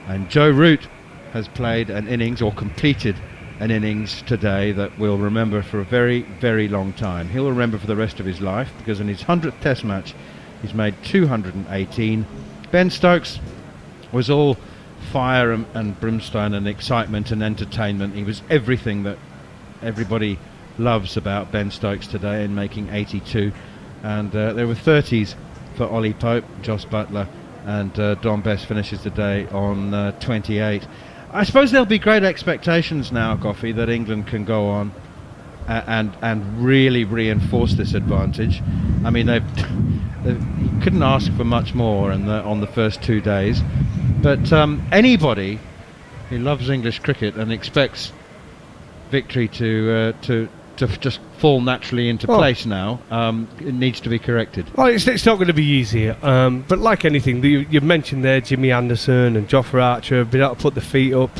and Joe Root has played an innings, or completed an innings today, that we'll remember for a very, very long time. He'll remember for the rest of his life, because in his 100th Test match he's made 218. Ben Stokes was all fire and brimstone and excitement and entertainment. He was everything that everybody loves about Ben Stokes today in making 82, and there were 30s for Ollie Pope, Jos Buttler, and Dom Bess finishes the day on 28. I suppose there'll be great expectations now, Goffey, that England can go on and really reinforce this advantage. I mean, they couldn't ask for much more on the first 2 days, but anybody who loves English cricket and expects victory to just fall naturally into place now, it needs to be corrected. Well, it's not going to be easy, but like anything, you mentioned there, Jimmy Anderson and Jofra Archer have been able to put the feet up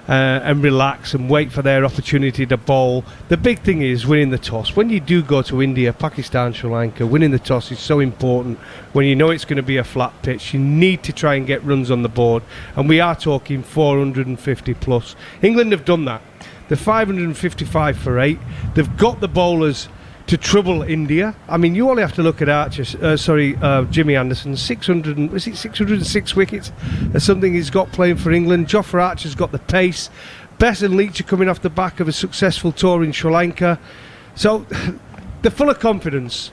and relax and wait for their opportunity to bowl. The big thing is winning the toss. When you do go to India, Pakistan, Sri Lanka, winning the toss is so important. When you know it's going to be a flat pitch, you need to try and get runs on the board, and we are talking 450 plus. England have done that. They're 555 for 8. They've got the bowlers to trouble India. I mean, you only have to look at Jimmy Anderson, 606 wickets. That's something he's got playing for England. Jofra Archer's got the pace. Bess and Leach are coming off the back of a successful tour in Sri Lanka. So they're full of confidence.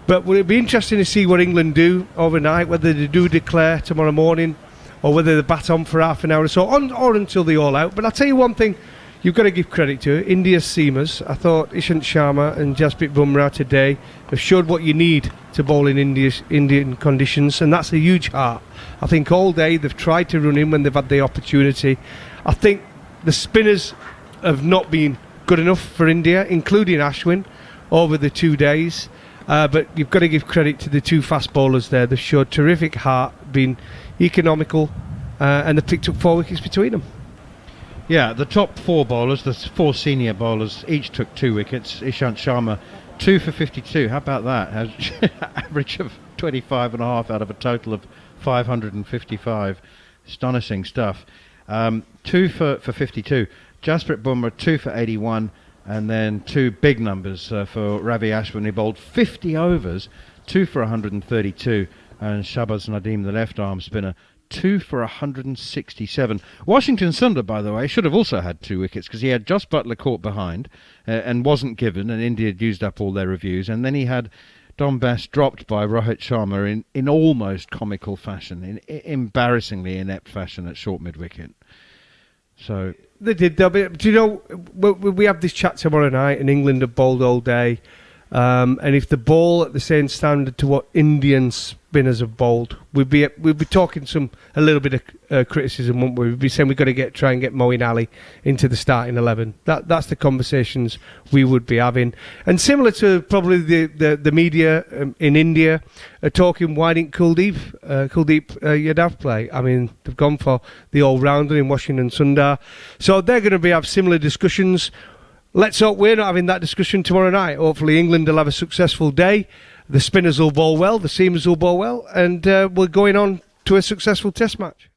But will it be interesting to see what England do overnight, whether they do declare tomorrow morning or whether they bat on for half an hour or so, or until they all out. But I'll tell you one thing you've got to give credit to India's seamers. I thought Ishant Sharma and Jasprit Bumrah today have showed what you need to bowl in Indian conditions, and that's a huge heart. I think all day they've tried to run in when they've had the opportunity. I think the spinners have not been good enough for India, including Ashwin, over the 2 days. But you've got to give credit to the two fast bowlers there. They've showed terrific heart, been economical, and they've picked up 4 wickets between them. Yeah, the top 4 bowlers, the 4 senior bowlers, each took 2 wickets. Ishant Sharma, 2 for 52. How about that? Average of 25.5 out of a total of 555. Astonishing stuff. 2 for 52. Jasprit Bumrah, 2 for 81. And then 2 big numbers for Ravi Ashwin. He bowled 50 overs, 2 for 132. And Shahbaz Nadeem, the left arm spinner, 2 for 167. Washington Sundar, by the way, should have also had 2 wickets because he had Jos Buttler caught behind and wasn't given, and India had used up all their reviews. And then he had Dom Bess dropped by Rohit Sharma in almost comical fashion, in embarrassingly inept fashion at short mid-wicket. So they did. Do you know, we have this chat tomorrow night, and England have bowled all day. And if the ball at the same standard to what Indian spinners have bowled, we'd be talking a little bit of criticism, wouldn't we? We'd be saying we've got to try and get Moeen Ali into the starting 11. That's the conversations we would be having. And similar to probably the media in India are talking, why didn't Kuldeep Yadav play? I mean, they've gone for the all-rounder in Washington Sundar. So they're going to have similar discussions. Let's hope we're not having that discussion tomorrow night. Hopefully England will have a successful day. The spinners will bowl well, the seamers will bowl well, and we're going on to a successful test match.